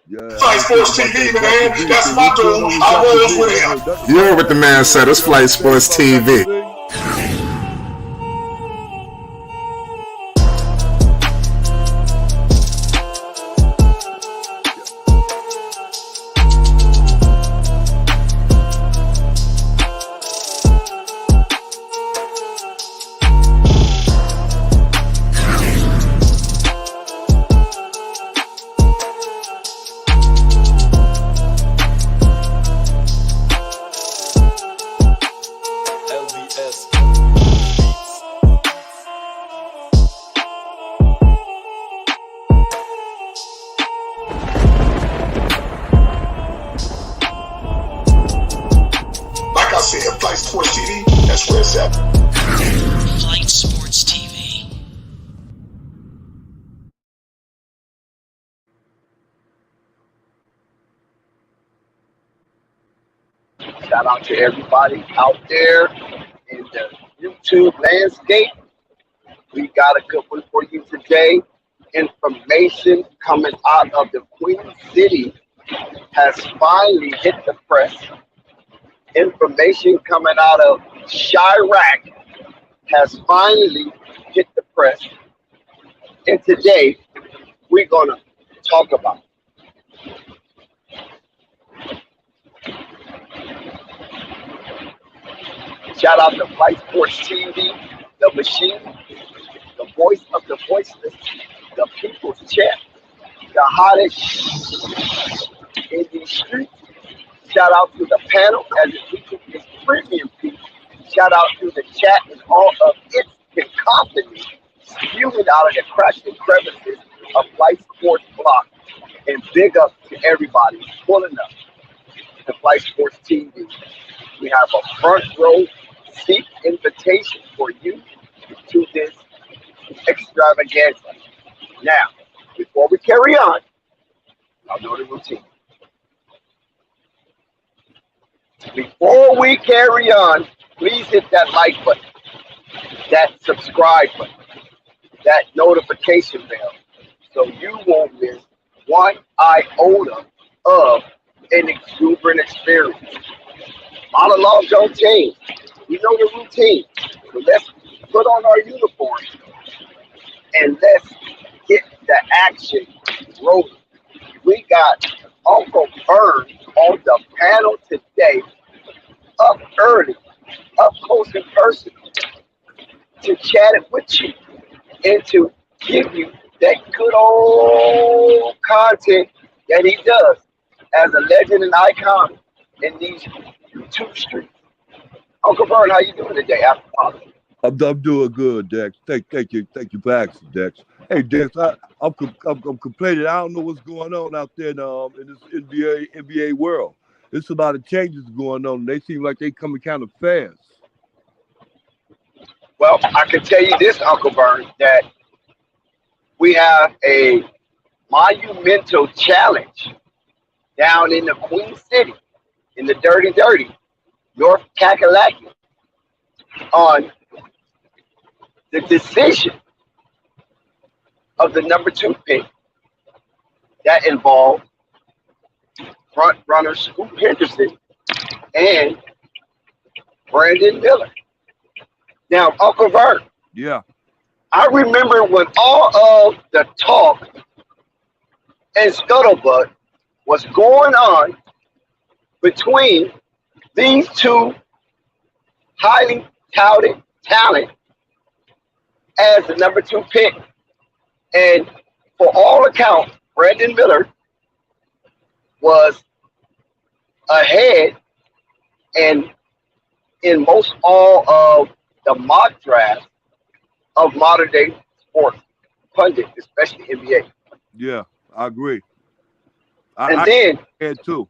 Yeah, I Flight ain't think Sports about TV, that Dr. man. Z That's thing. my What's going dude. on with I Dr. was Z? with him. You heard what the man said. It's Flight Sports About Dr. TV. Z? LBS. Like I said, Flight Sports TV, that's where it's at. Flight Sports TV. Shout out to everybody out there in the YouTube landscape. We got a good one for you today. Information coming out of the Queen City has finally hit the press. Information coming out of Chirac has finally hit the press. And today, we're going to talk about it. Shout out to Flight Sports TV, the machine, the voice of the voiceless, the people's champ, the hottest in these streets. Shout out to the panel as it features its premium piece. Shout out to the chat and all of its cacophony spewing out of the cracks and crevices of Flight Sports Block. And big up to everybody pulling up to Flight Sports TV. We have a front row seat invitation for you to this extravaganza. Now, before we carry on, I'll know the routine. Before we carry on, please hit that like button, that subscribe button, that notification bell, so you won't miss one iota of an exuberant experience. Monologues don't change. We know the routine. So let's put on our uniforms and let's get the action rolling. We got Uncle Verge on the panel today, up early, up close and personal, to chat it with you and to give you that good old content that he does as a legend and icon in these YouTube streets. Uncle Vern, how you doing today after politics? I'm doing good, Dex. Thank you for asking, Dex. Hey, Dex, I'm complaining. I don't know what's going on out there in this NBA world. There's a lot of changes going on. They seem like they coming kind of fast. Well, I can tell you this, Uncle Vern, that we have a monumental challenge down in the Queen City, in the Dirty, North Kakalaki, on the decision of the number 2 pick that involved front runner Scoop Henderson and Brandon Miller. Now, Uncle Vern, Yeah. I remember when all of the talk and scuttlebutt was going on between these two highly touted talent as the number 2 pick. And for all accounts, Brandon Miller was ahead and in most all of the mock draft of modern day sports pundits, especially NBA. Yeah, I agree. And I had too.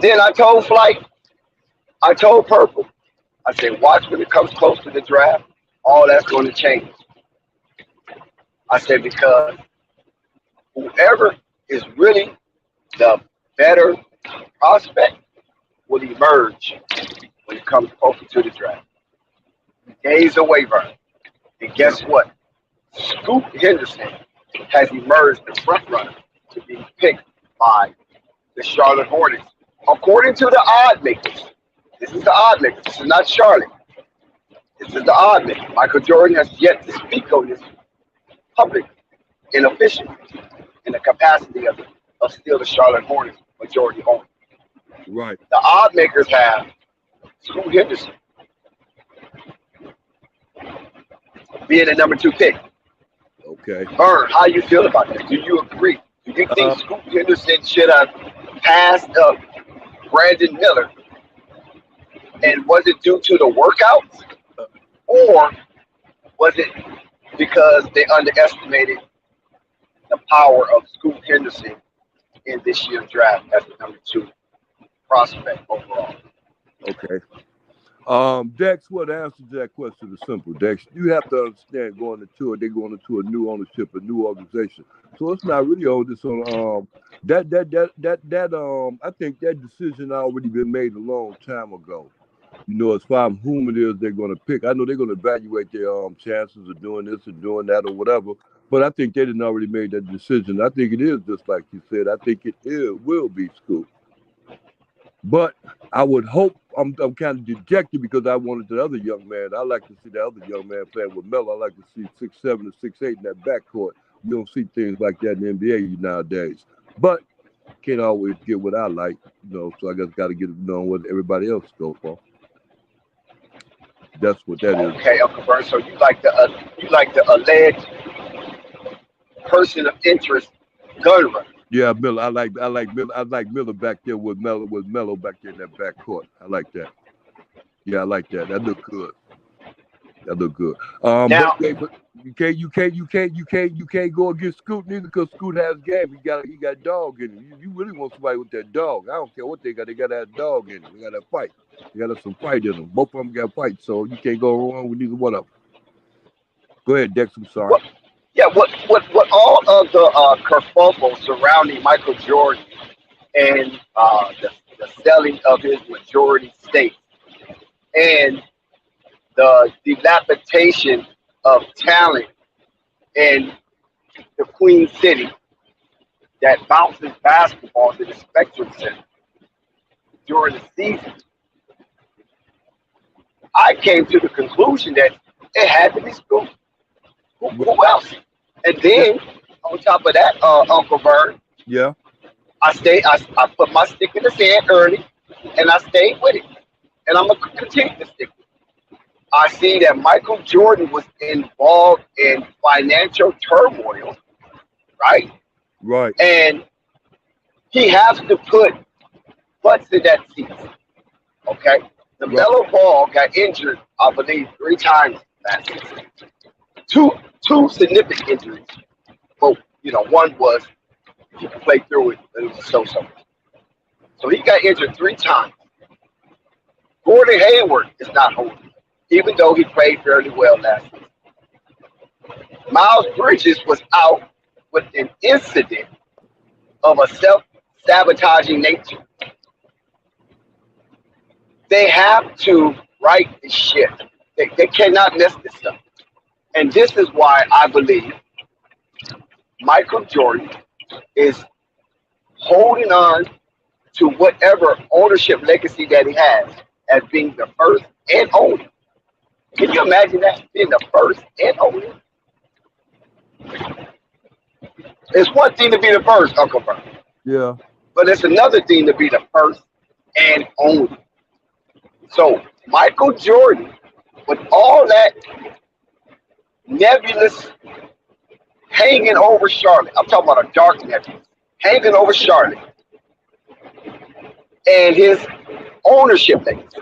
then I told Purple, I said, watch when it comes close to the draft, all that's going to change. I said, because whoever is really the better prospect will emerge when it comes closer to the draft. Days away, Verge. And guess what? Scoop Henderson has emerged the front runner to be picked by the Charlotte Hornets. According to the odd makers, this is the odd makers. This is not Charlotte. This is the odd maker. Michael Jordan has yet to speak on this public and officially in the capacity of still the Charlotte Hornets majority owner. Right. The odd makers have Scoot Henderson being the number 2 pick. Okay. Verge, how you feel about that? Do you agree? Do you think Scoot Henderson should have passed up Brandon Miller? And was it due to the workouts? Or was it because they underestimated the power of Scoot Henderson in this year's draft as the number 2 prospect overall? Okay. Dex, what answer to that question is simple. Dex, you have to understand going into it, they're going into a new ownership, a new organization. So it's not really on this on I think that decision already been made a long time ago. You know, as far as whom it is they're going to pick. I know they're going to evaluate their chances of doing this and doing that or whatever, but I think they didn't already made that decision. I think it is just like you said. I think it will be Scoot. But I would hope, I'm kind of dejected because I wanted the other young man. I like to see the other young man playing with Melo. I like to see 6'7" and 6'8" in that backcourt. You don't see things like that in the NBA nowadays. But can't always get what I like, you know, so I just got to get what everybody else goes for. That's what that is. Okay, Uncle Verge. So you like the alleged person of interest gun runner. Yeah, Miller. I like Miller back there with Melo back there in that backcourt. I like that. Yeah, I like that. That look good. Now, but you can't go against Scoot neither because Scoot has game. He got dog in him. You really want somebody with that dog. I don't care what they got. They got that dog in them. They got that fight. They got some fight in them. Both of them got fight, so you can't go wrong with neither one of them. Go ahead, Dex. I'm sorry. What all of the kerfuffle surrounding Michael Jordan and the selling of his majority stake and the dilapidation of talent in the Queen City that bounces basketball to the Spectrum Center during the season, I came to the conclusion that it had to be Scoot. Who else? And then on top of that, Uncle Verge, yeah, I put my stick in the sand early, and I stayed with it, and I'm gonna continue to stick with it. I see that Michael Jordan was involved in financial turmoil, right? Right. And he has to put butts in that seat. Okay? Lamelo Ball got injured, I believe, 3 times last season. Two significant injuries. But one was he played through it, but it was so. So he got injured 3 times. Gordon Hayward is not holding, even though he played fairly well last season. Miles Bridges was out with an incident of a self-sabotaging nature. They have to right the ship. They cannot mess this up. And this is why I believe Michael Jordan is holding on to whatever ownership legacy that he has as being the first and only. Can you imagine that, being the first and only? It's one thing to be the first, Uncle Verge. Yeah. But it's another thing to be the first and only. So Michael Jordan, with all that nebulous hanging over Charlotte, I'm talking about a dark nebulous hanging over Charlotte, and his ownership legacy,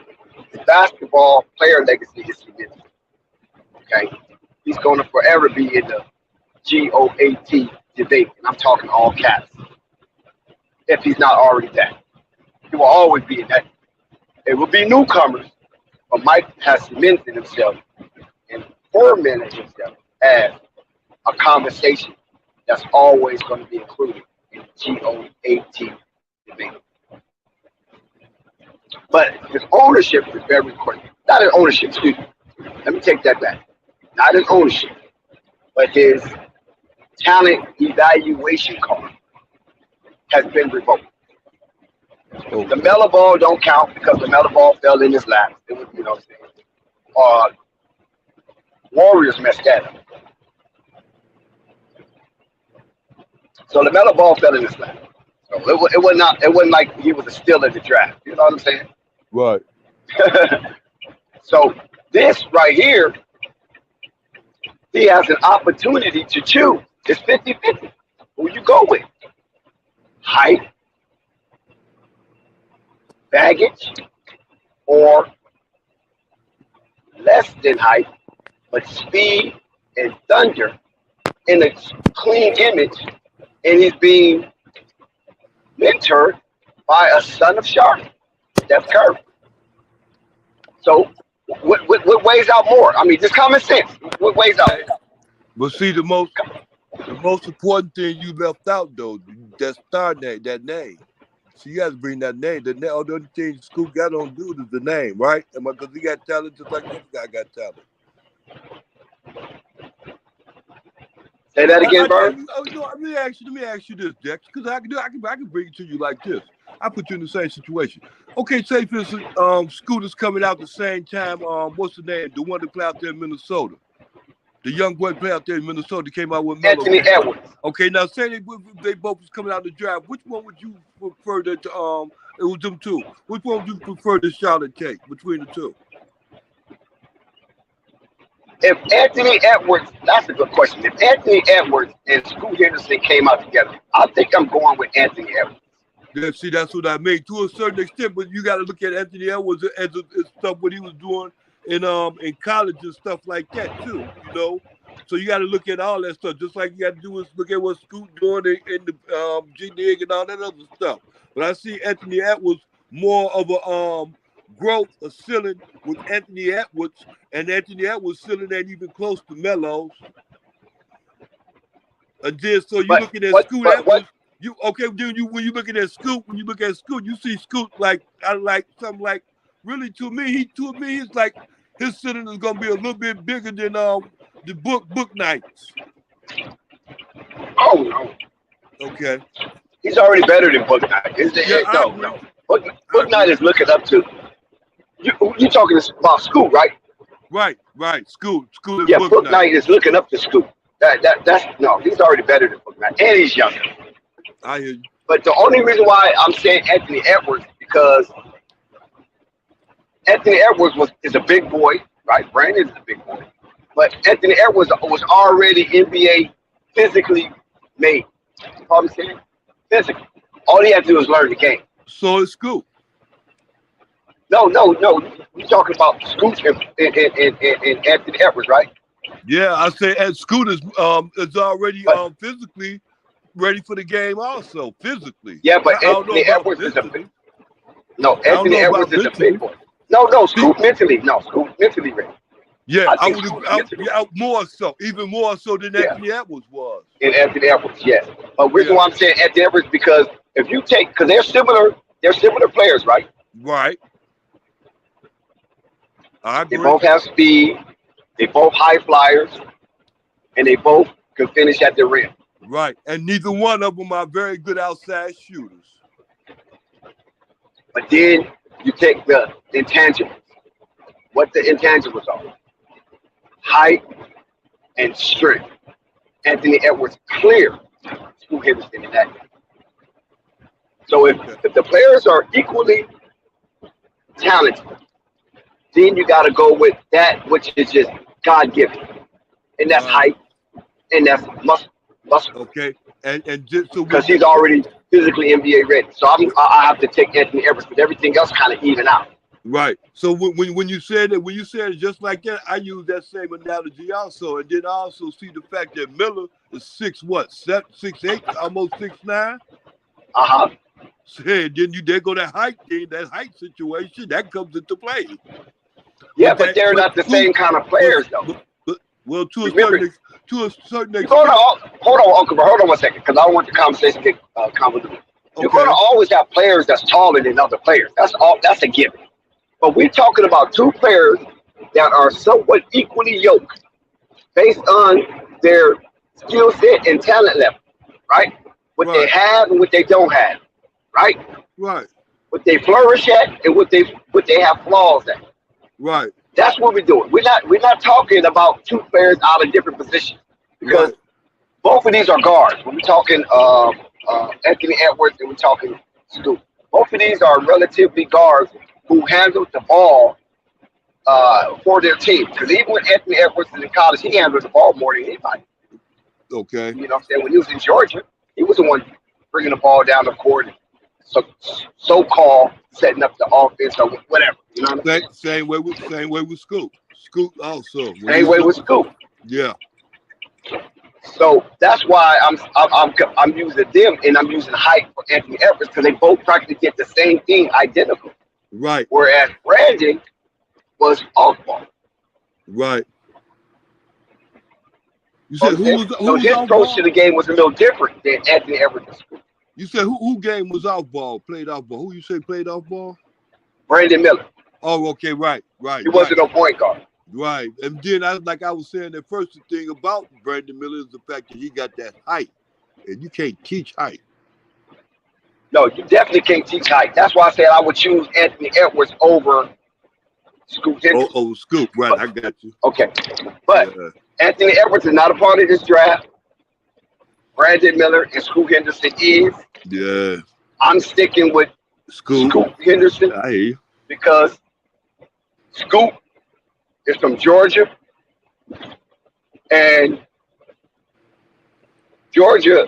his basketball player legacy is significant. Okay, he's going to forever be in the GOAT debate, and I'm talking all caps. If he's not already that, he will always be in that. It will be newcomers, but Mike has cemented himself and fermented himself as a conversation that's always going to be included in the GOAT debate. But his ownership is very important. Not his ownership, excuse me. Let me take that back. Not his ownership, but his talent evaluation card has been revoked. Oh, The Melo ball don't count because the Melo ball fell in his lap. It was, you know what I'm saying? Warriors messed that up. So the Melo ball fell in his lap. So it wasn't like he was a steal in the draft. You know what I'm saying? right. So this right here, he has an opportunity to choose. It's 50-50. Who you go with? Height, baggage, or less than height, but speed and thunder in a clean image, and he's being mentored by a son of Charlotte, Steph Curry. So what weighs out more? I mean, just common sense. What weighs out? But see, the most important thing you left out though, that star name, that name. So you got to bring that name. The other thing Scoop got on dude is the name, right? Because he got talent just like this guy got talent. Say that again, Verge. Let me ask you this, Dex, because I can bring it to you like this. I put you in the same situation. Okay, say for instance, Scooter's coming out the same time. What's the name? The one that play out there in Minnesota. The young boy play out there in Minnesota came out with Melo. Anthony Edwards. Okay, now say they both was coming out the draft. Which one would you prefer that? It was them two. Which one would you prefer the Charlotte take between the two? If Anthony Edwards, that's a good question. If Anthony Edwards and Scoot Henderson came out together, I think I'm going with Anthony Edwards. Yeah, see, that's what I mean to a certain extent, but you got to look at Anthony Edwards as stuff what he was doing in college and stuff like that too, you know. So you got to look at all that stuff, just like you got to do is look at what Scoot doing in the G Dig and all that other stuff. But I see Anthony Edwards more of a growth, a ceiling with Anthony Edwards, and Anthony Edwards ceiling ain't even close to Melo's. And then so you're looking at Scoot Edwards. When you looking at Scoot, you see Scoot like something like really to me it's like his ceiling is gonna be a little bit bigger than the book nights. Oh no. Okay. He's already better than Book Knight. No. Book Knight is looking up to you talking about Scoot, right? Right. Scoot. Yeah, Book Knight is looking up to Scoot. That's no, he's already better than Book Knight. And he's younger. I hear you. But the only reason why I'm saying Anthony Edwards because Anthony Edwards is a big boy, right? Brandon is a big boy. But Anthony Edwards was already NBA physically made. You know what I'm saying? Physically. All he had to do was learn the game. So is Scoot. No. You're talking about Scoot and Anthony Edwards, right? Yeah, I say and Scoot is already physically ready for the game also, physically. Yeah, but Anthony Edwards is a big Anthony Edwards is a big boy. No, Scoot mentally ready. Yeah, I would more so, even more so than Anthony Edwards was. And Anthony Edwards, yes. But reason why I'm saying Anthony Edwards because if you take because they're similar players, right? Right. I agree. They both have speed, they both high flyers, and they both can finish at the rim. Right. And neither one of them are very good outside shooters. But then you take the intangibles. What the intangibles are. Height and strength. Anthony Edwards clear Scoot Henderson in that. So if the players are equally talented, then you got to go with that which is just God-given. And that's height and that's muscle. Okay. And just so because he's already physically NBA ready. So I have to take Anthony Edwards, but everything else kind of even out. Right. So when you said it just like that, I use that same analogy also, and then I also see the fact that Miller is 6'8", almost 6'9". So then there go that height thing, that height situation that comes into play. Yeah, but they're not the same kind of players though. Well, to a certain extent. Hold on, Uncle. Hold on 1 second, because I don't want the conversation to get convoluted. You're going to always have players that's taller than other players. That's a given. But we're talking about two players that are somewhat equally yoked based on their skill set and talent level, right? what Right. they have and what they don't have, right? Right. What they flourish at and what they have flaws at. Right. That's what we're doing. We're not talking about two players out of different positions because Right. both of these are guards. When we're talking Anthony Edwards and we're talking Scoop, both of these are relatively guards who handled the ball for their team. Because even when Anthony Edwards was in college, he handled the ball more than anybody. Okay. You know what I'm saying? When he was in Georgia, he was the one bringing the ball down the court and so-called setting up the offense or whatever. You know what I'm saying? Same way with Scoop. Scoop also. Same way with Scoop. Yeah. So that's why I'm using them and I'm using height for Anthony Edwards because they both practically get the same thing identical. Right. Whereas Brandon was off ball. Right. You said who was So his off approach ball? to the game was a little different than Anthony Edwards and Scoop. You said who game was off ball, played off ball? Who you say played off ball? Brandon Miller. Oh, okay, right. He wasn't no point guard. Right. And then like I was saying, the first thing about Brandon Miller is the fact that he got that height. And you can't teach height. No, you definitely can't teach height. That's why I said I would choose Anthony Edwards over Scoop Henderson. Oh, Scoop, right, I got you. Okay. But Anthony Edwards is not a part of this draft. Brandon Miller and Scoop Henderson is. Yeah. I'm sticking with Scoop Henderson I hear you. because Scoop is from Georgia. And Georgia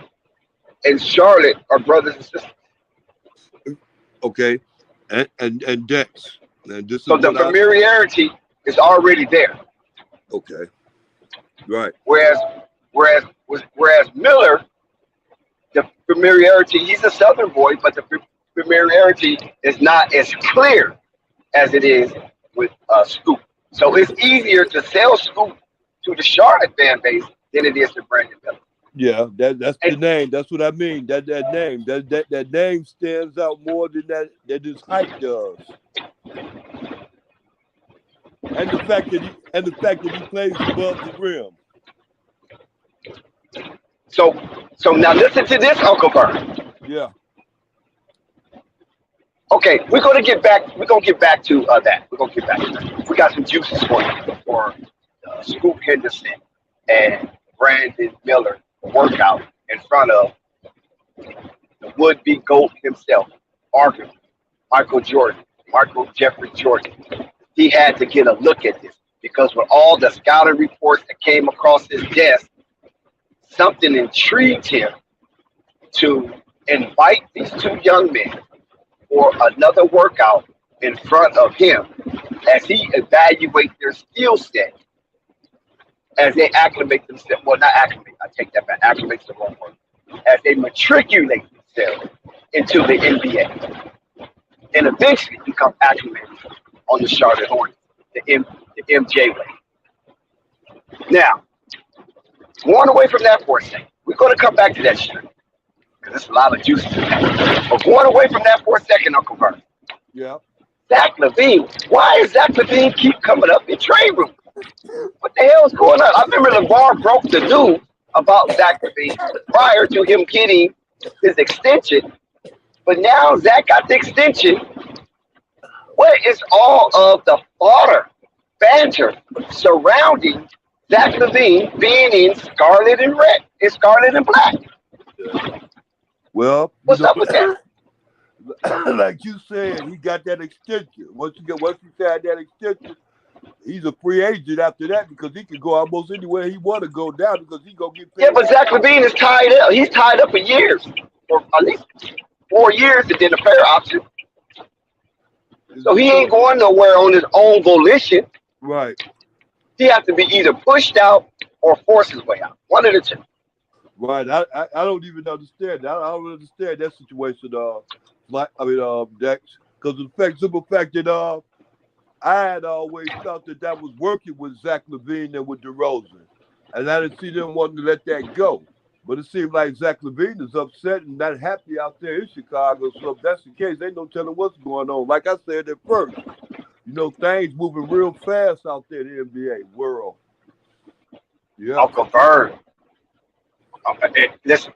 and Charlotte are brothers and sisters. Okay. And Dex. And this So is the what familiarity is already there. Okay. Right. Whereas Miller, the familiarity, he's a Southern boy, but the familiarity is not as clear as it is with Scoop. So it's easier to sell Scoop to the Charlotte fan base than it is to Brandon Miller. Yeah, that's the name. That's what I mean. That name. That name stands out more than that his height does. And the fact that he plays above the rim. So now listen to this, Uncle Verge. Yeah. Okay, we're gonna get back to that. We're gonna get back to that. We got some juices for Scoop Henderson and Brandon Miller workout in front of the would-be GOAT himself, arguably, Michael Jeffrey Jordan. He had to get a look at this because with all the scouting reports that came across his desk, something intrigued him to invite these two young men for another workout in front of him as he evaluates their skill set as they acclimate themselves. Well, not acclimate, I take that back. Acclimate's the wrong word. As they matriculate themselves into the NBA and eventually become acclimated on the Charlotte Hornets, the MJ way. Now, going away from that for a second, we're going to come back to that shit because there's a lot of juice in that. But going away from that for a second, Uncle Verge. Yeah. Zach LaVine. Why is Zach LaVine keep coming up in trade room? What the hell is going on? I remember LeBron broke the news about Zach LaVine prior to him getting his extension. But now Zach got the extension. What is all of the fodder, banter surrounding Zach LaVine being in scarlet and red, in scarlet and black? Well, What's up with that? Like you said, he got that extension. Once he had that extension, he's a free agent after that because he can go almost anywhere he want to go down because he gonna get paid. Yeah, but Zach LaVine is tied up. He's tied up for years, or at least 4 years, and then a fair option. So he ain't going nowhere on his own volition. Right. He has to be either pushed out or force his way out. One of the two. Right. I don't even understand that. I don't understand that situation. Dex, because of the simple fact that I had always felt that was working with Zach LaVine and with DeRozan, and I didn't see them wanting to let that go. But it seems like Zach LaVine is upset and not happy out there in Chicago. So if that's the case, ain't no telling what's going on. Like I said at first, things moving real fast out there in the NBA world. Yeah. Uncle Verge. Listen,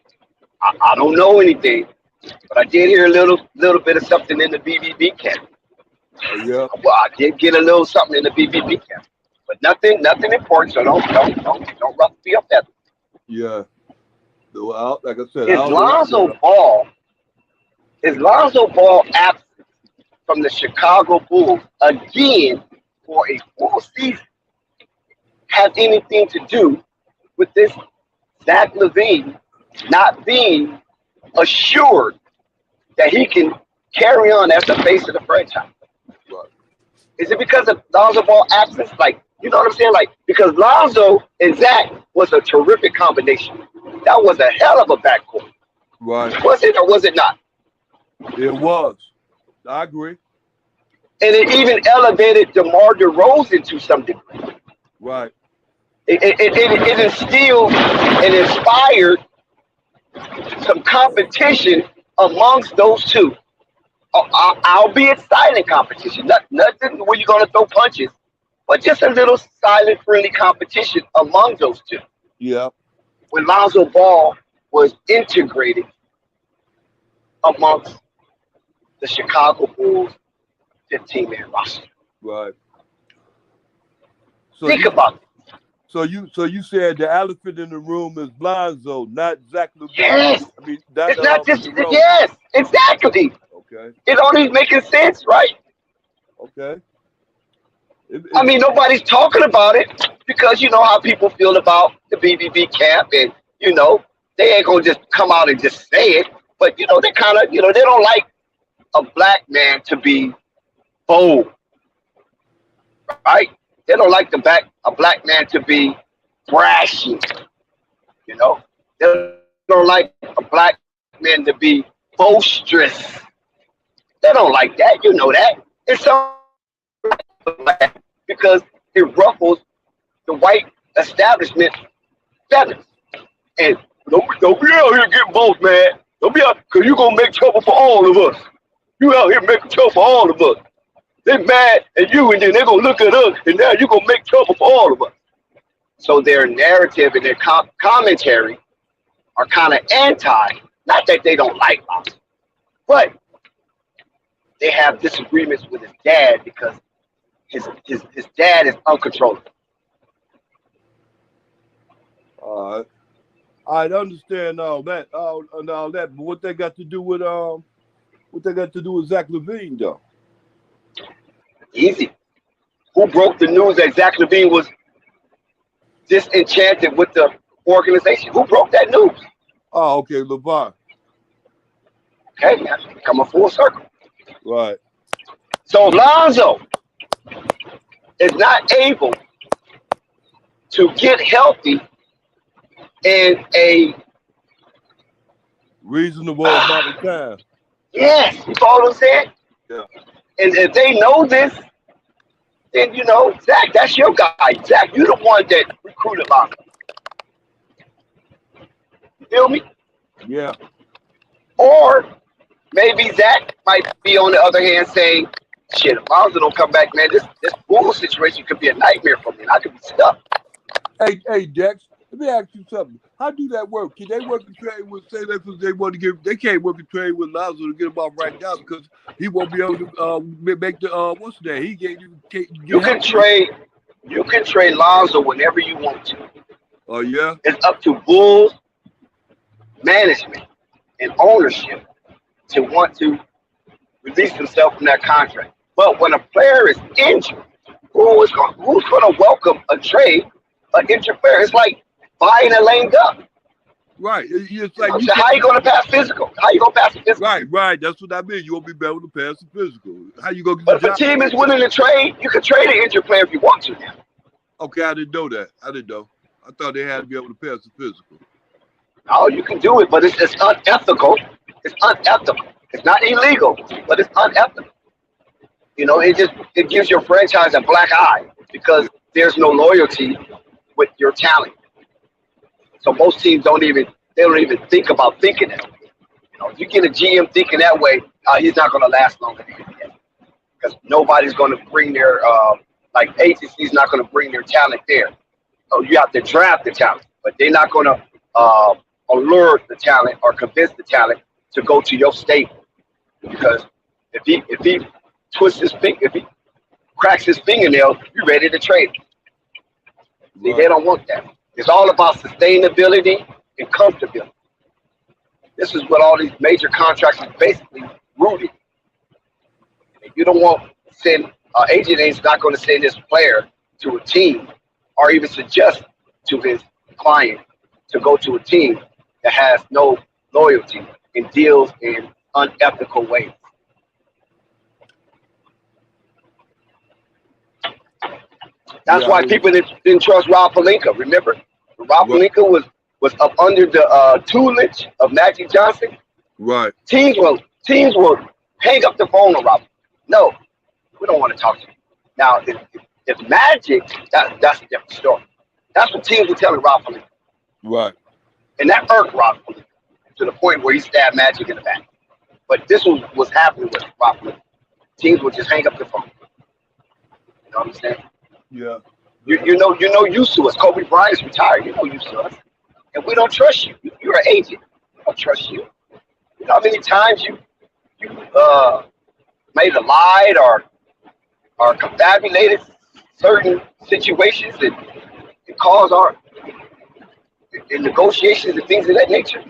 I don't know anything, but I did hear a little bit of something in the BBB camp. Oh, yeah. Well, I did get a little something in the BBB camp, but nothing important. So don't ruffle me up that. Yeah. Well, like I said, Is Lonzo Ball absent from the Chicago Bulls again for a full season have anything to do with this Zach LaVine not being assured that he can carry on as the face of the franchise? Right. Is it because of Lonzo Ball absence? Like, you know what I'm saying? Like, because Lonzo and Zach was a terrific combination. That was a hell of a backcourt. Right. Was it or was it not? It was. I agree. And it even elevated DeMar DeRozan to some degree. Right. It instilled and inspired some competition amongst those two. Albeit silent competition. Nothing where you're going to throw punches, but just a little silent, friendly competition among those two. Yeah. When Lonzo Ball was integrated amongst the Chicago Bulls 15-man roster. Right. So Think about it. So you said the elephant in the room is Lonzo, not Zach LaVine. Yes. I mean, It's not just, yes, exactly. Okay. It only making sense, right? Okay. I mean, nobody's talking about it because you know how people feel about the BBB camp, and you know they ain't gonna just come out and just say it. But you know they kind of, you know, they don't like a black man to be bold, right? They don't like a black man to be brashy, you know. They don't like a black man to be boisterous. They don't like that, you know that. It's so because it ruffles the white establishment feathers. And don't be out here getting both, man. Don't be out, because you're going to make trouble for all of us. You out here making trouble for all of us. They mad at you, and then they're going to look at us, and now you're going to make trouble for all of us. So their narrative and their commentary are kind of anti, not that they don't like Lonzo, but they have disagreements with his dad because his dad is uncontrollable. I understand all that, but what they got to do with Zach LaVine though? Easy. Who broke the news that Zach LaVine was disenchanted with the organization? Who broke that news? Oh, okay, LeBron. Okay, now come a full circle. Right. So Lonzo is not able to get healthy in a reasonable amount of time. Yes, you follow what I'm saying? Yeah. And if they know this, then you know, Zach, that's your guy. Zach, you're the one that recruited Lonzo. You feel me? Yeah. Or maybe Zach might be on the other hand saying, shit, if Lonzo don't come back, man, this Bull situation could be a nightmare for me. And I could be stuck. Hey, Dex, let me ask you something. How do that work? Can they work and trade with, say that because they want to get, they can't work and trade with Lonzo to get him off right now because he won't be able to make the, what's that? He can't get You can trade Lonzo whenever you want to. Oh, yeah? It's up to Bulls management and ownership to want to release themselves from that contract. But when a player is injured, who's going to welcome a trade, an injured player? It's like buying a lame duck. Right. It's like so how you going to pass physical? How you going to pass the physical? Right. That's what I mean. You won't be able to pass the physical. How you going to get the job? But if a team is willing to trade, you can trade an injured player if you want to now. Okay, I didn't know that. I thought they had to be able to pass the physical. Oh, you can do it, but it's unethical. It's unethical. It's not illegal, but it's unethical. You know, it gives your franchise a black eye because there's no loyalty with your talent. So most teams don't even think about thinking that way. You know, if you get a GM thinking that way, he's not going to last longer than NBA because nobody's going to bring their agency's not going to bring their talent there. So you have to draft the talent, but they're not going to allure the talent or convince the talent to go to your stable. Because if he twists his finger, if he cracks his fingernail, you're ready to trade him. See, they don't want that. It's all about sustainability and comfortability. This is what all these major contracts are basically rooted. You don't want to send agent is not going to send his player to a team or even suggest to his client to go to a team that has no loyalty and deals in unethical ways. That's why people didn't trust Rob Pelinka. Remember, Rob Pelinka was up under the tutelage of Magic Johnson. Right. Teams will hang up the phone on Rob. No, we don't want to talk to you. Now, if Magic, that's a different story. That's what teams were telling Rob Pelinka. Right. And that irked Rob Pelinka to the point where he stabbed Magic in the back. But this was happening with Rob Pelinka. Teams would just hang up the phone. You know what I'm saying? Yeah. You know used to us. Kobe Bryant's retired. You know used to us. And we don't trust you. You're an agent. We don't trust you. You know how many times you made a lie or confabulated certain situations that cause our in negotiations and things of that nature?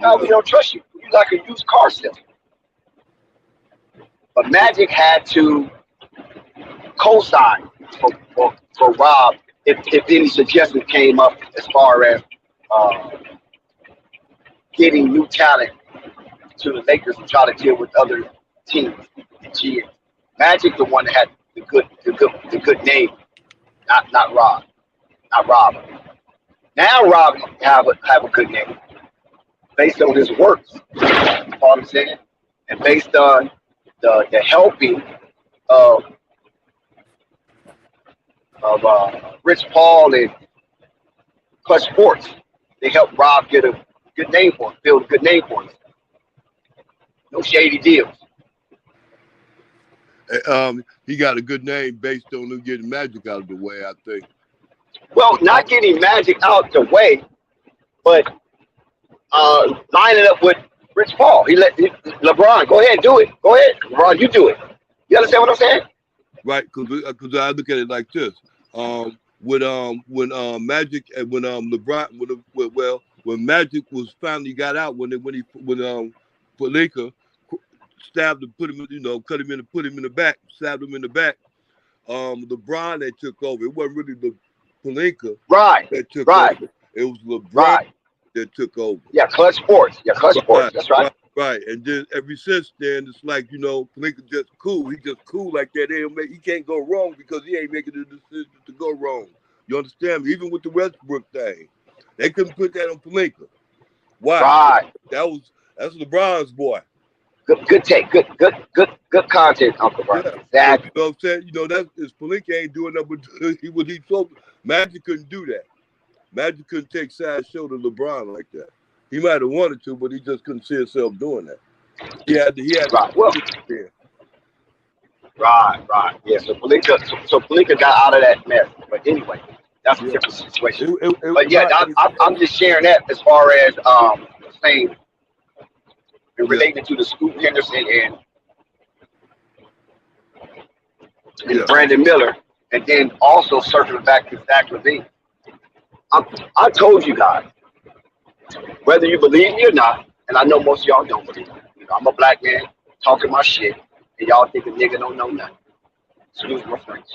No, we don't trust you. You're like a used car salesman. But Magic had to co-sign for Rob if any suggestion came up as far as getting new talent to the Lakers and try to deal with other teams and GMs. Magic, the one that had the good name, not Rob, not Rob. Now Rob have a good name based on his works. You know what I'm saying? And based on the helping of Rich Paul and Clutch Sports. They helped Rob get a good name for him, build a good name for him. No shady deals. He got a good name based on him getting Magic out of the way, I think. Well, not getting Magic out the way, but lining up with Rich Paul. He let LeBron go ahead, do it. Go ahead, LeBron, you do it. You understand what I'm saying? Right, because I look at it like this. When Magic and when LeBron when Magic was finally got out when Pelinka stabbed him, put him, cut him in and put him in the back, stabbed him in the back. LeBron that took over. It wasn't really the Pelinka that took over. It was LeBron that took over. Yeah, Clutch Sports. Yeah, Clutch Sports. That's right. Right, and then ever since then, it's like, Pelinka just cool. He just cool like that. He can't go wrong because he ain't making the decision to go wrong. You understand me? Even with the Westbrook thing, they couldn't put that on Pelinka. Why? Right. That's LeBron's boy. Good take. Good content, Uncle Brian. Yeah. Exactly. You know what I'm saying? That's Pelinka ain't doing nothing but what he told. Magic couldn't do that. Magic couldn't take side shoulder LeBron like that. He might have wanted to, but he just couldn't see himself doing that. He had right. Well, right. Yeah, so Pelinka got out of that mess. But anyway, that's a different situation. But yeah, I'm just sharing that as far as saying and relating to the Scoot Henderson and Brandon Miller, and then also circling back to Zach LaVine. I told you guys, whether you believe me or not, and I know most of y'all don't believe me. I'm a black man talking my shit, and y'all think a nigga don't know nothing. Excuse my French.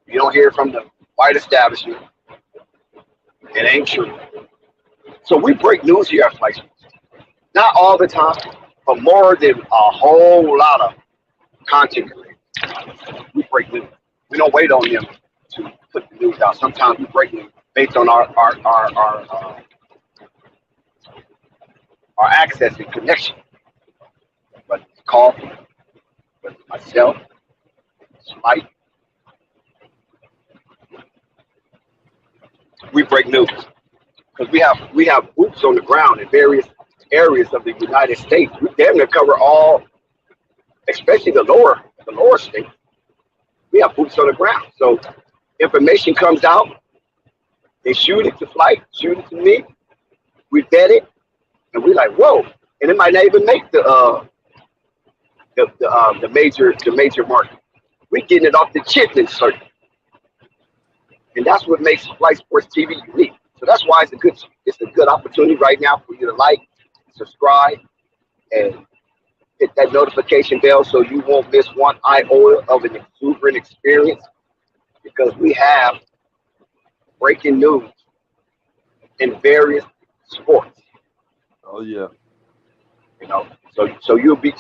You don't hear from the white establishment. It ain't true. So we break news here at Flight Sports. Not all the time, but more than a whole lot of content creators. We break news. We don't wait on them to put the news out. Sometimes we break news based on our access and connection. But it's Coffee, but myself, Slight. We break news because we have boots on the ground in various areas of the United States. We damn near cover all, especially the lower states. We have boots on the ground. So information comes out, they shoot it to Flight, shoot it to me, We bet it, and we like, whoa, and it might not even make the major market. We getting it off the chitlin circuit, and that's what makes Flight Sports TV unique. So that's why it's a good opportunity right now for you to like, subscribe, and hit that notification bell so you won't miss one iota of an exuberant experience because we have breaking news in various sports. Oh yeah. You know, so you'll be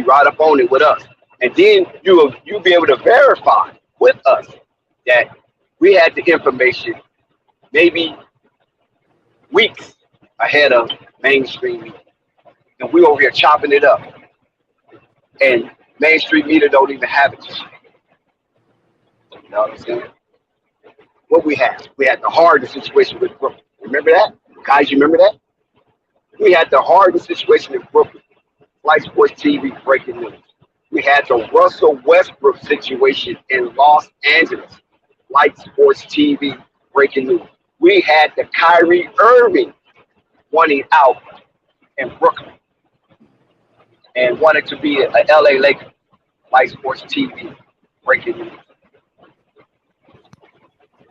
right up on it with us, and then you'll be able to verify with us that we had the information maybe weeks ahead of mainstream media, and we over here chopping it up, and mainstream media don't even have it. You know what I'm saying? What we had the hardest situation with Brooklyn. Remember that, guys? You remember that? We had the hardest situation in Brooklyn. Flight Sports TV breaking news. We had the Russell Westbrook situation in Los Angeles. Flight Sports TV breaking news. We had the Kyrie Irving wanting out in Brooklyn and wanted to be a LA Laker. Flight Sports TV breaking news.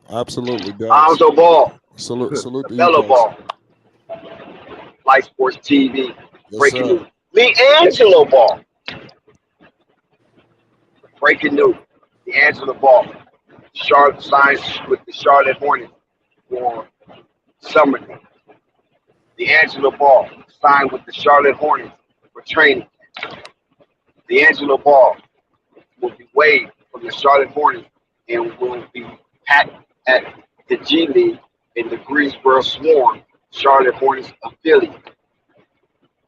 Absolutely, Dex. Lonzo Ball, Salute to you, Lamelo Dex. Ball. Flight Sports TV Yes, breaking sir. news. D'Angelo Ball. Breaking news. D'Angelo Ball. Charlotte signs with the Charlotte Hornets for summer. D'Angelo Ball signed with the Charlotte Hornets for training. D'Angelo Ball will be waived from the Charlotte Hornets and will be at the G League in the Greensboro Swarm, Charlotte Hornets affiliate.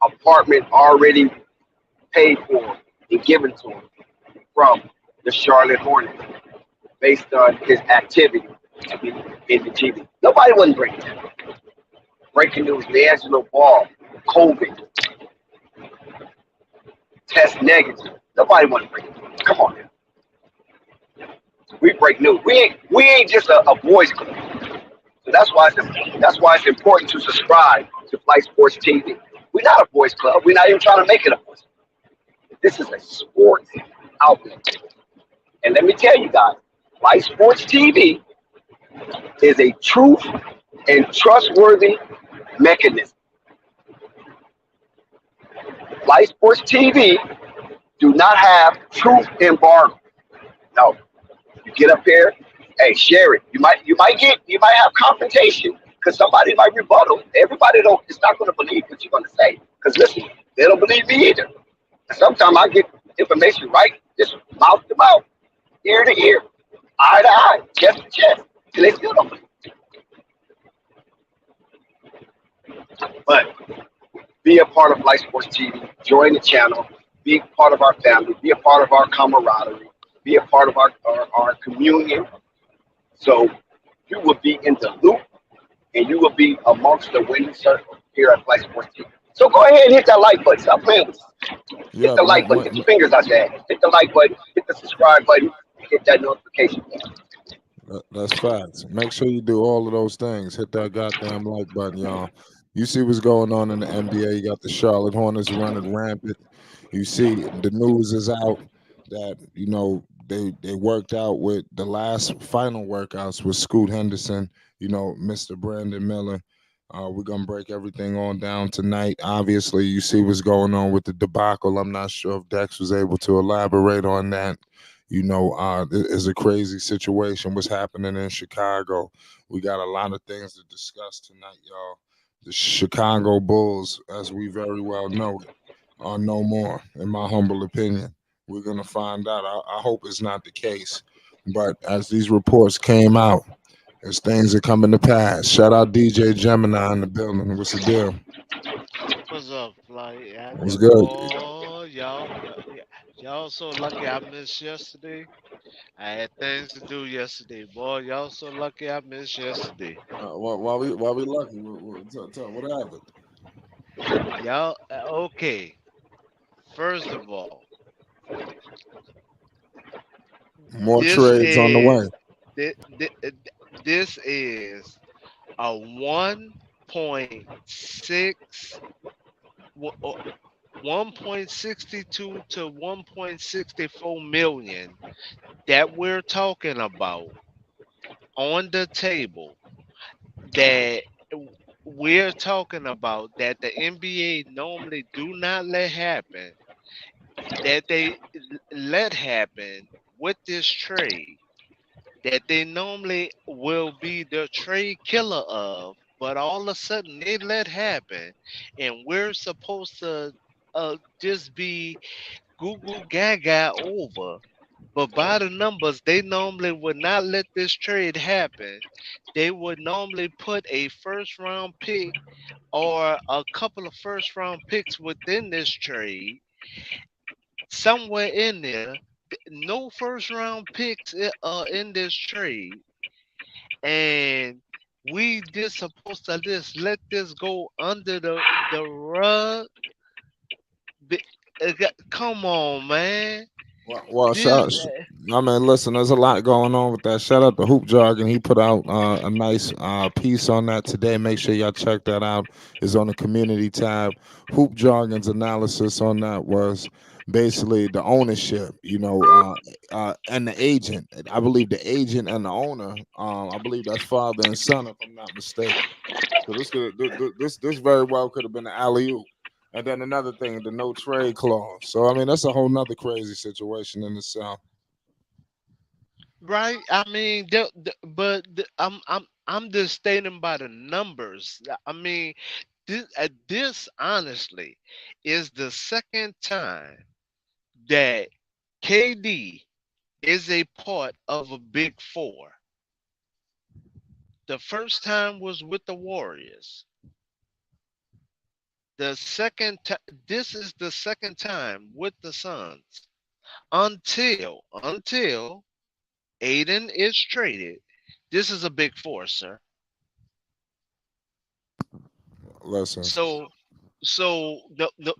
Apartment already paid for and given to him from the Charlotte Hornets based on his activity to be in the G League. Nobody wasn't breaking that. Breaking news, D'Angelo Ball, COVID, test negative. Nobody wasn't breaking news. Come on, man. We break news. We ain't just a boys club. So that's why it's important to subscribe to Flight Sports TV. We're not a boys club. We're not even trying to make it a boys club. This is a sports outlet. And let me tell you guys, Flight Sports TV is a truth and trustworthy mechanism. Flight Sports TV do not have truth embargo. No. You get up there, hey, share it. You might have confrontation because somebody might rebuttal. Everybody it's not going to believe what you're going to say. Because listen, they don't believe me either. And sometimes I get information right, just mouth to mouth, ear to ear, eye to eye, chest to chest, and they still don't believe. But be a part of Life Sports TV. Join the channel. Be a part of our family. Be a part of our camaraderie. Be a part of our communion. So you will be in the loop and you will be amongst the winning circle here at Life Sports TV. So go ahead and hit that like button. Stop playing with us. Hit the like button. Get your fingers out there. Hit the like button. Hit the subscribe button. Hit that notification button. That's facts. Make sure you do all of those things. Hit that goddamn like button, y'all. You see what's going on in the NBA. You got the Charlotte Hornets running rampant. You see the news is out that, you know, they worked out with the last final workouts with Scoot Henderson, you know, Mr. Brandon Miller. We're going to break everything on down tonight. Obviously, you see what's going on with the debacle. I'm not sure if Dex was able to elaborate on that. You know, it's a crazy situation. What's happening in Chicago? We got a lot of things to discuss tonight, y'all. The Chicago Bulls, as we very well know, are no more, in my humble opinion. We're going to find out. I hope it's not the case. But as these reports came out, as things are coming to pass, shout out DJ Gemini in the building. What's the deal? What's up, Fly? What's good? Oh, y'all so lucky I missed yesterday. I had things to do yesterday, boy. Y'all so lucky I missed yesterday. Why we lucky? What happened? Y'all, okay. First of all, More this trades on the way. is this is a 1.6 1.62 to 1.64 million that we're talking about on the table that we're talking about that the NBA normally do not let happen, that they let happen with this trade, that they normally will be the trade killer of, but all of a sudden they let happen, and we're supposed to just be goo goo gaga over. But by the numbers, they normally would not let this trade happen. They would normally put a first round pick or a couple of first round picks within this trade, somewhere in there. No first round picks in this trade, and we just supposed to just let this go under the rug. Be- Come on, man. Well, This I mean, listen, there's a lot going on with that. Shout out to Hoop Jargon. He put out a nice piece on that today. Make sure y'all check that out. It's on the community tab. Hoop Jargon's analysis on that was basically the ownership, and the agent. I believe the agent and the owner. I believe that's father and son, if I'm not mistaken. So this very well could have been an alley oop. And then another thing, the no trade clause. So I mean, that's a whole nother crazy situation in itself. right? I mean, I'm just stating by the numbers. I mean, this honestly is the second time that KD is a part of a big four. The first time was with the Warriors. The this is the second time with the Suns until Aiden is traded. This is a big four, sir. Listen, So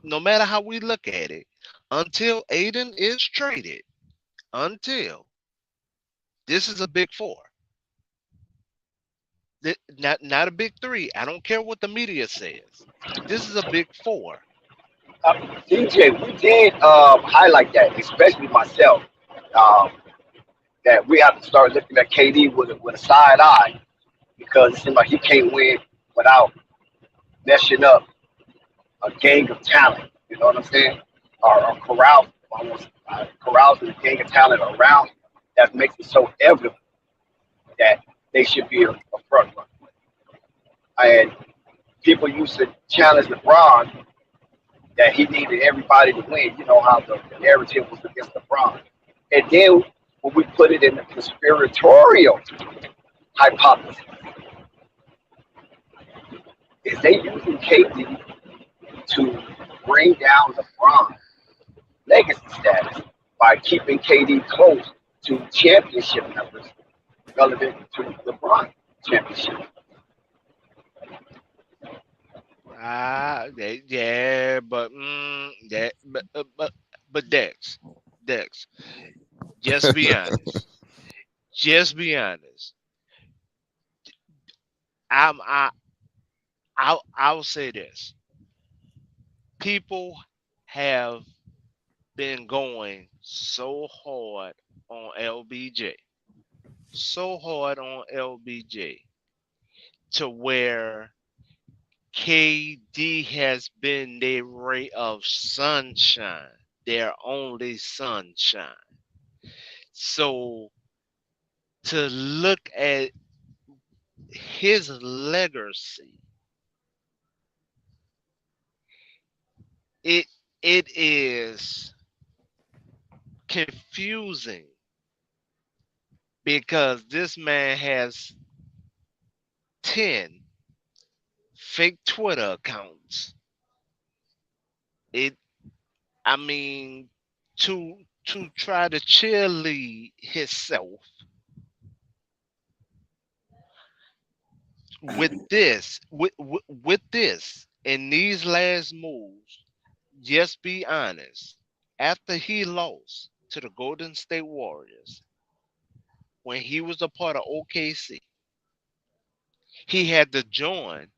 no matter how we look at it, until Aiden is traded, until this is a big four. Not a big three. I don't care what the media says. This is a big four. DJ, we did highlight that, especially myself, um, that we have to start looking at KD with a side eye because it seems like he can't win without meshing up a gang of talent. You know what I'm saying? Or carousing a gang of talent around him that makes it so evident that they should be a front runner. And people used to challenge LeBron that he needed everybody to win. You know how the narrative was against LeBron. And then when we put it in the conspiratorial hypothesis, is they using KD to bring down LeBron legacy status by keeping KD close to championship numbers relevant to LeBron championship. Yeah, but Dex, just be honest. Just be honest. I'm I'll say this. People have been going so hard on LBJ, so hard on LBJ, to where KD has been their ray of sunshine, their only sunshine. So to look at his legacy, it it is confusing because this man has 10 fake Twitter accounts. It I mean to try to cheerlead himself with this in these last moves, just be honest. After he lost to the Golden State Warriors, when he was a part of OKC, he had to join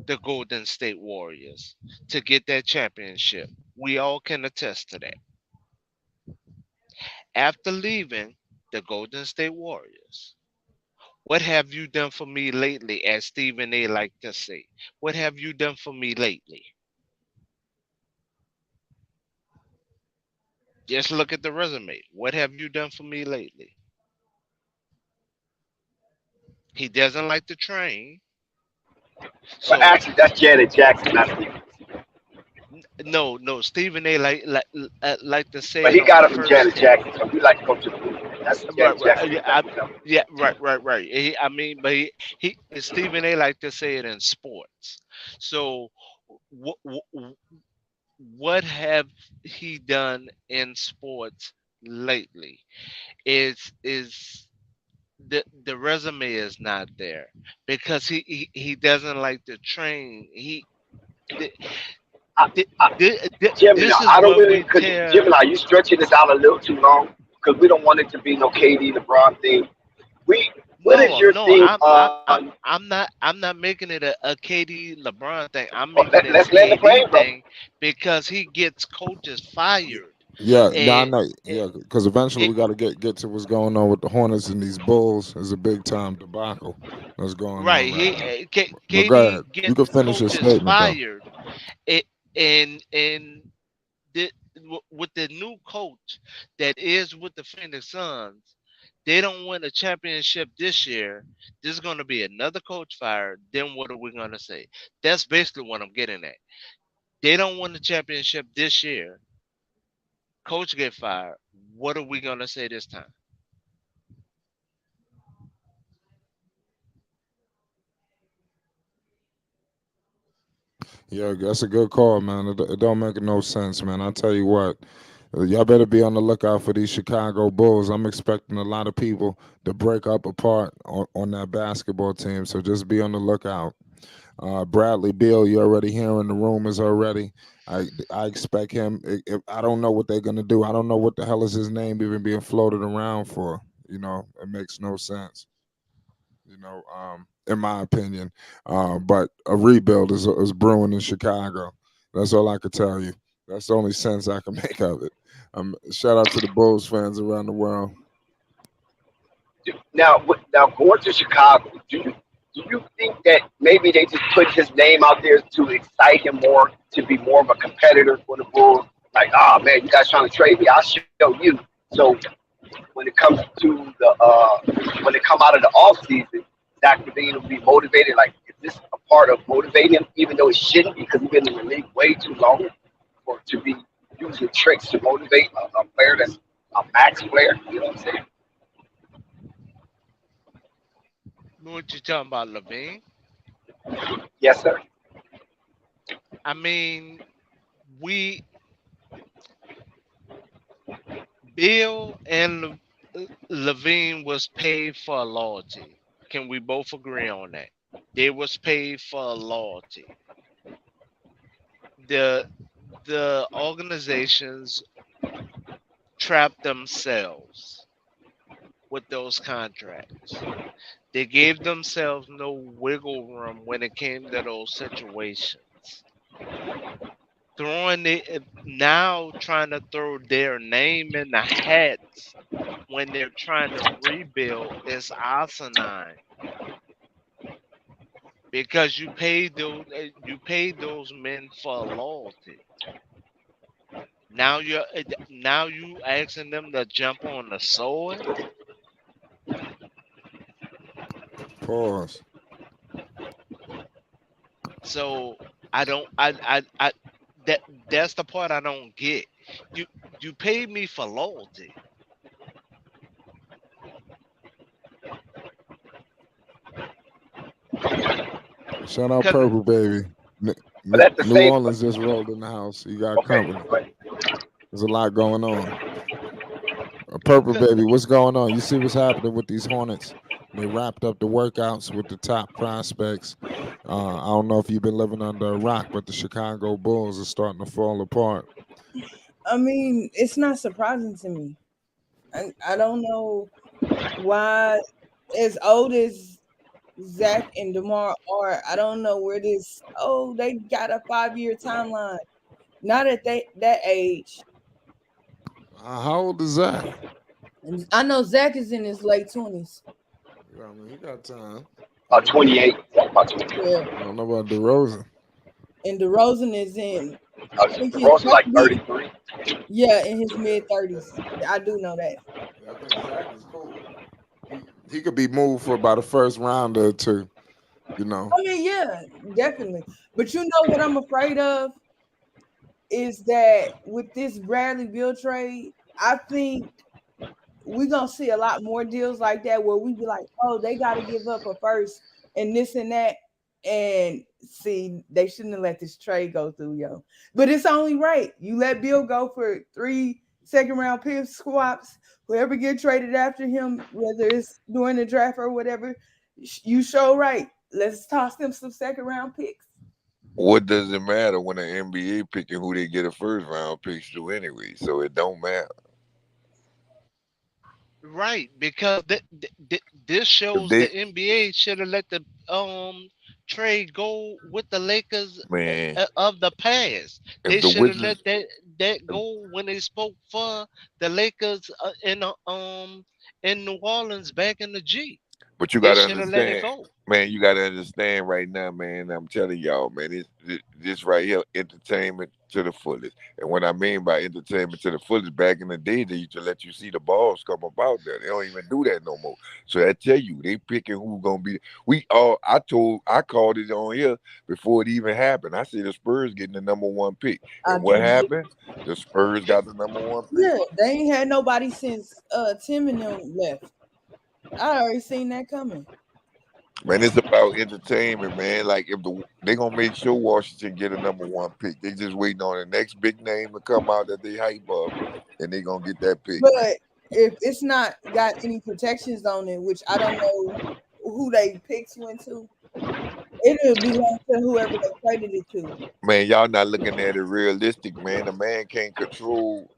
the Golden State Warriors to get that championship. We all can attest to that. After leaving the Golden State Warriors, what have you done for me lately, as Stephen A like to say? What have you done for me lately? Just look at the resume. What have you done for me lately? He doesn't like to train. But So actually, that's Janet Jackson, not Steve. no, Stephen A like to say But it he on got the it from first Janet take. Jackson, so we like to go to the movie. That's Right, Janet right, Jackson. yeah, right. I mean, but he Stephen A like to say it in sports. So, what what have he done in sports lately? Is the resume is not there because he doesn't like to train. Th- I, I, Gemini, this is I don't what really, we because tear. Gemini, you stretching this out a little too long because we don't want it to be no KD LeBron thing. What is your No, thing on? I'm not making it a KD LeBron thing. I'm Oh, making it a let's land the KD plane, bro. thing because he gets coaches fired, Yeah, nah, and nah, it, yeah, because eventually it we got to get to what's going on with the Hornets and these Bulls. Is a big time debacle that's going on right. right now. But go KD ahead, you can gets finish your coaches statement though. fired, it, and the, with the new coach that is with the Phoenix Suns, they don't win a championship this year. There's going to be another coach fired. Then what are we going to say? That's basically what I'm getting at. They don't win the championship this year. Coach get fired. What are we going to say this time? Yeah, that's a good call, man. It don't make no sense, man. I tell you what, y'all better be on the lookout for these Chicago Bulls. I'm expecting a lot of people to break up apart on that basketball team. So just be on the lookout. Bradley Beal, you're already hearing the rumors already. I expect him. I don't know what they're gonna do. I don't know what the hell is his name even being floated around for. It makes no sense. In my opinion. But a rebuild is brewing in Chicago. That's all I could tell you. That's the only sense I can make of it. Shout out to the Bulls fans around the world. Now going to Chicago, do you think that maybe they just put his name out there to excite him more, to be more of a competitor for the Bulls? Like, oh man, you guys trying to trade me? I'll show you. So when it comes to when it come out of the off season, Zach Levine will be motivated. Like, is this a part of motivating him, even though it shouldn't, because he's been in the league way too long for to be using tricks to motivate a player that's a max player? You know what I'm saying? What you talking about, Levine? Yes, sir. I mean, we Bill and Levine was paid for loyalty. Can we both agree on that? They was paid for loyalty. The the organizations trapped themselves with those contracts. They gave themselves no wiggle room when it came to those situations. Throwing it now, trying to throw their name in the hats when they're trying to rebuild is asinine because you paid those men for loyalty. Now you asking them to jump on the sword. Pause. So I don't I that that's the part I don't get. You you paid me for loyalty. Shout out Cause Purple Baby. But at the New same, Orleans just rolled in the house. You got okay, company. but There's a lot going on. Purple Baby, what's going on? You see what's happening with these Hornets? They wrapped up the workouts with the top prospects. I don't know if you've been living under a rock, but the Chicago Bulls are starting to fall apart. I mean, it's not surprising to me. I don't know why, as old as Zach and DeMar are. I don't know where this. Oh, they got a 5-year timeline. Not at that age. How old is Zach? And I know Zach is in his late 20s. I mean, he got time. 28. About 28. Yeah. I don't know about DeRozan. And DeRozan is in. Ross like 33. Yeah, in his mid 30s. I do know that. I think Zach is cool. He could be moved for about a first rounder or two. You know. I mean, yeah, definitely. But you know what I'm afraid of is that with this Bradley Beal trade, I think we're gonna see a lot more deals like that where we be like, oh, they got to give up a first and this and that. And see, they shouldn't have let this trade go through, yo. But it's only right. You let Bill go for 3 second-round pick swaps. Whoever get traded after him, whether it's during the draft or whatever, you show right. Let's toss them some second-round picks. What does it matter when the NBA picking who they get a first round picks to anyway? So it don't matter. Right, because this shows the NBA should have let the trade go with the Lakers of the past. They should have let that go when they spoke for the Lakers in New Orleans back in the G. But you got to understand, man. You got to understand right now, man. I'm telling y'all, man. This right here, entertainment to the fullest. And what I mean by entertainment to the fullest, back in the day, they used to let you see the balls come about there. They don't even do that no more. So I tell you, they picking who's gonna be. I called it on here before it even happened. I said the Spurs getting the number 1 pick. And what happened? The Spurs got the number 1 pick. Yeah, they ain't had nobody since Tim and them left. I already seen that coming. Man, it's about entertainment, man. Like if they gonna make sure Washington get a number 1 pick, they just waiting on the next big name to come out that they hype up, and they gonna get that pick. But if it's not got any protections on it, which I don't know who they picks went to, it'll belong to whoever they traded it to. Man, y'all not looking at it realistic, man. The man can't control.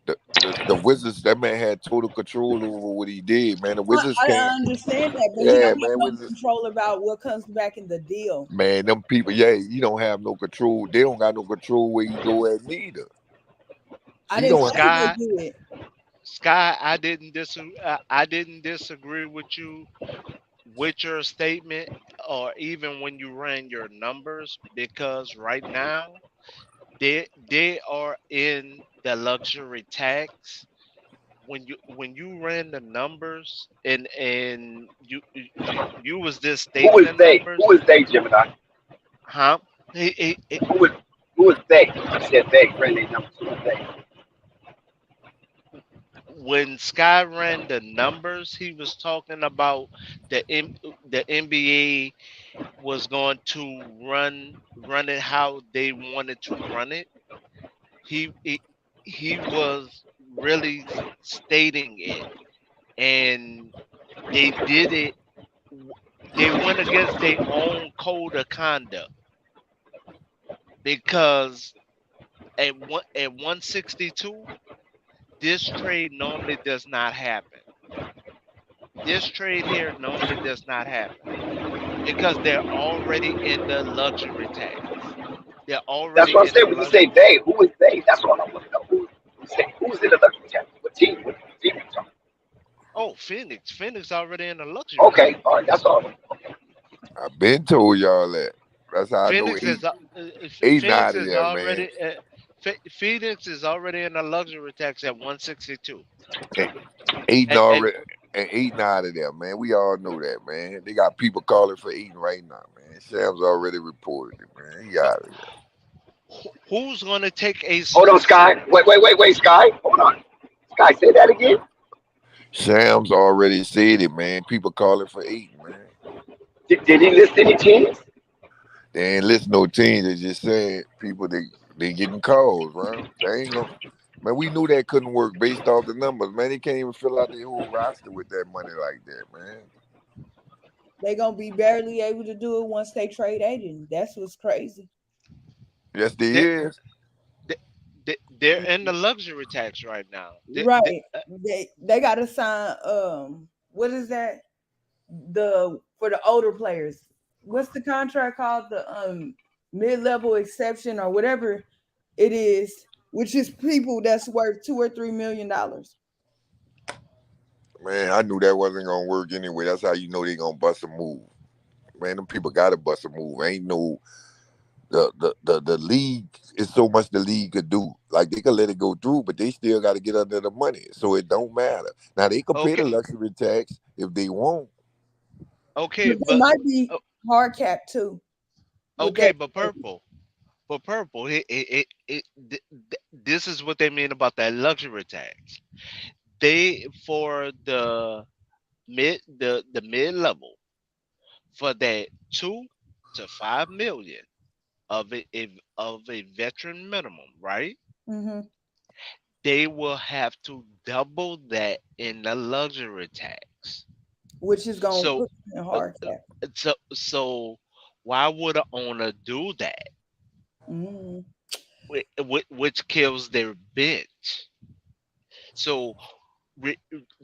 The Wizards, that man had total control over what he did, man. The Wizards I can't. understand that, but he don't have no control about what comes back in the deal. Man, them people, you don't have no control. They don't got no control where you go at neither. Sky, I didn't disagree with you with your statement, or even when you ran your numbers, because right now they are in the luxury tax. When you ran the numbers and you was just stating who is the they? numbers. Who is they, Gemini? Huh? Who is they? You said they ran their numbers. Who is they? When Sky ran the numbers, he was talking about the NBA was going to run it how they wanted to run it. He was really stating it, and they did it. They went against their own code of conduct, because at 162, this trade normally does not happen. This trade here normally does not happen because they're already in the luxury tax. They're already. That's what I'm saying. When you say they, who is they? That's what I'm looking at. Who's in the luxury tax? What team? What team are you talking? Oh, Phoenix. Phoenix already in the luxury. Okay, all right, that's all. Okay. I've been told y'all that. That's how Phoenix I know. Phoenix is already. Phoenix is already in the luxury tax at 162. Eating already and eating out of there, man. We all know that, man. They got people calling for eating right now, man. Shams already reported it, man. He out of there. Who's gonna take a? Hold on, Sky. Wait, Sky. Hold on. Sky, say that again. Shams already said it, man. People calling for eating, man. Did he list any teams? They ain't list no teams. They just said people they getting calls, right? They ain't gonna. Man, we knew that couldn't work based off the numbers. Man, they can't even fill out their whole roster with that money like that, man. They're going to be barely able to do it once they trade Aiden. That's what's crazy. Yes, they is. They're in the luxury tax right now. They got to sign, what is that? The for the older players. What's the contract called? The mid-level exception or whatever it is, which is people that's worth $2 or $3 million. Man, I knew that wasn't gonna work anyway. That's how you know they gonna bust a move. Man, them people gotta bust a move. Ain't no the league is so much the league could do. Like they could let it go through, but they still gotta get under the money. So it don't matter. Now they could pay the luxury tax if they want. Okay, but it might be hard cap too. Okay, but purple. This is what they mean about that luxury tax. They for the mid level for that 2 to 5 million of a veteran minimum, right? Mm-hmm. They will have to double that in the luxury tax, which is going to put in hard cap. So why would an owner do that? Mm. Which kills their bench. So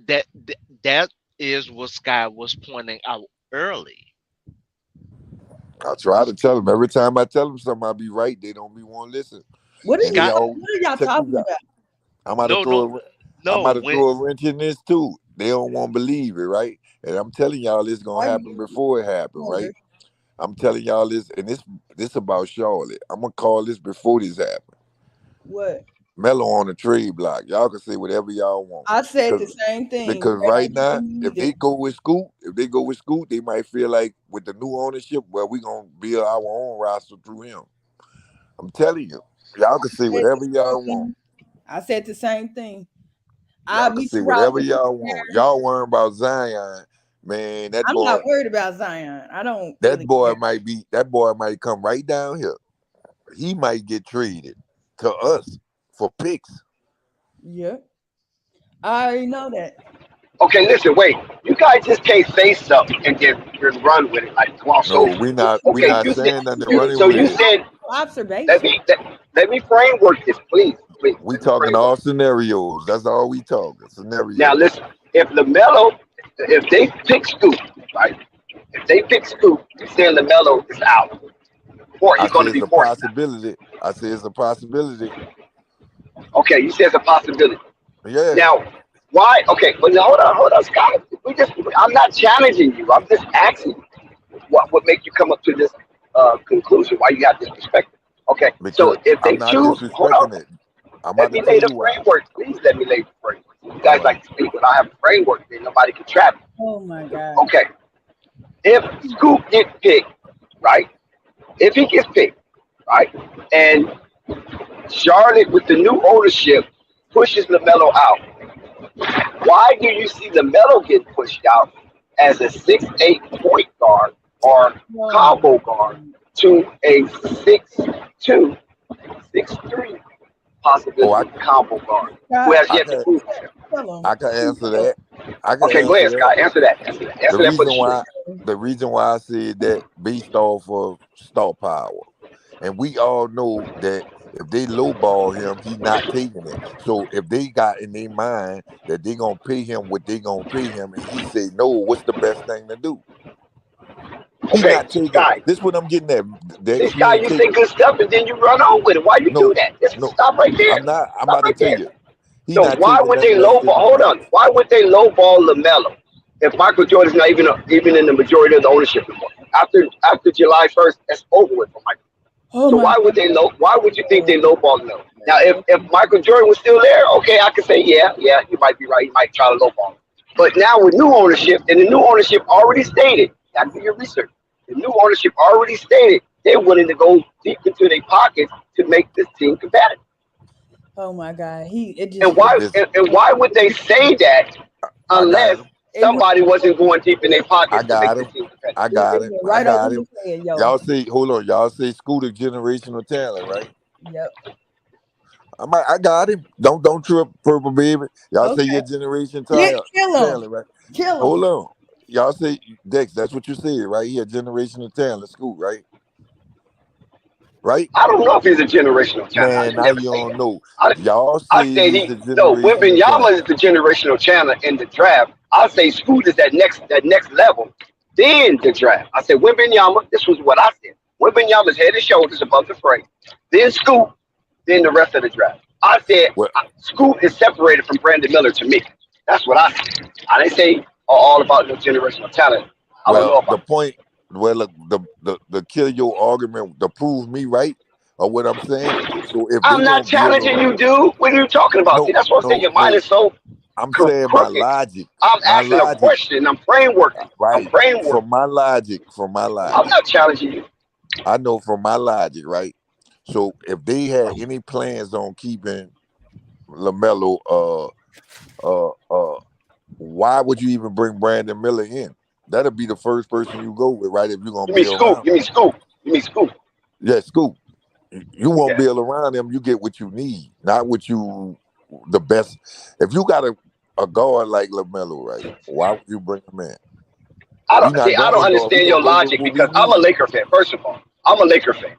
that is what Sky was pointing out early. I try to tell them every time I tell them something, I be right. They don't be want to listen. What are y'all talking about? I'm about to throw a wrench in this too. They don't want to believe it, right? And I'm telling y'all this gonna happen before it happens, right? I'm telling y'all this, and this about Charlotte. I'm gonna call this before this happens. What? Melo on the trade block. Y'all can say whatever y'all want. I said the same thing. Because right now, if they go with Scoot, they might feel like with the new ownership, well, we gonna build our own roster through him. I'm telling you, y'all can say whatever y'all want. I said the same thing. Y'all can say whatever y'all want. Y'all worrying about Zion, man. I'm not worried about Zion. I don't. That boy might come right down here. He might get traded to us for picks. Yeah, I already know that. Okay, listen, wait. You guys just can't say something and then run with it. Like, well, no, we not saying nothing running so with you it. said observation. Let me framework this, please. We talking all scenarios. That's all we talking. Scenarios. Now listen, if LaMelo, if they pick Scoot, right? If they pick Scoot, you're saying LaMelo is out. Or he's going to be forced. Possibility. I say it's a possibility. Okay, you say it's a possibility. Yeah. Now, why? Okay, but now, hold on, Scott. I'm not challenging you. I'm just asking you what would make you come up to this conclusion? Why you have this perspective? Okay, because so if they choose, hold on. Let me lay the framework. Please let me lay the framework. You guys like to speak when I have a framework, then nobody can trap me. Oh my God. Okay. If Scoop gets picked, right? If he gets picked, right? And Charlotte with the new ownership pushes LaMelo out. Why do you see LaMelo get pushed out as a 6'8" point guard or combo guard to a 6'2", 6'3" possibility combo guard who has yet to prove himself? I can answer that. Okay, go ahead, Scott. Answer that. The reason why I said that based off of star power, and we all know that if they lowball him, he's not taking it. So if they got in their mind that they gonna pay him what they gonna pay him, and he say no, what's the best thing to do? He's not taking. This is what I'm getting at. This guy, you say good stuff and then you run on with it. Why you do that? Stop right there. I'm about to tell you. So why would they lowball? Hold on. Why would they lowball LaMelo if Michael Jordan's not even in the majority of the ownership anymore? After July 1st, that's over with for Michael. So why would you think they lowball LaMelo? Now, if Michael Jordan was still there, okay, I could say yeah, you might be right. You might try to lowball him. But now with new ownership, and the new ownership already stated, you do your research. The new ownership already stated they're willing to go deep into their pockets to make this team competitive. Oh my God! And why would they say that unless somebody wasn't going deep in their pockets? I got it. Right over your head, yo. Y'all say, hold on. Y'all say Scooter generational talent, right? Yep. I got him. Don't trip, purple baby. Y'all say your generation talent, right? Kill him. Hold on. Y'all say Dex. That's what you said, right? He a generational talent, Scoot, right? Right? I don't know if he's a generational talent. Man, now you don't know. Y'all say I say he's a generational talent. Wembanyama is the generational talent in the draft. I say Scoot is that next level. Then the draft. I said Wembanyama. This was what I said. Wembanyama's head and shoulders above the fray. Then Scoot. Then the rest of the draft. I said Well, Scoot is separated from Brandon Miller to me. That's what I said. I didn't say all about no generational talent. I don't know well, the about point, well, look, the kill your argument to prove me right or what I'm saying. So if they I'm not gonna build challenging around, you, dude. What are you talking about? See, no, that's what I'm saying. no, Your mind no. is so I'm saying my crooked. logic, I'm my asking a logic, question. I'm brainworking. I'm right? brainworking. From my logic, I'm not challenging you. I know from my logic, right? So if they had any plans on keeping Lamelo, why would you even bring Brandon Miller in? That'll be the first person you go with, right? If you're gonna You mean build Scoop? around. You mean Scoop? You mean Scoop? Yeah, Scoop. You won't Yeah. build around them. You get what you need, not what you the best. If you got a guard like Lamelo, right? Why would you bring him in? I We don't see. not I done don't with guard. We understand gonna your go with logic what we because I'm a need. Laker fan. First of all, I'm a Laker fan,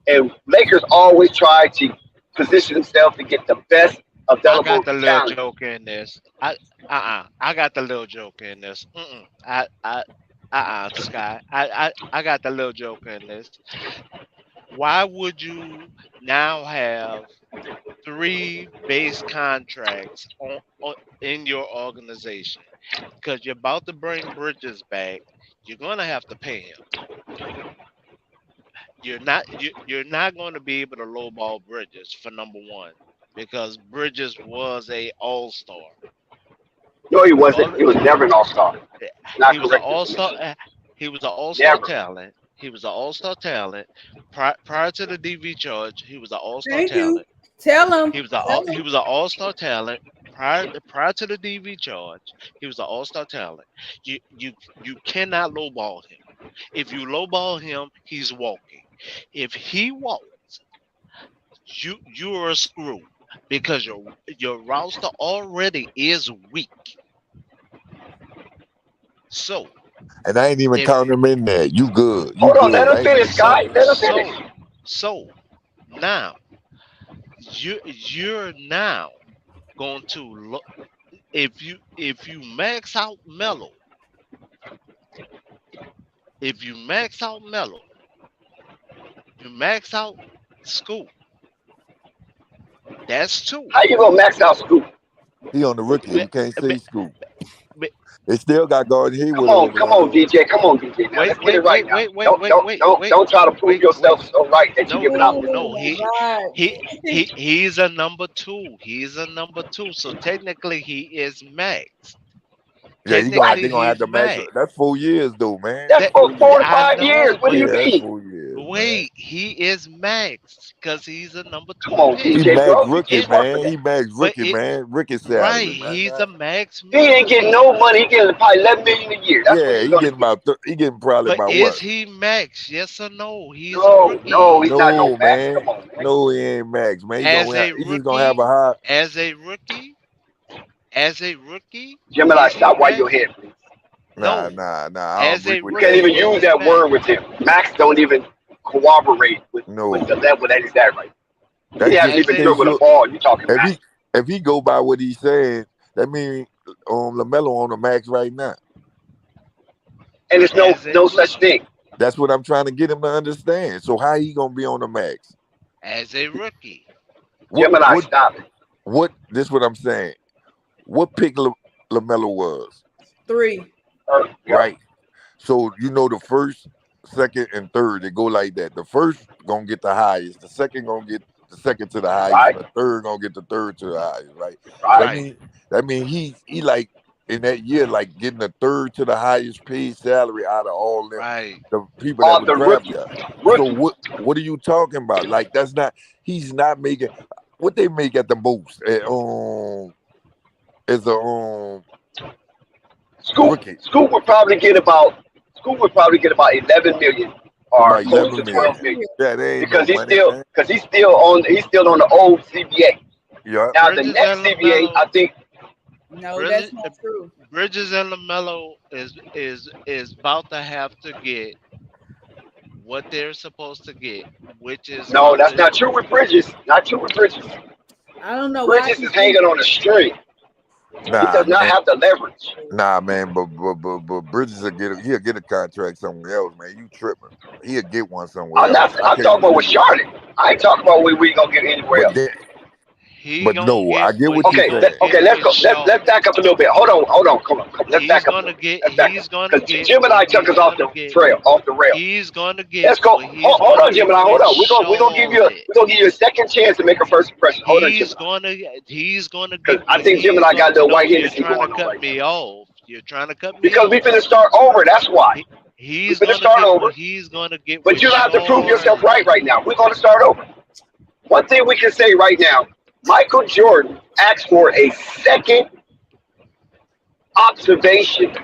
and Lakers always try to position themselves to get the best I available got the little talent. joke in this. I got the little joke in this. Sky. I got the little joke in this. Why would you now have 3 base contracts in your organization? Because you're about to bring Bridges back. You're gonna have to pay him. You're not going to be able to lowball Bridges for number one because Bridges was a all-star. No, he wasn't. He was never an all-star. Not He was an correct all-star. information. He was an all-star Never. talent. He was an all-star talent. Prior to the DV charge, he was an all-star Thank you. talent. Tell him. He was Tell he him. was an all-star talent. Prior to the DV charge, he was an all-star talent. You cannot lowball him. If you lowball him, he's walking. If he walks, you're screwed because your roster already is weak. So And I ain't even if counting him in there. You good. You Hold on. Let good. him I ain't even finish, Sky. counting him. Let him finish. so now you're now going to look if you max out Melo, if you max out Melo, you max out Scoop. That's 2. How you gonna max out Scoop? He on the rookie. Be- You can't be- say Scoop. be- They still got Gordon Come Hayward on, over come there on, though. DJ. Come on, DJ. Now let's get it right now. Don't try to prove wait. yourself so right that you're No, giving out no, this. no. Oh my God. He's a number 2. He's a number 2. So technically he is maxed. Yeah, they gonna Technically have he's to max. maxed. That's 4 years though, man. That's That, for 4 to I 5 years. know, What do but you Yeah, that's mean? 4 years, man. wait, he is maxed because he's a number 2 Come on, pick. He DJ, max bro. You rookie, too smart for man. that. He max But rookie, man. Rookie right, salary, man. he's a max. He ain't getting no money. He getting probably 11 million a year. That's what Yeah, he's he gonna getting get. about he getting probably But about is what? he maxed? Yes or no? He's a No, rookie. no, he's not no No, max. man. Come on, man. No, he ain't max, man. He As gonna a have, he's just gonna have a rookie, high. as a rookie, Gemini, is he stop while you're maxed? here, please. Nah. No. I don't As agree a with You can't that. even rookie, is use he that word maxed? with him. Max don't even corroborate with No, the level that he's at right now. that's He hasn't just even As a dribbled the ball. You talking if Max? he go by what he's saying, that means Lamelo on the max right now. And there's as a no such thing. That's what I'm trying to get him to understand. So how he gonna be on the max? as a rookie. Gemini, stop it. This what I'm saying. What pick Lamelo was? 3. Right. So you know the first, second, and third, they go like that. The first gonna get the highest, the second gonna get the second to the highest, Right. and the third gonna get the third to the highest, right? Right. That mean he like in that year like getting the third to the highest paid salary out of all them Right. the people that All were the drafted. rookies. So what are you talking about? Like that's not he's not making what they make at the most is a rookie. Scoop would probably get about 11 million or About close to 11 12 million. Yeah, they ain't Because no money, man. he's still on the old CBA. Yeah. Now the Bridges next and CBA, LaMelo- I think No, Bridges- that's not true. Bridges and Lamelo is about to have to get what they're supposed to get, which is no, that's not true with Bridges. Not true with Bridges. I don't know why. Bridges is hanging on a string. He Nah, does not man. have the leverage. Nah, man. But Bridges he'll get a contract somewhere else, man. You tripping? He'll get one somewhere else. I'm talking about with Charlotte. I ain't talking about where we gonna get anywhere But else. then, He but gonna no, get I get what what he you Okay, gonna saying. get let's go. with Let's Charlotte. back up a little bit. Hold on. Come on. Let's He's back up. gonna get. Let's back He's up. gonna Because get Jim and what I took he's us off gonna the get. trail, off the rail. He's gonna get Let's go. what he's Hold gonna on, Jim get and I. Hold with on. We're gonna give you a second chance to make a first impression. Hold on, Jim. He's gonna Because get I what think Jim he's and I got a gonna. little No, white you're Hennessy trying to going on cut right now. me off. You're trying to cut me Because we off. finna start over. That's why. He's We finna gonna start get over. what he's gonna get But with you don't have to prove yourself Charlotte. right now. We're gonna start over. One thing we can say right now, Michael Jordan asked for a second observation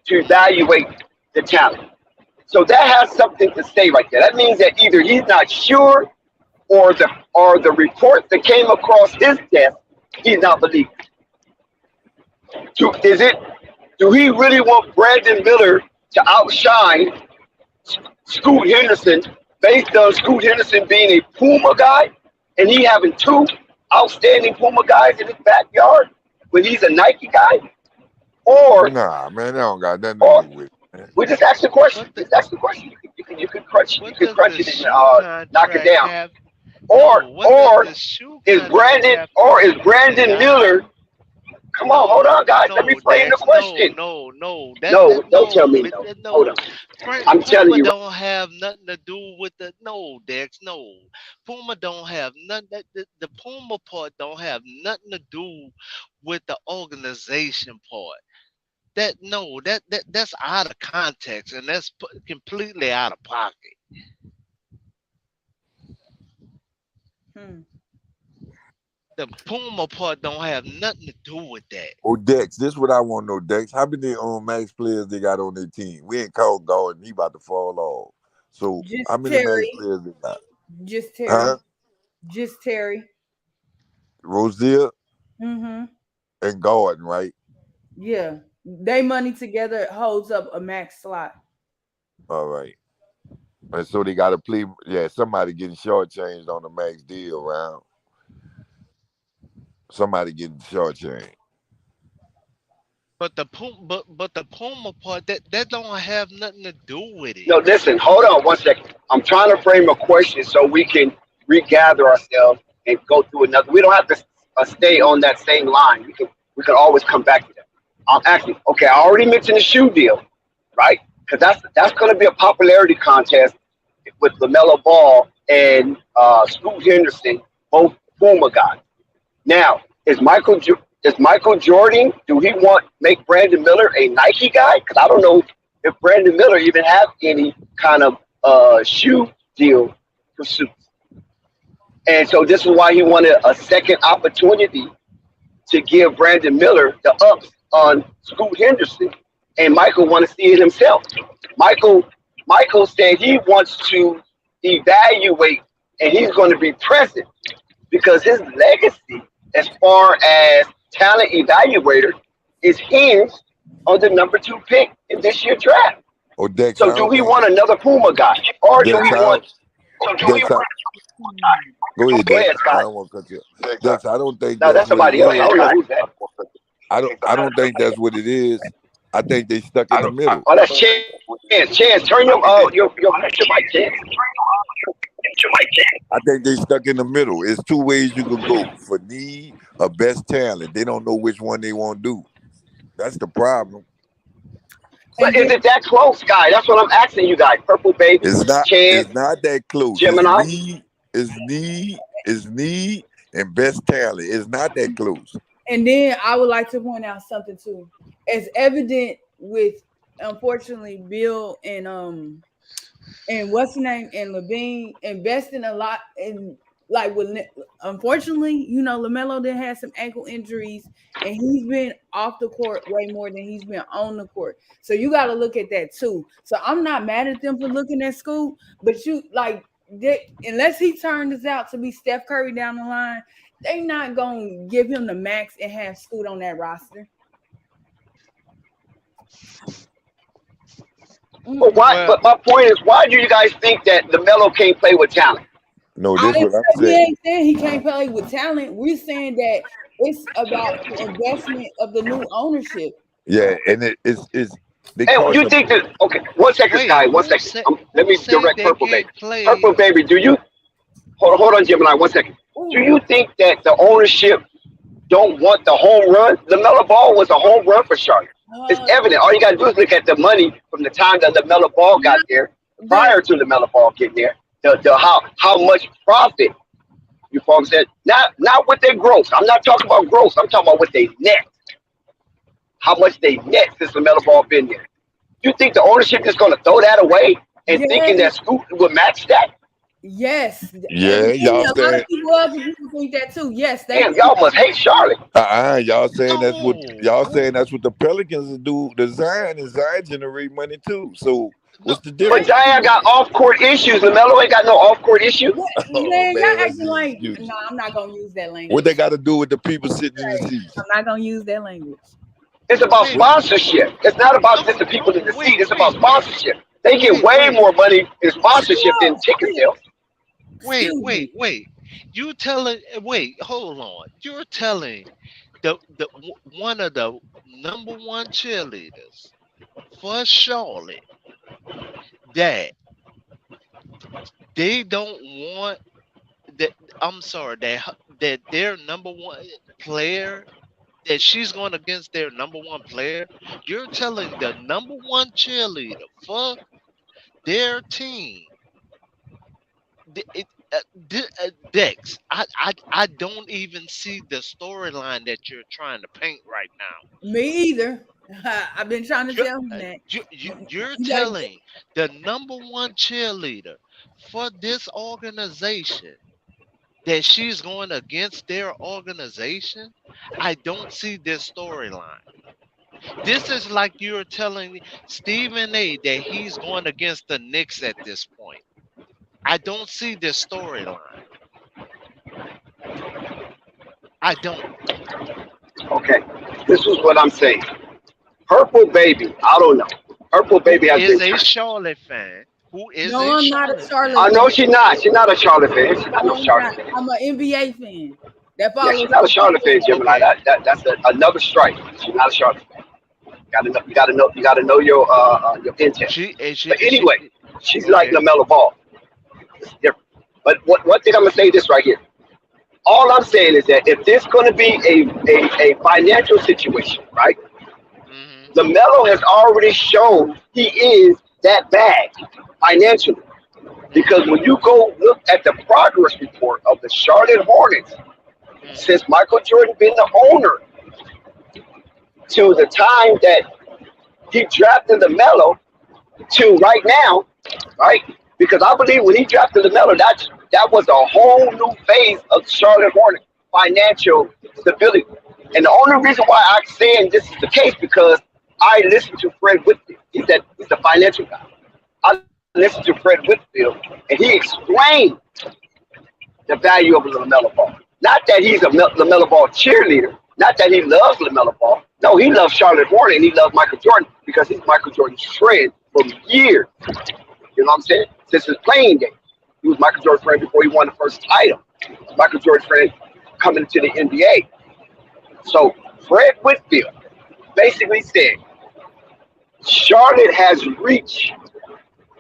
to evaluate the talent. So that has something to say right there. That means that either he's not sure or the report that came across his desk, he's not believing. Do he really want Brandon Miller to outshine Scoot Henderson based on Scoot Henderson being a Puma guy and he having two outstanding Puma guys in his backyard when he's a Nike guy? Or Nah, man, that don't got nothing or to do with it, man. we just ask the question. What the Just ask the question. You can crunch what it does the and shoe knock it contract down. have? Or No, what does the shoe is contract have to Brandon Nah, Miller? Come on, hold on, guys. Let me frame the Dex, question. no. No, don't tell me no. Hold on. I'm telling Puma you. don't have nothing to do with the Dex, no. Puma don't have nothing. The Puma part don't have nothing to do with the organization part. That's out of context and that's completely out of pocket. The Puma part don't have nothing to do with that. Oh, Dex, this is what I want to know, Dex. How many max players they got on their team? We ain't called Gordon. He about to fall off. So how Just many max Terry. players they got? Just Terry. Huh? Just Terry. Rozier Mm-hmm. and Gordon, right? Yeah. They money together holds up a max slot. All right. And so they got to play. Yeah, somebody getting shortchanged on the max deal round. Somebody getting shortchanged. But the Puma part that don't have nothing to do with it. No, listen, hold on one second. I'm trying to frame a question so we can regather ourselves and go through another. We don't have to stay on that same line. We can always come back to that. Actually, okay, I already mentioned the shoe deal, right? Because that's going to be a popularity contest with Lamelo Ball and Scoot Henderson, both Puma guys. Now, is Michael Jordan? Do he make Brandon Miller a Nike guy? Because I don't know if Brandon Miller even have any kind of shoe deal pursuits. And so this is why he wanted a second opportunity to give Brandon Miller the ups on Scoot Henderson. And Michael want to see it himself. Michael said he wants to evaluate and he's going to be present because his legacy as far as talent evaluator is hinged on the number 2 pick in this year's draft. Oh, Dex, So do we want another Puma guy? Or do we want Go ahead, Go ahead, Dex. Scott. I don't want to cut you. Dex, I don't think No, that's what it somebody else. I is. don't know who's that. I don't think that's what it is. I think they stuck in the middle. Oh, that's Chance. Chance, turn your mic, Chance. I think they stuck in the middle. It's 2 ways you can go for need or best talent. They don't know which one they want to do. That's the problem. But is it that close, guy? That's what I'm asking you guys. Purple Baby, It's not. Chance, It's not that close. Gemini. It's need, and best talent. It's not that close. And then I would like to point out something too. As evident with, unfortunately, Bill and what's the name and Levine investing a lot in, like, with, unfortunately, LaMelo did have some ankle injuries and he's been off the court way more than he's been on the court. So you got to look at that too. So I'm not mad at them for looking at Scoot, but unless he turned this out to be Steph Curry down the line, they not gonna give him the max and have Scoot on that roster. But my point is, why do you guys think that LaMelo can't play with talent? No, I this didn't what I'm say we saying. ain't saying he can't play with talent. We're saying that it's about the investment of the new ownership. Yeah, and it's And because you of think that? Okay, 1 second, Wait, Sky. 1 second. Let who me said direct they Purple Baby. can't play? Purple Baby, do you hold on, Gemini? 1 second. Do you think that the ownership don't want the home run? LaMelo Ball was a home run for Charlotte. It's evident. All you got to do is look at the money from the time that LaMelo Ball got there, prior to LaMelo Ball getting there. The how much profit you folks said. Not what they gross. I'm not talking about gross. I'm talking about what they net. How much they net since LaMelo Ball been there. You think the ownership is going to throw that away and thinking that Scoot will match that? Yes. Yeah, y'all a lot saying of people other people think that too. Yes, they Damn, y'all must hate Charlotte. y'all saying that's what No. y'all saying that's what the Pelicans do. The Zion and Zion generate money too. So what's the But difference? Zion got off-court issues. LaMelo ain't got no off-court issue. Man, Oh, y'all man, what's acting this like excuse? no, I'm not gonna use that language. What they got to do with the people sitting in the seats? I'm not gonna use that language. It's about Wait. sponsorship. It's not about just the people in the seat. It's about sponsorship. They get way more money in sponsorship than ticket sales. Wait. You telling? Wait, hold on. You're telling the one of the number one cheerleaders for Charlotte that they don't want that. I'm sorry that their number one player that she's going against their number one player. You're telling the number one cheerleader for their team. Dex, I don't even see the storyline that you're trying to paint right now. Me either. I've been trying to tell him that. You're telling the number one cheerleader for this organization that she's going against their organization. I don't see this storyline. This is like you're telling Stephen A that he's going against the Knicks at this point. I don't see this storyline. I don't. Okay, this is what I'm saying. Purple Baby, I don't know. Purple Baby has Is been. a Charlotte fan. Who is No, a I'm not a Charlotte Charlotte I fan? know she's not. She's not a Charlotte fan. She's not no Charlotte fan. I'm an NBA fan. That Yeah, follows. she's not a Charlotte fan, Gemini. Okay. That's another strike. She's not a Charlotte fan. You gotta know your intent. But anyway, she's like okay. LaMelo Ball. It's different. But one thing I'm gonna say this right here. All I'm saying is that if there's gonna be a financial situation, right? Mhm. LaMelo has already shown he is that bad financially. Because when you go look at the progress report of the Charlotte Hornets, since Michael Jordan been the owner to the time that he drafted LaMelo to right now, right? Because I believe when he drafted LaMelo, that was a whole new phase of Charlotte Hornets financial stability. And the only reason why I'm saying this is the case because I listened to Fred Whitfield. He's a financial guy. I listened to Fred Whitfield, and he explained the value of LaMelo Ball. Not that he's a LaMelo Ball cheerleader. Not that he loves LaMelo Ball. No, he loves Charlotte Hornets and he loves Michael Jordan because he's Michael Jordan's friend for years. You know what I'm saying? Since his playing days. He was Michael Jordan's friend before he won the first title. Michael Jordan's friend coming to the NBA. So Fred Whitfield basically said Charlotte has reached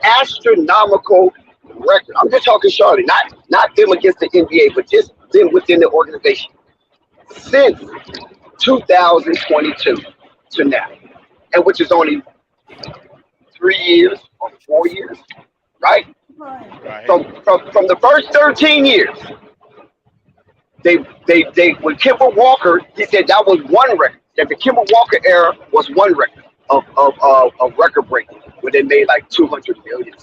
astronomical record. I'm just talking Charlotte, not them against the NBA, but just them within the organization. Since 2022 to now, and which is only 3 years or 4 years, right? Right. From the first 13 years, they when Kemba Walker, he said that was one record. That the Kemba Walker era was one record of record breaking, where they made like 200 million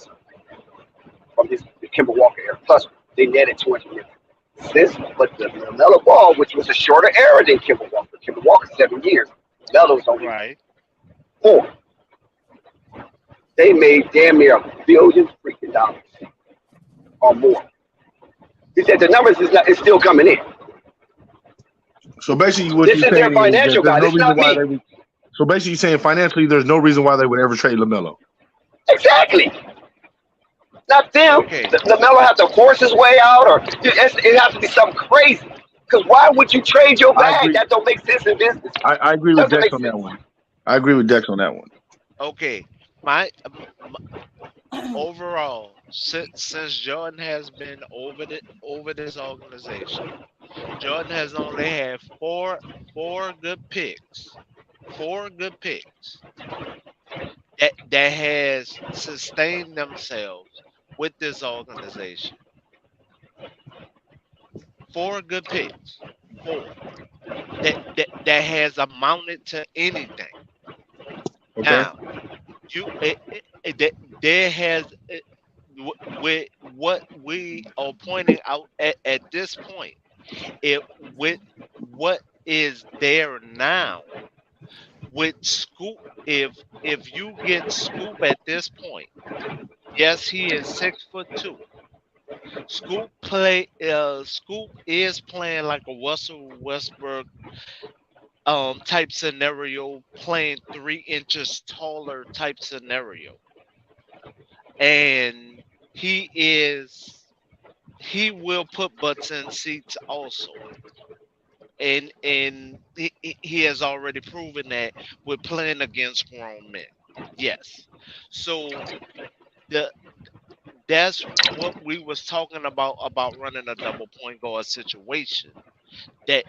from the Kemba Walker era. Plus, they netted 200 million. But the LaMelo Ball, which was a shorter era than Kemba Walker. Kemba Walker 7 years. LaMelo's only 4. They made damn near $1 billion freaking dollars or more. He said the numbers is still coming in. So basically, what This you're is their saying financial is that guy. there's This no is reason not why me. they would. So basically, you're saying financially, there's no reason why they would ever trade LaMelo. Exactly. not them. Okay. LaMelo have to force his way out, or it has to be something crazy. Because why would you trade your I bag? agree. That don't make sense in business. I agree with Doesn't Dex make on that sense. one. I agree with Dex on that one. Okay. My overall, since Jordan has been over this organization, Jordan has only had four good picks. Four good picks that has sustained themselves with this organization. Four good picks. Four. That has amounted to anything. Okay. Now, there has with what we are pointing out at this point, it with what is there now with Scoop. If you get Scoop at this point, yes, he is 6'2". Scoop is playing like a Russell Westbrook type scenario, playing 3 inches taller type scenario. And he will put butts in seats also. And he has already proven that with playing against grown men. Yes. So that's what we was talking about running a double point guard situation. That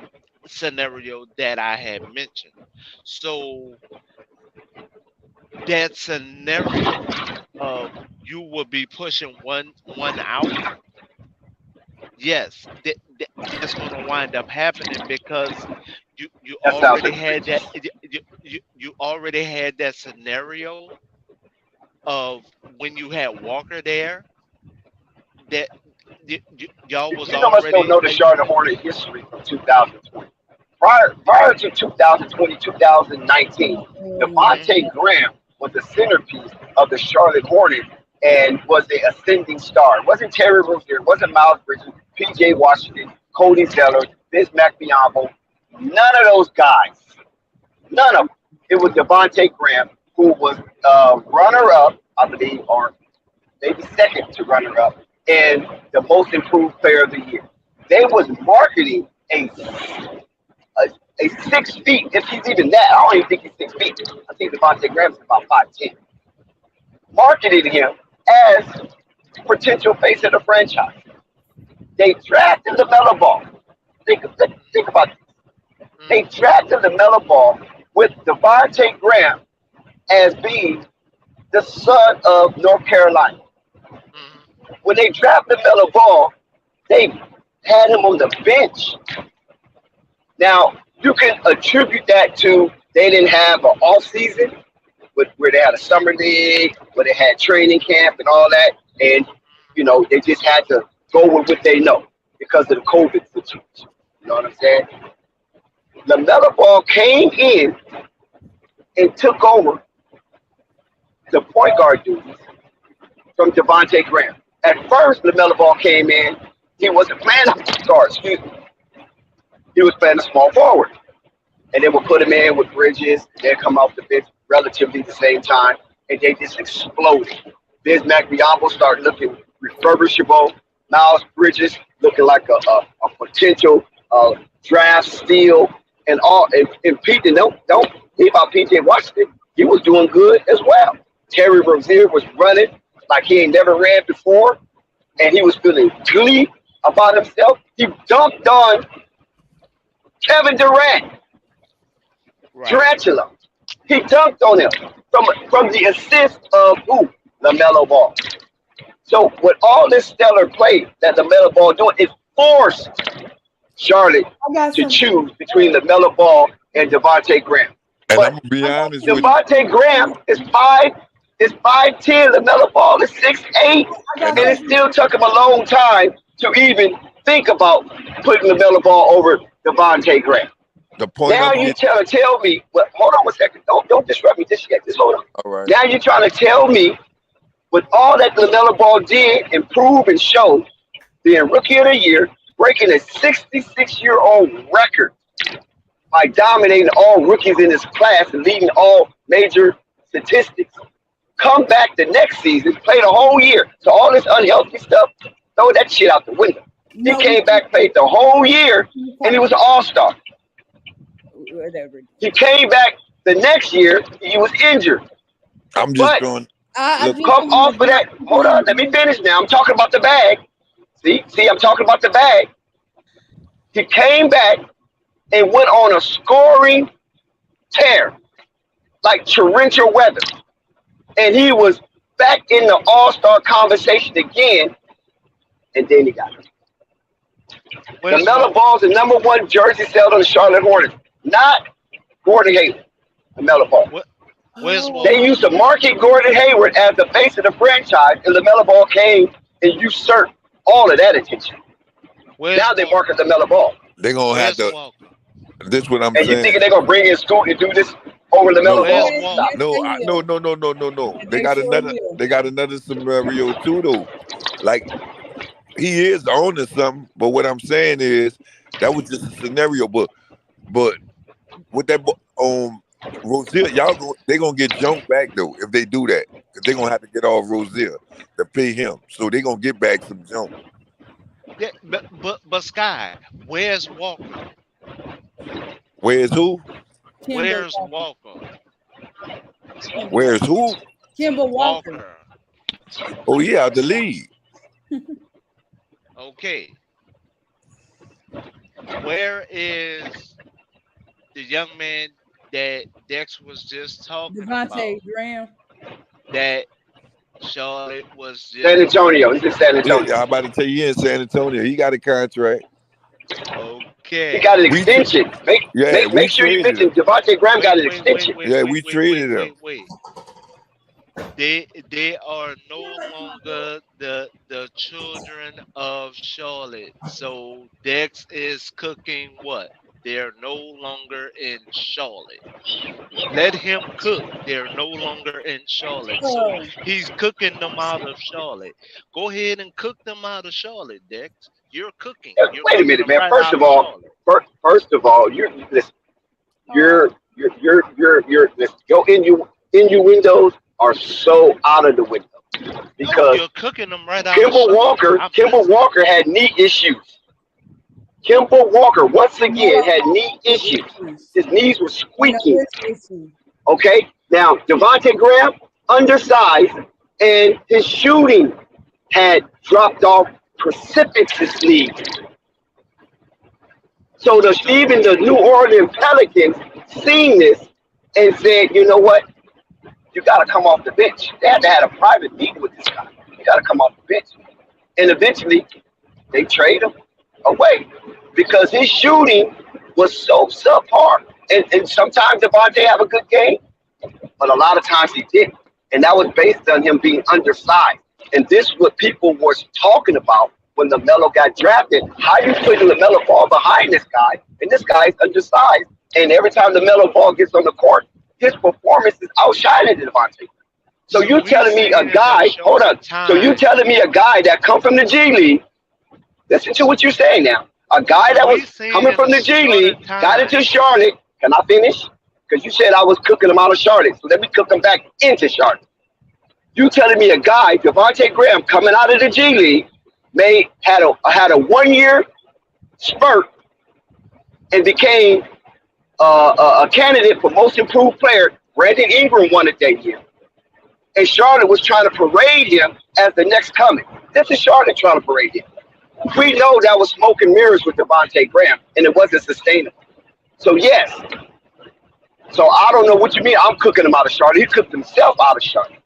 scenario that I had mentioned. So that scenario of you will be pushing one out, yes, that's going to wind up happening because you That sounds already like had that crazy. you already had that scenario of when you had Walker there that y'all was You know, much don't already know the Charlotte Hornet history from 2020. Prior to 2020, 2019, Devontae Graham was the centerpiece of the Charlotte Hornets and was the ascending star. It wasn't Terry Rozier, it wasn't Miles Bridges, P.J. Washington, Cody Zeller, Bismack Biyombo. None of those guys. None of them. It was Devontae Graham, who was runner-up, I believe, or maybe second to runner-up, and the most improved player of the year. They was marketing a 6 feet, if he's even that. I don't even think he's 6 feet. I think Devontae Graham's about 5'10". Marketed him as potential face of the franchise. They drafted LaMelo Ball. Think about this. They drafted LaMelo Ball with Devontae Graham as being the son of North Carolina. When they drafted LaMelo Ball, they had him on the bench. Now, you can attribute that to they didn't have an off season where they had a summer league, where they had training camp and all that, and they just had to go with what they know because of the COVID situation. You know what I'm saying? LaMelo Ball came in and took over the point guard duties from Devontae Graham. At first, LaMelo Ball came in, he wasn't playing a guard, excuse me. He was playing a small forward. And they would put him in with Bridges. They'd come off the bench relatively the same time. And they just exploded. Bismack Biyombo started looking refurbishable. Miles Bridges looking like a potential draft steal. And Pete, don't think about P.J. Washington. He was doing good as well. Terry Rozier was running like he ain't never ran before. And he was feeling glee about himself. He dunked on Kevin Durant. Right. Tarantula. He dunked on him from the assist of LaMelo Ball. So with all this stellar play that LaMelo Ball doing, it forced Charlotte to choose between LaMelo Ball and Devontae Graham. And but I'm gonna be honest with you. Devontae Graham is 5'10". LaMelo Ball is 6'8", and it still took him a long time to even think about putting LaMelo Ball over Devontae Graham. The point now you trying to tell me, well, hold on one second. Don't disrupt me just yet. Just hold on. All right. Now you're trying to tell me with all that LaMelo Ball did, improve and show, being rookie of the year, breaking a 66-year-old record by dominating all rookies in his class and leading all major statistics, come back the next season, play the whole year. So all this unhealthy stuff, throw that shit out the window. He came back, played the whole year, and he was an all-star. Whatever. He came back the next year, he was injured. I'm just But going. come off of that. Hold on, let me finish now. I'm talking about the bag. See, I'm talking about the bag. He came back and went on a scoring tear, like torrential weather. And he was back in the all-star conversation again, and then he got hurt. LaMelo Ball's the number one jersey sold on the Charlotte Hornets, not Gordon Hayward. LaMelo Ball. They used to market Gordon Hayward as the face of the franchise, and LaMelo Ball came and usurped all of that attention. Now they market LaMelo Ball. They're gonna have to. This what I'm and saying. You thinking they're gonna bring in Scoot and do this over LaMelo Ball? No. They got another scenario too, though. Like he is owning something, but what I'm saying is that was just a scenario. But with that Rozier, they gonna get jumped back though if they do that. Cause they're gonna have to get off Rozier to pay him, so they're gonna get back some jump. Yeah, but Sky, where's Walker? Where's who? Where's Walker? Where's who? Kimber Walker. Oh yeah, out the league. Okay. Where is the young man that Dex was just talking Devontae about? Graham. That Charlotte was just San Antonio. He's in San Antonio. Yeah, I'm about to tell you, in San Antonio, he got a contract. Okay. He got an extension. Make sure you mention Devontae Graham got an extension. We traded him. Wait. They are no longer the children of Charlotte. So Dex is cooking what? They're no longer in Charlotte. Let him cook. They're no longer in Charlotte. So he's cooking them out of Charlotte. Go ahead and cook them out of Charlotte, Dex. You're cooking. Wait a minute, man. First of all, your innuendos are so out of the window because you're cooking them right out. Kimber Walker had knee issues. Kimber Walker once again had knee issues. His knees were squeaking. Okay, now Devontae Graham undersized, and his shooting had dropped off precipitously. So even the New Orleans Pelicans seen this and said, you know what? You got to come off the bench. They had to have a private meeting with this guy. You got to come off the bench. And eventually, they trade him away because his shooting was so subpar. And sometimes Devontae have a good game, but a lot of times he didn't. And that was based on him being undersized. And this is what people were talking about when LaMelo got drafted. How you putting LaMelo Ball behind this guy, and this guy is undersized. And every time LaMelo Ball gets on the court, his performance is outshining Devontae. So you telling me a guy, hold on. So you telling me a guy that come from the G League, listen to what you're saying now. A guy that was coming from the G League, got into Charlotte. Can I finish? Because you said I was cooking him out of Charlotte. So let me cook him back into Charlotte. You telling me a guy, Devontae Graham, coming out of the G League, had a 1 year spurt and became a candidate for most improved player. Brandon Ingram won it that year. And Charlotte was trying to parade him as the next coming. This is Charlotte trying to parade him. We know that was smoke and mirrors with Devontae Graham, and it wasn't sustainable. So, yes. So, I don't know what you mean. I'm cooking him out of Charlotte. He cooked himself out of Charlotte.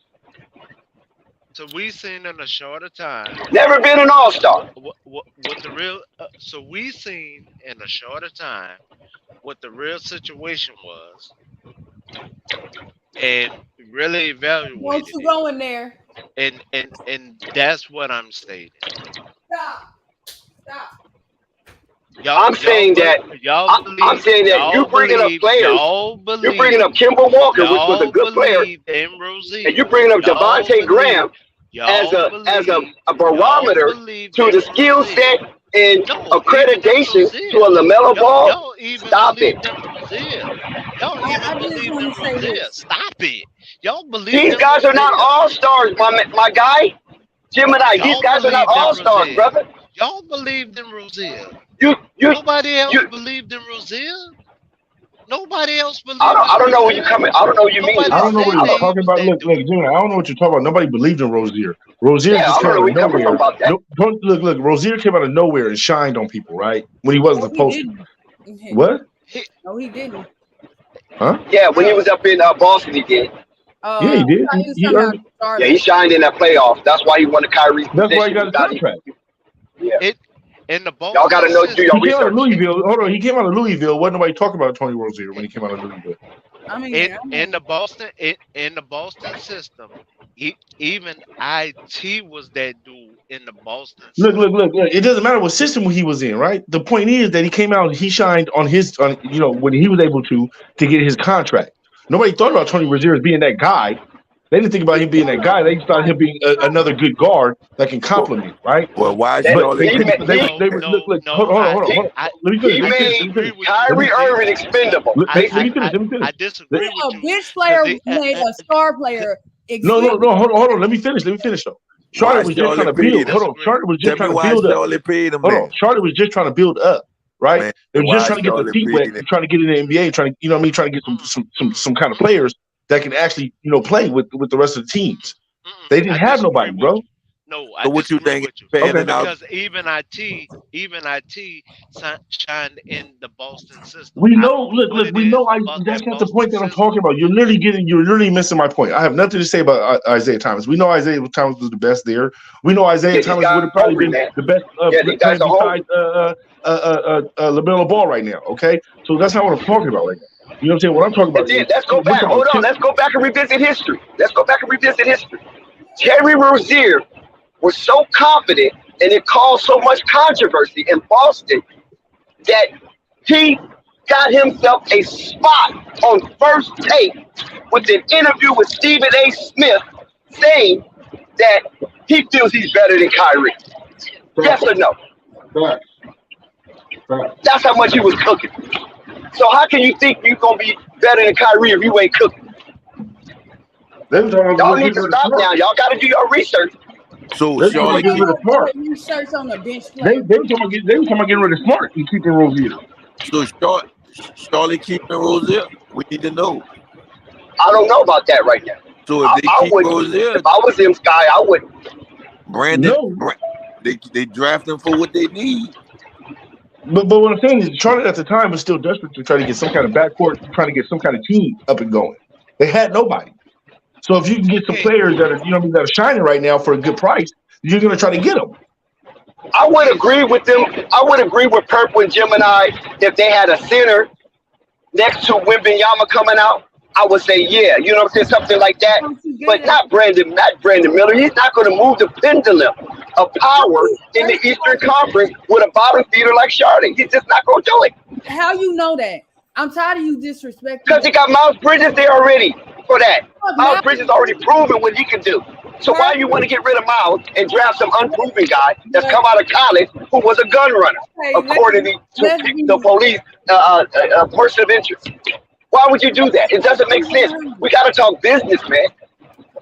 So we seen in a shorter time. Never been an all-star. What the real? So we seen in a shorter time what the real situation was, and really evaluated. Won't you go in there? And that's what I'm stating. Stop. I'm saying that you're bringing up players. You're bringing up Kimber Walker, which was a good player, and you're bringing up Devontae Graham as a barometer to the skill set and accreditation to a LaMelo Ball. Stop it. Rozier. Y'all don't I even just believe in want to say Rozier. this. Stop it. Y'all believe These in guys are not Rozier. all stars, my guy. Gemini. These Y'all guys are not believed in all stars, Rozier. brother. Y'all believed in Rozier. You Nobody else you. believed in Rozier. Nobody else believed I don't in know what you Rozier. coming. I don't know what you mean. Nobody I don't know what said he's that he talking was about. that Look, dude. Jimmy, I don't know what you're talking about. Nobody believed in Rozier. Rozier Yeah, just I came don't know out where of you coming from nowhere. about that. No, look. Rozier came out of nowhere and shined on people, right? When he wasn't No, he supposed to. didn't. What? No, he didn't. Huh? Yeah, when he was up in Boston, he did. Yeah, I he did. thought he was He talking about earned. Yeah, he Charlotte. shined in that playoff. That's why he wanted Kyrie's That's why he position. got his contract. Yeah. It in the Y'all got Boston to know, do system. your He came out of research. Louisville. Hold on, he came out of Louisville. Wasn't nobody talking about Tony Rozier when he came out of Louisville. I mean, In the Boston system, even IT was that dude in the Boston Look. system. It doesn't matter what system he was in, right? The point is that he came out, he shined on when he was able to get his contract. Nobody thought about Tony Rozier as being that guy. They didn't think about him being that guy. They just thought him being another good guard that can complement, right? Well, why That, Charlotte But he, keep ma- they he, were No, look. no, Hold on. I Let me he finish. made disagree with you. Kyrie They- Irving expendable. Let Basically, me finish. I disagree a with you. bench player they- made a star player. No. expendable. Hold on. Let me finish though. why Charlotte was just trying to Charlotte paid build. him. Hold on. Charlotte was just Tell me trying to why build up. Charlotte paid him Hold on. then. Charlotte was just trying to build up, right? Man, They were just why trying to get their Charlotte feet wet, paid him? trying to get in the NBA, trying to, trying to get some kind of players that can actually, play with the rest of the teams. They didn't have nobody, bro. No, I So what you disagree think with you. panning Okay. out? Because even IT shined in the Boston system. We I know. don't know what Look. it We is know. about That's that not the Boston point that I'm system. talking about. You're literally missing my point. I have nothing to say about Isaiah Thomas. We know Isaiah Thomas was the best there. We know Isaiah Yeah, these Thomas guys would have probably hungry, been man. the best Yeah, these guys player are besides Lamelo Ball right now. Okay, so that's not what I'm talking about right now. You know what I'm saying? What I'm talking And about then is let's go we're back. talking Hold about on. Let's go back and revisit history. Terry Rozier was so confident and it caused so much controversy in Boston that he got himself a spot on First Take with an interview with Stephen A. Smith saying that he feels he's better than Kyrie. Yes or no? That's how much he was cooking. So how can you think you're going to be better than Kyrie if you ain't cooking? Y'all need to stop now. Y'all got to do your research. So They're talking about Charlotte getting keep rid of Smart. Research on a bench They player. were talking about getting rid of Smart and keeping Rozier. Charlotte keeping Rozier. We need to know. I don't know about that right now. So if they I keep would, Rozier, if I was him, Sky, I would. Brandon, No. they draft him for what they need. But what I'm saying is Charlotte at the time was still desperate to try to get some kind of backcourt, trying to get some kind of team up and going. They had nobody. So if you can get some players that are, that are shining right now for a good price, you're going to try to get them. I would agree with them. I would agree with Purple and Gemini if they had a center next to Wembanyama coming out. I would say, yeah, you know what I'm saying, something like that. But not Brandon Miller. He's not going to move the pendulum of power in the Eastern Conference with a bottom feeder like Charlotte. He's just not going to do it. How you know that? I'm tired of you disrespecting. Because they got Miles Bridges there already for that. Miles Bridges already proven what he can do. So why you want to get rid of Miles and draft some unproven guy that's come out of college who was a gun runner, according to the police, person of interest? Why would you do that? It doesn't make sense. We got to talk business, man.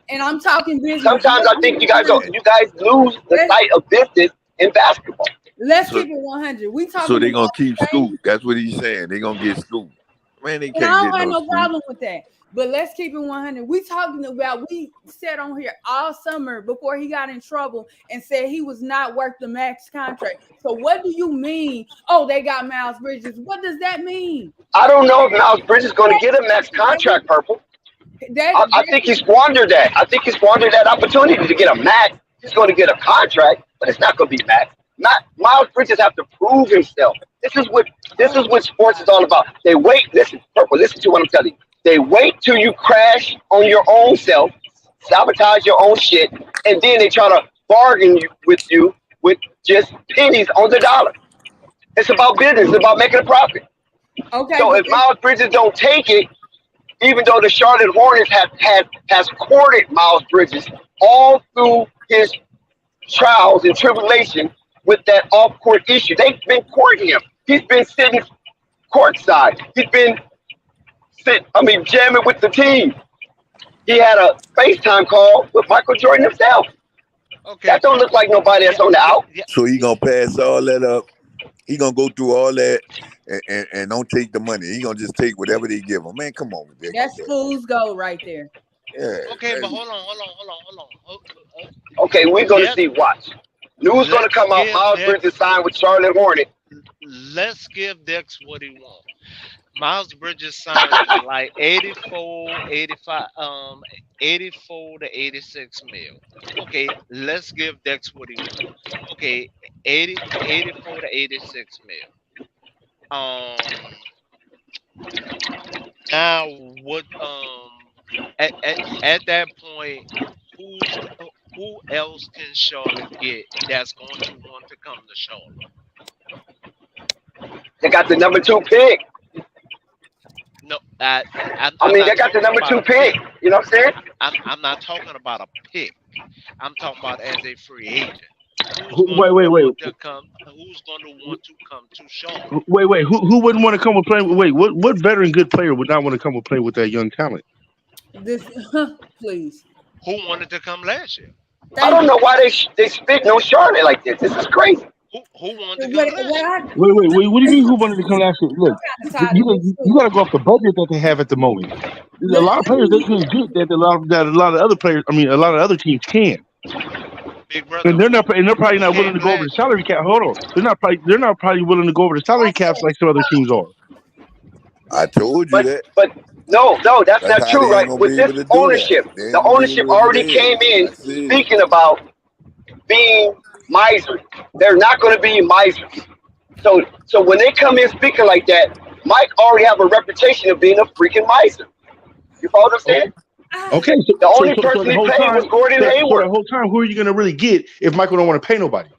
And I'm talking business. Sometimes I think you guys lose the sight of business in basketball. Let's keep it 100. We talking. So they're gonna keep Scoop. That's what he's saying. They're gonna get Scoop. Man, they can't and I don't get have no no problem with that. But let's keep it 100. We talking about, we said on here all summer before he got in trouble and said he was not worth the max contract. So what do you mean? Oh, they got Miles Bridges. What does that mean? I don't know if Miles Bridges is going to get a max contract, Purple. I think he squandered that. I think he squandered that opportunity to get a max. He's going to get a contract, but it's not going to be max. Miles Bridges have to prove himself. This is what sports is all about. They wait. Listen, Purple. Listen to what I'm telling you. They wait till you crash on your own self, sabotage your own shit, and then they try to bargain with you with just pennies on the dollar. It's about business. It's about making a profit. Okay. So if Miles Bridges don't take it, even though the Charlotte Hornets has courted Miles Bridges all through his trials and tribulation with that off-court issue, they've been courting him. He's been sitting courtside. He's been jamming with the team. He had a FaceTime call with Michael Jordan himself. Okay. That don't look like nobody that's on the out. So he gonna pass all that up. He gonna go through all that and don't take the money. He gonna just take whatever they give him. Man, come on, Dick. That's fool's gold right there. Yeah. Okay, but hold on. Okay, we're gonna see. Watch. News gonna come out. Miles Bridges signed with Charlotte Hornets. Let's give Dex what he wants. Miles Bridges signed like 84 to 86 mil. Okay, let's give Dex what he wants. Okay, 84 to 86 mil. Now what? At that point, who else can Charlotte get that's going to want to come to Charlotte? They got the number 2 pick. No, they got the number 2 pick. You know what I'm saying? I'm not talking about a pick. I'm talking about as a free agent. Wait. Who's going to want to come to Charlotte? Wait. Who wouldn't want to come and play? What veteran good player would not want to come and play with that young talent? Please. Who wanted to come last year? I don't know why they spitting on Charlotte like this. This is crazy. Who wanted to come last year? Wait. What do you mean who wanted to come last year? Look, you got to go off the budget that they have at the moment. There's a lot of players they can't get that a lot of other players. I mean, a lot of other teams can. Big brother. And they're probably not willing to go over the salary cap. Hold on, they're not probably willing to go over the salary caps like some other teams are. I told you that. But no, that's not true, right? With this ownership, the ownership already came in speaking about being miserly. They're not going to be misers. So when they come in speaking like that, Mike already have a reputation of being a freaking miser. You follow what I'm saying? Okay, so the only person he paid was Gordon Hayward. The whole time, who are you going to really get if Michael don't want to pay nobody?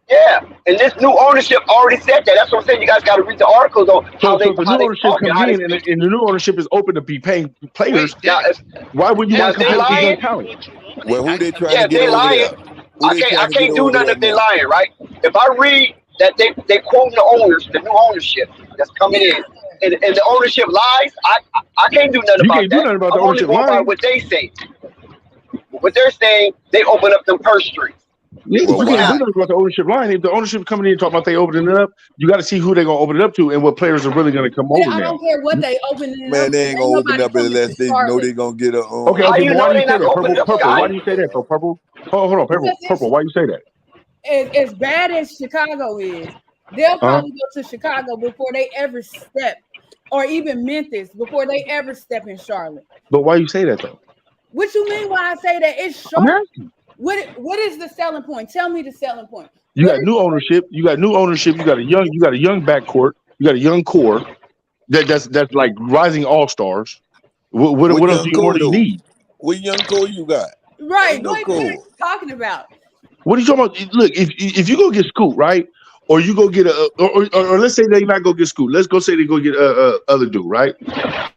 Yeah, and this new ownership already said that. That's what I'm saying. You guys got to read the articles on how the new ownership comes in, and the new ownership is open to be paying players. Why would you want to come with young talent? Well, who they trying to get over there? I can't do nothing if they're lying, right? If I read that they quoting the owners, the new ownership that's coming in, and the ownership lies, I can't do nothing about that. You can't do nothing about the ownership lying. I'm only going by what they say. What they're saying, they open up them purse strings. Yeah, you can't do nothing about the ownership line. If the ownership coming in and talking about they opening it up, you got to see who they're gonna open it up to and what players are really gonna come over now. I don't care what they open it up. Man, they ain't gonna open up unless they know they're gonna get a. Okay. Why do you say that? Purple. Why do you say that? So Purple. Hold on, Purple. Why you say that? As bad as Chicago is, they'll probably go to Chicago before they ever step, or even Memphis before they ever step in Charlotte. But why you say that though? What you mean when I say that? It's Charlotte. What is the selling point? Tell me the selling point. You got new ownership. You got a young backcourt. You got a young core that's like rising all stars. What else do you need? What young core you got? Right. What are you talking about? What are you talking about? Look, if you go get Scoot, right? Or you go get or let's say they not go get Scoot. Let's go say they go get other dude, right?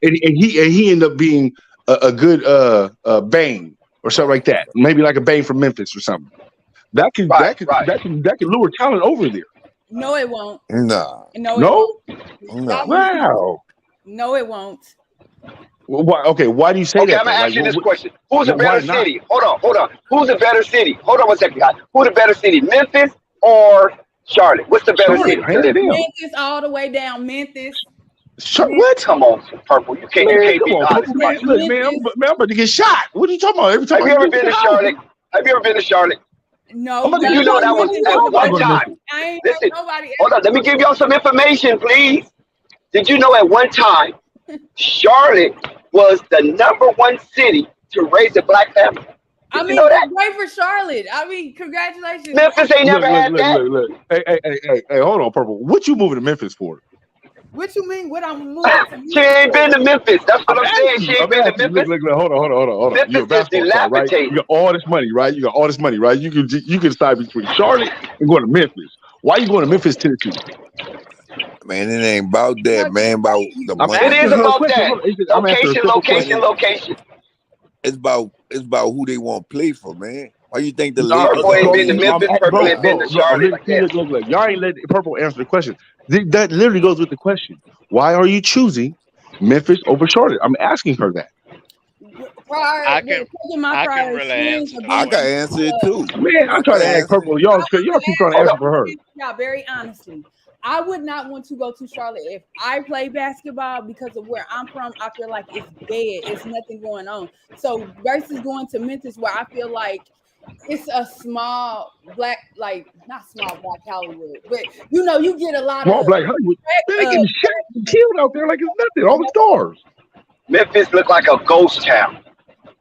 And he end up being a good Bane or something like that. Maybe like a Bane from Memphis or something. That can lure talent over there. No, it won't. Nah. No. Wow. No, it won't. Well, why do you say that? Okay, I'm gonna ask you this question. Who's a better city? Hold on. Who's a better city? Hold on 1 second, guys. Who's a better city, Memphis or Charlotte? What's the better city? Memphis all the way down. Memphis. What? Come on, Purple. You can't be honest. Look, man, I'm about to get shot. What are you talking about? Every time Have you ever been to Charlotte? Have you ever been to Charlotte? No. Did you know that was at one time? Listen, hold on. Let me give y'all some information, please. Did you know at one time, Charlotte was the #1 city to raise a black family? I mean, great for Charlotte. I mean, congratulations. Memphis ain't never had that. Look. Hey, hold on, Purple. What you moving to Memphis for? What you mean? What I'm moving? She ain't been to Memphis. That's what I'm saying. She ain't been to Memphis. Look, hold on. Memphis is dilapidated. You got all this money, right? You can decide between Charlotte and going to Memphis. Why are you going to Memphis, Tennessee? Man, it ain't about that, man. About the money. It is about that. Location. It's about who they want to play for, man. Why you think the Purple ain't been to Memphis? Purple ain't been to Charlotte. Look, y'all ain't let Purple answer the question. That literally goes with the question. Why are you choosing Memphis over Charlotte. I'm asking her that. I can really answer. I can answer it too. Man, I'm trying to ask Purple. Y'all keep trying to answer for her. Y'all, very honestly, I would not want to go to Charlotte if I play basketball because of where I'm from. I feel like it's dead. It's nothing going on. So versus going to Memphis, where I feel like it's a small black, like not small black Hollywood, but you know, you get a lot Small of black Hollywood. They getting shot and killed out there like it's nothing. All the stars. Memphis look like a ghost town.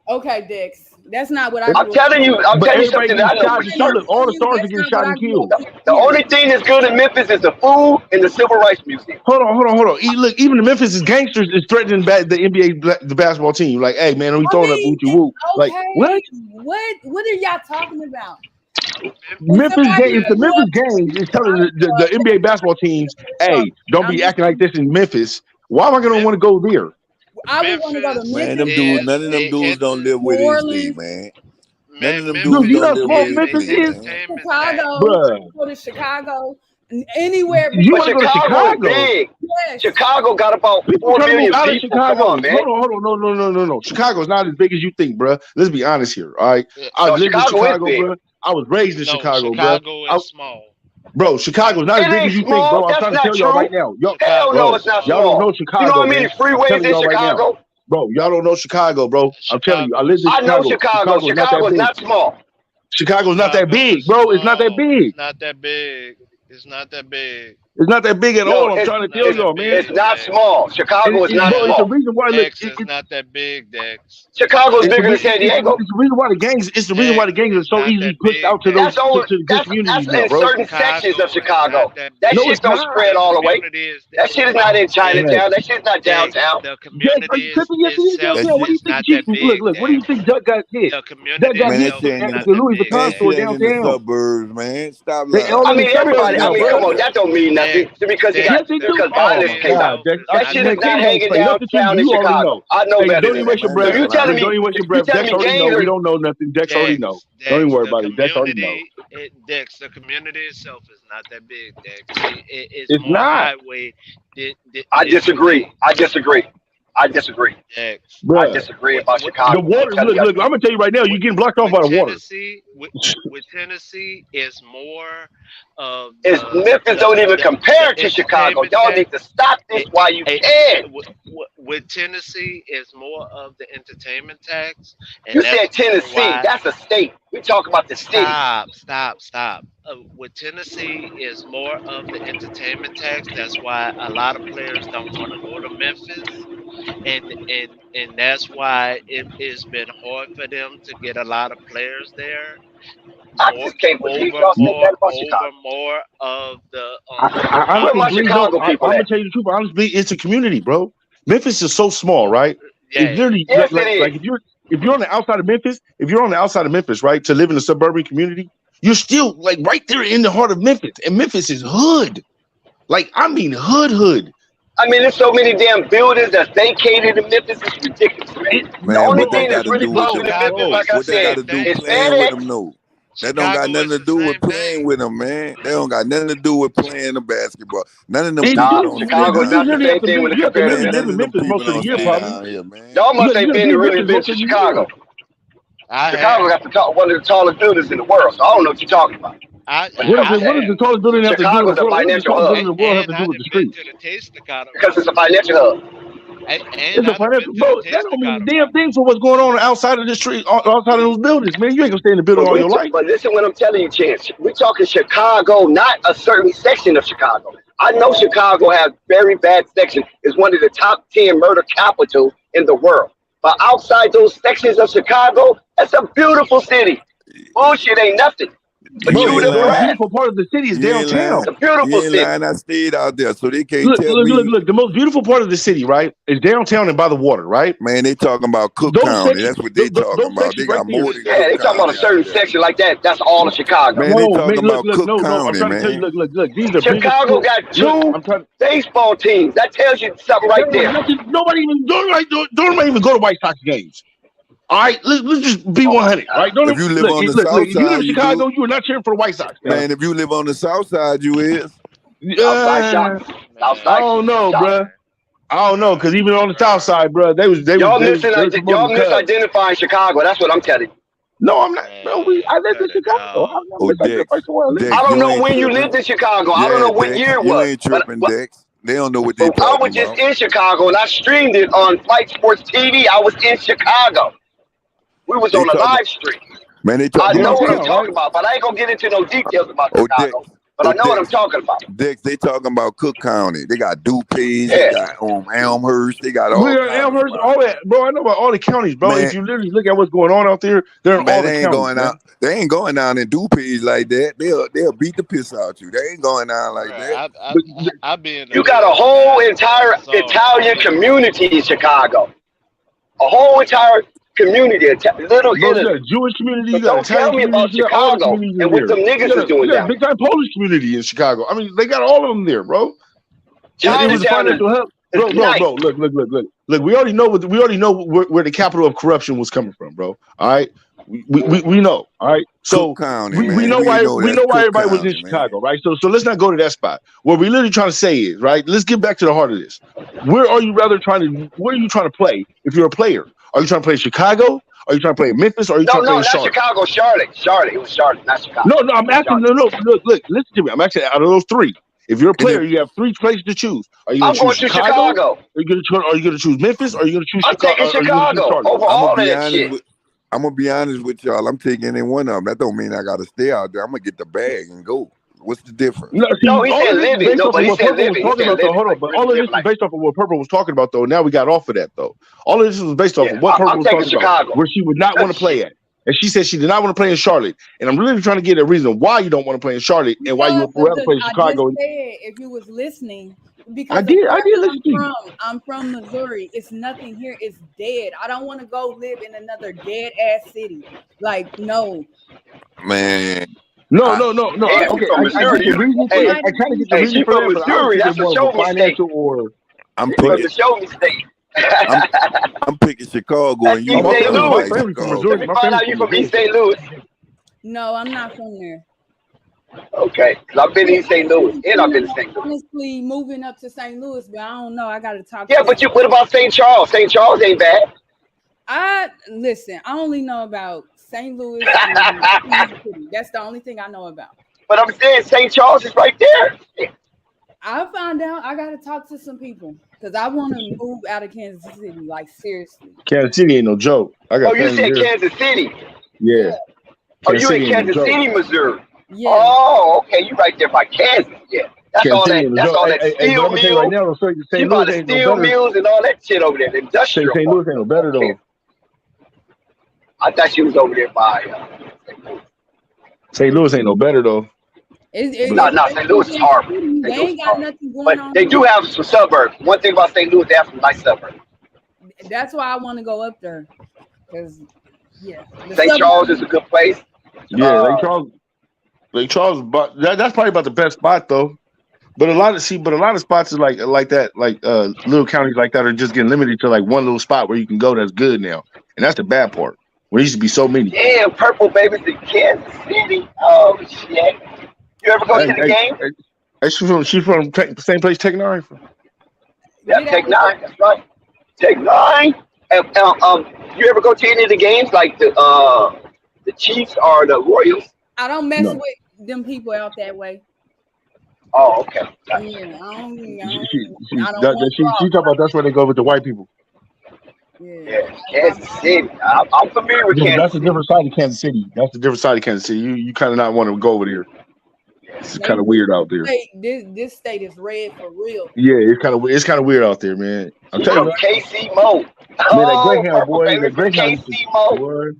Okay, Dex. That's not what I. I'm telling you something that I know for sure. All the stars are getting shot and killed. The only thing that's good in Memphis is the food and the Civil Rights Museum. Hold on. Look, even the Memphis gangsters is threatening the NBA the basketball team. Like, hey man, we throwing up Gucci woo. Like, what? What are y'all talking about? Memphis Gangs, the Memphis Gangs is telling the NBA basketball teams, hey, don't be acting like this in Memphis. Why am I gonna want to go there? I would want to go to Memphis. Man, none of them dudes don't live with these, man. None of them dudes Dude, you know don't how live small with Memphis these, is? man. Chicago. Bruh. Go to Chicago. Anywhere. You want to go to Chicago is Chicago? big. Yes. Chicago got about 4 People trying to million move out of people. Chicago. Come on, man. Hold on. No. Chicago's not as big as you think, bro. Let's be honest here, all right? I lived in Chicago is Chicago, big. bro. I was raised in Chicago, bro. Chicago is small. Bro, Chicago's not as big as you think, bro. I'm trying to tell y'all right now. Hell no, it's not y'all small. don't know Chicago. You know how many man. freeways in Chicago? Bro, y'all don't know Chicago, bro. I'm telling you, I lived in I Chicago. know Chicago. Chicago's not small. Chicago's not that big, bro. It's not that big. Not that big. It's not that big. It's not that big at all. I'm trying to tell y'all, man. It's not small. Chicago is not It's the small. reason why. Dex is not that big, Dex. Chicago's bigger than San Diego. It's the reason why the gangs. It's the reason why the gangs are so easily pushed out to those to the good communities now, That's in bro. certain sections of Chicago. That No, shit it's don't not. spread all the way. That shit is not in Chinatown. That shit's not downtown. The community itself What do you is think? not that big. Look. What do you think Doug got hit? The community That got hit itself is at not the Louis that big. Vuitton store Shit ain't in the downtown. suburbs, man. Stop They lying. all I in the mean, suburbs everybody. now, I mean, bro. come on. That don't mean nothing. Because it got because violence came out. That shit is not hanging downtown in Chicago. I know better Don't than even waste your that. breath. So you telling me? Don't even waste your You breath. telling Dex me already know. gangs We are don't know nothing. Dex already know. Don't even worry about it. Dex already know. Dex, the community itself is not that big, Dex. It's It's more not. highway. I disagree. I disagree. Dex. Bruh. I disagree about Chicago. The water. Look. I'm gonna tell you right now. You're getting blocked off by the water. With Tennessee, is more of Memphis don't even compare to Chicago. Y'all need to stop this while you can. With Tennessee, is more of the entertainment tax. And You said Tennessee. That's a state. We talk about the city. Stop. With Tennessee, is more of the entertainment tax. That's why a lot of players don't want to go to Memphis. And that's why it's been hard for them to get a lot of players there. I just can't believe y'all said that about Chicago. More of the I'm gonna tell you the truth. Honestly, it's a community, bro. Memphis is so small, right? Yeah. It's literally Yes, like if you're on the outside of Memphis, right, to live in a suburban community, you're still like right there in the heart of Memphis, and Memphis is hood. Like I mean, hood. I mean, there's so many damn buildings that's vacated in Memphis. It's ridiculous, man. The only thing that's really popping in Memphis, like I said, is FedEx. That don't got nothing to do with playing with them, man. They don't got nothing to do with playing the basketball. None of them people don't. Chicago's not the same thing when it compared to live in Memphis most of the year, probably. Y'all must ain't really been to Chicago. Chicago got one of the tallest buildings in the world, so I don't know what you're talking about. What is the tallest building have to do Chicago's with a financial hub. Because it's a financial hub. It's a financial, bro. That don't mean a damn thing for what's going on outside of the street, outside of those buildings, man. You ain't gonna stay in the building all your life. But listen, what I'm telling you, Chance, we're talking Chicago, not a certain section of Chicago. I know Chicago has very bad section. It's one of the top 10 murder capital in the world. But outside those sections of Chicago, that's a beautiful city. Bullshit ain't nothing. But the most beautiful part of the city is downtown. It's a beautiful city. I stayed out there, so they can't look, tell look, me. Look, the most beautiful part of the city, right, is downtown and by the water, right? Man, they talking about Cook County. That's what they talking about. They got more than they talking about a certain section like that. That's all of Chicago. Man, they talking about Cook County, man. Look, these are Chicago got two baseball teams. That tells you something right there. Nobody even go to White Sox games. All right, let's just be 100. All right, if you live on the south side, if you live in Chicago, you are not cheering for the White Sox. Man, if you live on the south side, you is. Outside shots. I don't know, bro. I don't know, because even on the South Side, bro, they was Y'all promoting Cubs. misidentifying Chicago. That's what I'm telling you. No, I'm not. Bro, I lived in Chicago. How am I misidentifying where I live? I don't know when you lived in Chicago. I don't know what year it was. You ain't tripping, Dex. They don't know what they're talking about. I was just in Chicago, and I streamed it on Flight Sports TV. I was in Chicago. We was on a live stream. Man, I know what I'm talking about, but I ain't gonna get into no details about Chicago. But I know what I'm talking about. Dex, they talking about Cook County. They got DuPage, they got Elmhurst, they got all Elmhurst, all that, bro. I know about all the counties, bro. Man, if you literally look at what's going on out there, they're in all the counties. They ain't going down in DuPage like that. They'll beat the piss out you. They ain't going down like that. You got a whole entire Italian community in Chicago. A whole entire community, little Jewish community. You don't tell me about Chicago and what them niggas is doing down. Big time Polish community in Chicago. I mean, they got all of them there, bro. It was financial help. Bro, look. We already know where the capital of corruption was coming from, bro. All right, we know. All right, so we know why everybody was in Chicago, right? So let's not go to that spot. What we're literally trying to say is, right? Let's get back to the heart of this. Where are you trying to play if you're a player? Are you trying to play Chicago? Are you trying to play Memphis? Or are you trying to play Charlotte? Chicago, Charlotte. It was Charlotte, not Chicago. No, I'm asking. No. Look, listen to me. I'm asking out of those three. If you're a player, you have three places to choose. Are you going to choose Chicago? Are you going to choose Memphis? Or are you going to choose Chicago? I'm taking Chicago over all that shit. I'm gonna be honest with y'all. I'm taking any one of them. That don't mean I gotta stay out there. I'm gonna get the bag and go. What's the difference? No, he said living. No, but he said living. Hold on, but all of this is based off of what Purple was talking about, though. Now we got off of that, though. All of this was based off of what Purple was talking about, where she would not want to play at. And she said she did not want to play in Charlotte. And I'm really trying to get a reason why you don't want to play in Charlotte and why you would rather play in Chicago. I just said, if you was listening, because I did listen to you. I'm from Missouri. It's nothing here. It's dead. I don't want to go live in another dead ass city. Like, no. Man. No. Okay, I try to get the reason for that, Missouri. That's a show me state. I'm picking a show me state. I'm picking Chicago and you. Let me find out you from East St. Louis. No, I'm not from there. Okay, because I've been in St. Louis and I've been in St. Louis. Honestly, moving up to St. Louis, but I don't know. I got to talk. Yeah, but what about St. Charles? St. Charles ain't bad. Listen. I only know about St. Louis. And City. That's the only thing I know about. But I'm saying St. Charles is right there. I found out. I got to talk to some people because I want to move out of Kansas City. Like, seriously. Kansas City ain't no joke. You said Kansas City. Yeah. You in Kansas City, Missouri? Yeah. Oh, okay. You right there by Kansas. Yeah. That's all that steel mills. Right now, you got the steel mills and all that shit over there. The industrial. St. Louis ain't no better though. I thought she was over there by St. Louis ain't no better though. No, St. Louis is horrible. They ain't got nothing going on. But they do have some suburbs. One thing about St. Louis, they have some nice suburbs. That's why I want to go up there. Because, yeah. St. Charles is a good place. Yeah, Lake Charles, but that's probably about the best spot though. But a lot of spots is like that, like little counties like that are just getting limited to like one little spot where you can go that's good now, and that's the bad part. Where there used to be so many. Damn, Purple Baby's in Kansas City. Oh shit! You ever go to the game? She's from the same place Tech Nine from. Yeah, Tech Nine. That's right. Tech Nine. You ever go to any of the games like the Chiefs or the Royals? I don't mess with them people out that way. Oh, okay. Yeah, she talking about that's where they go with the white people. Yeah, Kansas City. I'm familiar with Kansas. That's a different side of Kansas City. That's a different side of Kansas City. You kind of not want to go over there. It's kind of weird out there. This state is red for real. Yeah, it's kind of weird out there, man. I'm telling you, KC Mo. Man, that Greyhound boy, that Greyhound KC Mo.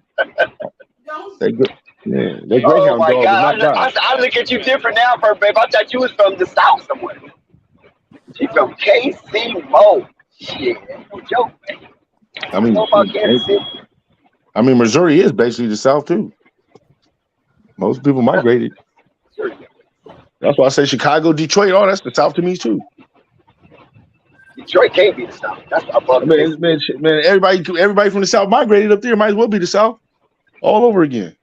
Yeah, that Greyhound my dog. God. I look at you different now, babe. I thought you was from the South somewhere. She from KC Mo. Shit, no joke, man. I mean, Missouri is basically the South too. Most people migrated. That's why I say Chicago, Detroit. Oh, that's the South to me too. Detroit can't be the South. That's above. Man, everybody from the South migrated up there. Might as well be the South all over again.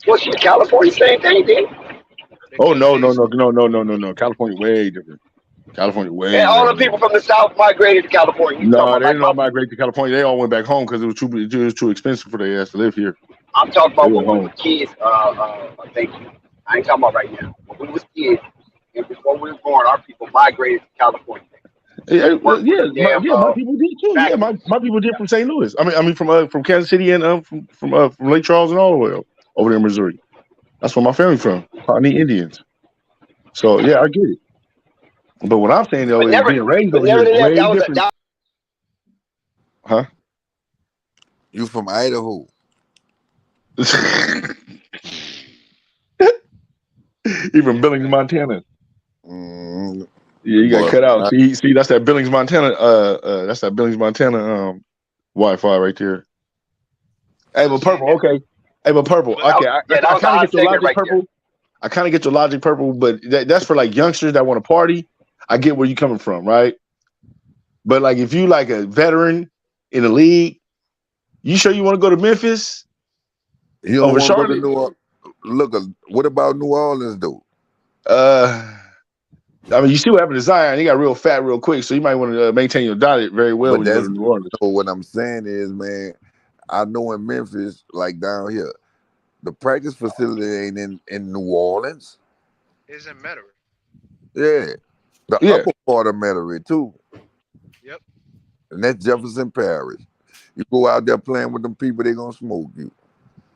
Well, shit, California, same thing, then. Oh no! California way different. California way. And all the people from the South migrated to California. No, they didn't all migrate to California. They all went back home because it was too expensive for their ass to live here. I'm talking about when we were kids. Thank you. I ain't talking about right now. When we was kids and before we were born, our people migrated to California. Yeah, my people did too. Yeah, my people did from St. Louis. I mean from Kansas City and from Lake Charles and all the way over there in Missouri. That's where my family from, Pawnee Indians. So yeah, I get it. But what I'm saying though is being raised over here is way different. Huh? You from Idaho? He from Billings, Montana. Yeah, you got cut out. See, that's that Billings, Montana. That's that Billings, Montana Wi-Fi right there. Hey, but purple. Okay. Hey, but purple. Okay, I kind of get your logic, purple. I kind of get your logic, purple. But that's for like youngsters that want to party. I get where you coming from, right? But like, if you like a veteran in the league, you sure you want to go to Memphis? You don't want to go to New Orleans? Look, what about New Orleans, though? I mean, you see what happened to Zion. He got real fat real quick, so you might want to maintain your diet very well when you go to New Orleans. So what I'm saying is, man, I know in Memphis, like down here, the practice facility ain't in New Orleans. It's in Metairie. Yeah. The upper part of Metairie, too. Yep. And that's Jefferson Parish. You go out there playing with them people, they gonna smoke you.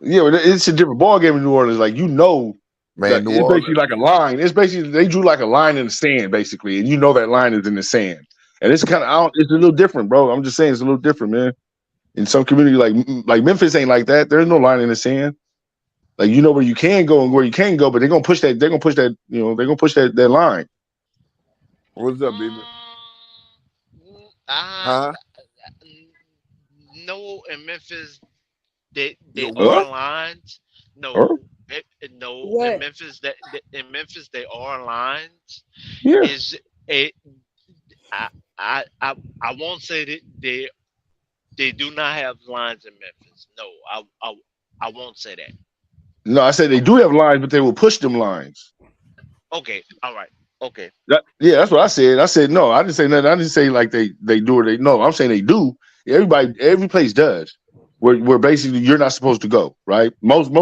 Yeah, it's a different ball game in New Orleans. Like, you know, man, it's basically like a line. It's basically they drew like a line in the sand, basically, and you know that line is in the sand. And it's kind of it's a little different, bro. I'm just saying it's a little different, man. In some community like Memphis ain't like that. There's no line in the sand. Like, you know where you can go and where you can't go, but they're gonna push that. They're gonna push that. You know, they're gonna push that line. What's up, baby? No, in Memphis, they are lines. No, no. In Memphis, they are lines. Yeah. I won't say that they do not have lines in Memphis. No, I won't say that. No, I said they do have lines, but they will push them lines. Okay, all right. Okay. That's what I said. I said no. I didn't say nothing. I didn't say like they do or they no. I'm saying they do. Every place does. Where basically you're not supposed to go, right? Most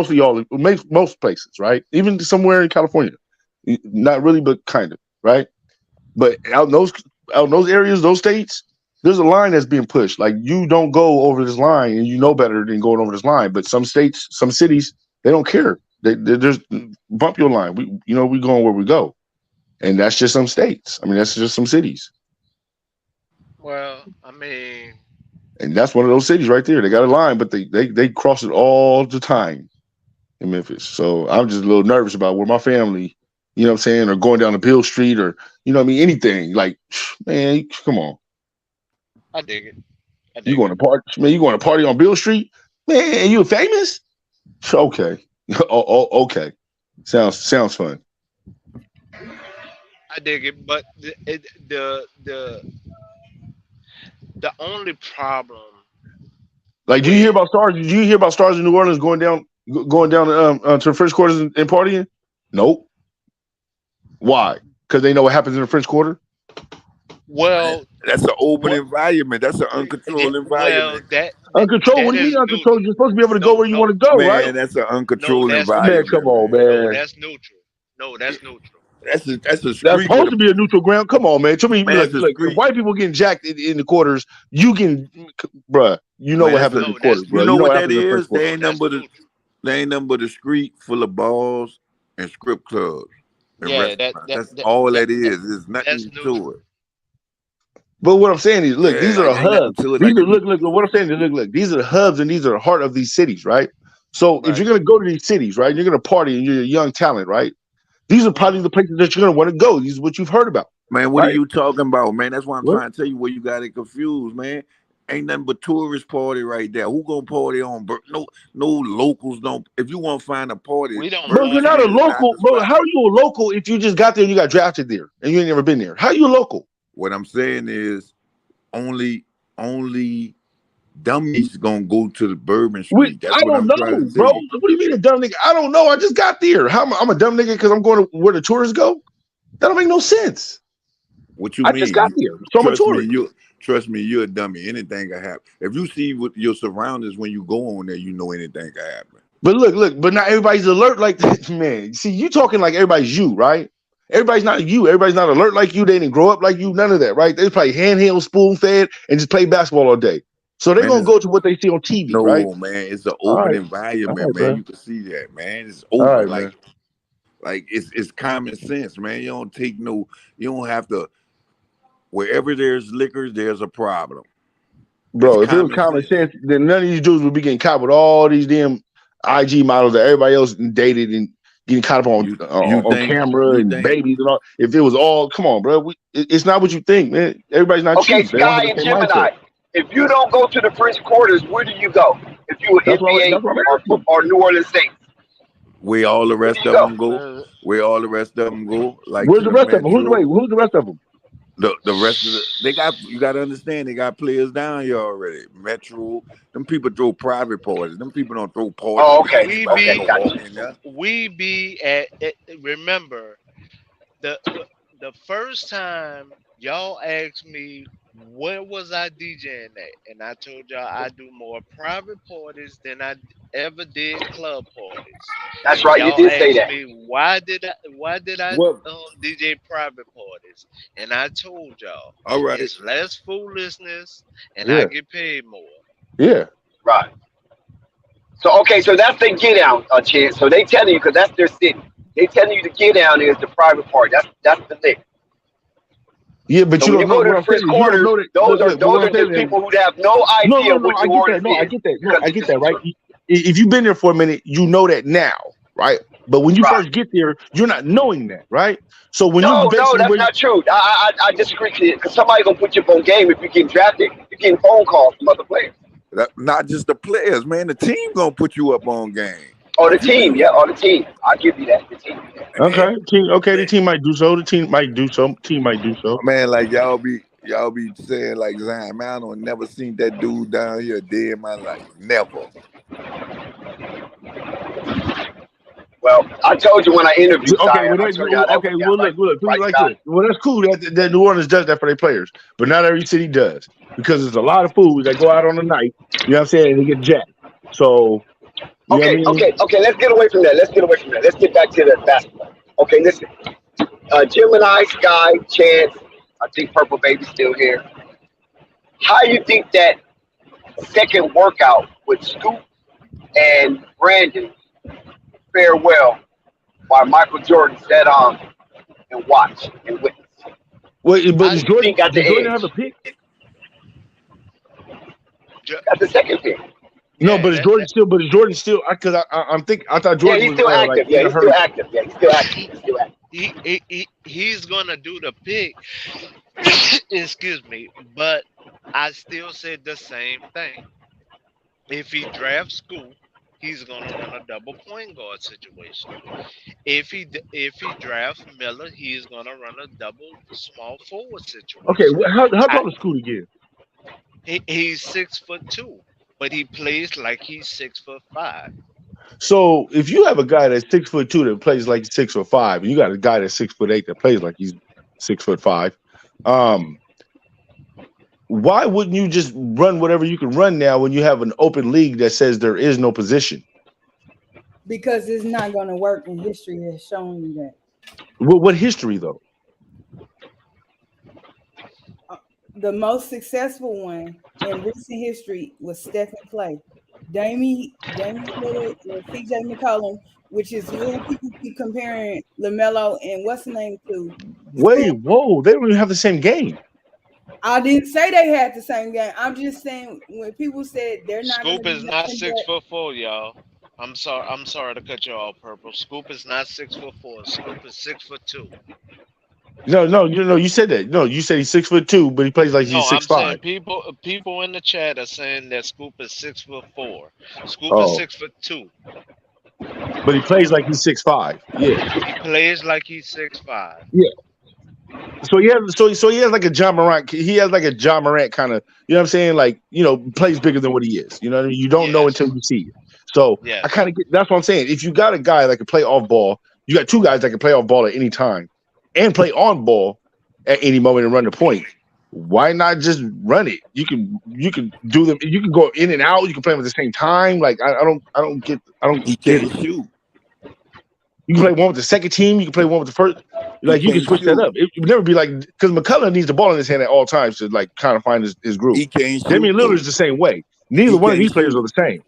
places, right? Even somewhere in California, not really, but kind of, right? But out in those areas, those states, there's a line that's being pushed. Like, you don't go over this line, and you know better than going over this line. But some states, some cities, they don't care. They just bump your line. We going where we go. And that's just some states. I mean, that's just some cities. Well, I mean, and that's one of those cities right there. They got a line, but they cross it all the time in Memphis. So I'm just a little nervous about where my family, you know what I'm saying, or going down to Bill Street or, you know what I mean, anything. Like, man, come on. I dig it. You going to party? Man, you going to party on Bill Street? Man, you famous? Okay. Okay. Sounds fun. I dig it, but the only problem. Like, do you hear about stars? Did you hear about stars in New Orleans going down to the French Quarters and partying? Nope. Why? Because they know what happens in the French Quarter. Well, that's an open environment. That's an uncontrolled environment. Uncontrolled? What do you mean uncontrolled? You're supposed to be able to go where you want to go, right? Man, that's an uncontrolled environment. Man, come on, man. No, that's neutral. No, that's neutral. That's a street. That's supposed to be a neutral ground. Come on, man. Tell me, look, if white people getting jacked in the quarters, you can, bruh. You know what happens in the quarters, bro. You know what that is? They ain't nothing but a street full of bars and strip clubs. And that's all that is. There's nothing to it. But what I'm saying is, look, these are the hubs. Look. What I'm saying is, look. These are the hubs, and these are the heart of these cities, right? So if you're gonna go to these cities, right, and you're gonna party, and you're a young talent, right? These are probably the places that you're going to want to go. These are what you've heard about. Man, what are you talking about, man? That's why I'm trying to tell you where you got it confused, man. Ain't nothing but tourist party right there. Who gonna party on? No locals don't. If you want to find a party, bro, you're not a local, bro. How are you a local if you just got there and you got drafted there and you ain't never been there? How are you a local? What I'm saying is, only dummies gonna go to the Bourbon Street. I don't know, bro. What do you mean a dumb nigga? I don't know. I just got there. I'm a dumb nigga because I'm going to where the tourists go? That don't make no sense. What you I mean? just got here. So maturity. Trust me, you're a dummy. Anything can happen. If you see what your surroundings when you go on there, you know anything can happen. But look, but not everybody's alert like this, man. See, you talking like everybody's you, right? Everybody's not you. Everybody's not alert like you. They didn't grow up like you. None of that, right? They play handheld, spoon fed, and just play basketball all day. So they're gonna go to what they see on TV, right? No, man, it's an open environment, man. bro. You can see that, man. It's open, All right, like, man. like it's common sense, man. You don't have to. Wherever there's liquor, there's a problem. Bro, if it was common sense, then none of these dudes would be getting caught with all these damn IG models that everybody else dated and getting caught up on camera and babies and all. If it was all, come on, bro. It's not what you think, man. Everybody's not okay, cheap. Sky and Gemini. If you don't go to the French Quarters, where do you go? If you were NBA or New Orleans Saints, where all the rest of them go? Where all the rest of them go? Like, where's the rest of them? Who's the rest of them? The rest of you got to understand, they got players down here already. Metro, them people throw private parties. Them people don't throw parties. Oh, okay. We be at remember the first time y'all asked me where was I DJing at, and I told y'all I do more private parties than I ever did club parties. That's right, you did say that. Me, why did I DJ private parties? And I told y'all, all right, it's less foolishness, and I get paid more. Yeah, right. So so that's the get down chance. So they telling you because that's their city. They telling you the get down is the private party. That's the thing. Yeah, but so you don't go to the French Quarter. Those are just people who have no idea what New Orleans is. I get that. I get that, right? If you've been there for a minute, you know that now, right? But when you first get there, you're not knowing that, right? So when that's not true. I disagree because somebody's gonna put you up on game if you're getting drafted. You're getting phone calls from other players. Not just the players, man. The team gonna put you up on game. Oh, the team, yeah. Oh, the team. I'll give you that. The team. Okay, the team might do so. The team might do so. Team might do so. Man, like y'all be saying like Zion, man, I don't never seen that dude down here a day in my life. Never. Well, I told you when I interviewed. Okay, look, like this. Well, that's cool that New Orleans does that for their players, but not every city does because there's a lot of fools that go out on the night. You know what I'm saying? And they get jacked. So. Okay. Let's get away from that. Let's get back to the basketball. Okay, listen. Gemini, Sky, Chance. I think Purple Baby's still here. How you think that second workout with Scoop and Brandon fare well while Michael Jordan sat on and watched and witnessed? Wait, but did Jordan have a pick? Got the second pick. No, but is Jordan still? Because I thought Jordan. Yeah, he's still active. He's still active. He's gonna do the pick. Excuse me, but I still said the same thing. If he drafts Scoop, he's gonna run a double point guard situation. If he drafts Miller, he's gonna run a double small forward situation. Okay, how tall is Scoop again? He's 6'2". But he plays like he's 6'5". So if you have a guy that's 6'2" that plays like 6'5", and you got a guy that's 6'8" that plays like he's 6'5", why wouldn't you just run whatever you can run now when you have an open league that says there is no position? Because it's not going to work, and history has shown you that. What history though? The most successful one in recent history was Stephen Clay. Damian Lillard or CJ McCollum, which is really people keep comparing Lamelo and what's the name to. Wait, whoa, they don't even have the same game. I didn't say they had the same game. I'm just saying when people said they're not. Scoop is not 6'4", y'all. I'm sorry to cut you off, Purple. Scoop is not 6'4". Scoop is 6'2". No, you said that. No, you said he's 6'2", but he plays like he's 6'5". I'm saying people in the chat are saying that Scoop is 6'4". Scoop is 6'2". But he plays like he's 6'5". Yeah. He plays like he's 6'5". Yeah. So he has like a John Morant. He has like a John Morant kind of, you know what I'm saying? Like, plays bigger than what he is. You know what I mean? You don't know until you see it. So I kind of get, that's what I'm saying. If you got a guy that can play off ball, you got two guys that can play off ball at any time and play on ball, at any moment and run the point. Why not just run it? You can do them. You can go in and out. You can play them at the same time. Like I don't get He it. can't shoot. You can play one with the second team. You can play one with the first. Like you can can't switch that shoot. up. It would never be like because McCullough needs the ball in his hand at all times to like kind of find his groove. He can't shoot. Damian Lillard is the same way. Neither one of these players are the same.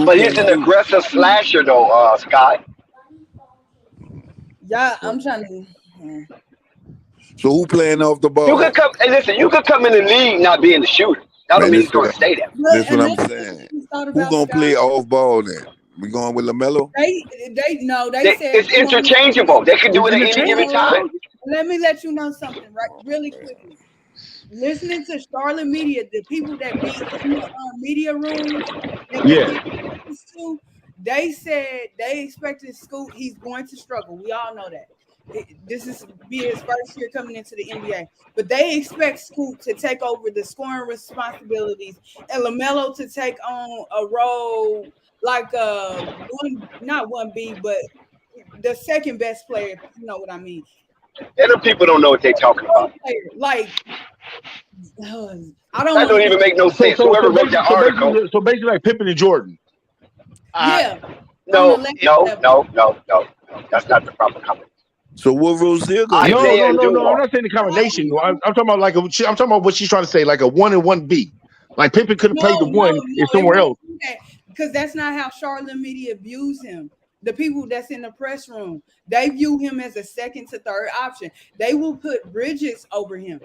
But he's an aggressive slasher, though, Scott. Yeah, I'm trying to. So who playing off the ball? You could come. Hey, listen, you could come in the league not being the shooter. That don't mean he's going to stay there. That's what I'm saying. Who gonna play off ball then? We going with Lamelo? They said it's interchangeable. They can do it at any given time. Let me let you know something, right? Really quickly. Listening to Charlotte media, the people that be in the media rooms, they said they expected Scoot. He's going to struggle. We all know that. This is be his first year coming into the NBA, but they expect Scoot to take over the scoring responsibilities and Lamelo to take on a role like not 1B, but the second best player. You know what I mean? And the people don't know what they're talking about. Like, that don't even make no sense. Whoever wrote that article. So basically, like Pippen and Jordan. Yeah. No. That's not the proper combination. So what Rozier No. I'm not saying the combination. I'm talking about I'm talking about what she's trying to say, like a 1 and 1B. Like Pippen could have played the one in somewhere else. Because that's not how Charlotte media views him. The people that's in the press room, they view him as a second to third option. They will put Bridges over him.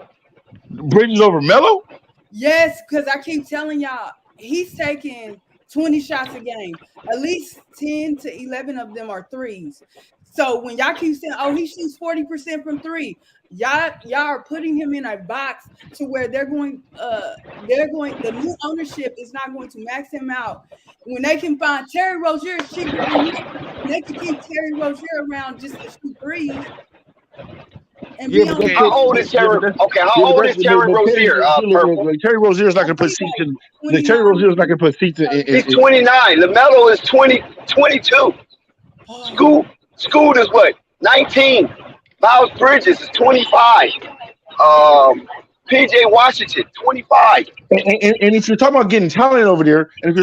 Bridges over Melo? Yes, because I keep telling y'all, he's taking 20 shots a game. At least 10 to 11 of them are threes. So when y'all keep saying, oh, he shoots 40% from three, y'all are putting him in a box to where the new ownership is not going to max him out. When they can find Terry Rozier, they can keep Terry Rozier around just to shoot threes. And how old is Terry? Okay, how old is Terry Rozier? Terry Rozier is not going to put seats in. Terry Rozier is not going to put seats in. He's 29. Lamelo is 22. Scoot is what? 19. Miles Bridges is 25. PJ Washington, 25. And if you're talking about getting talent over there, you're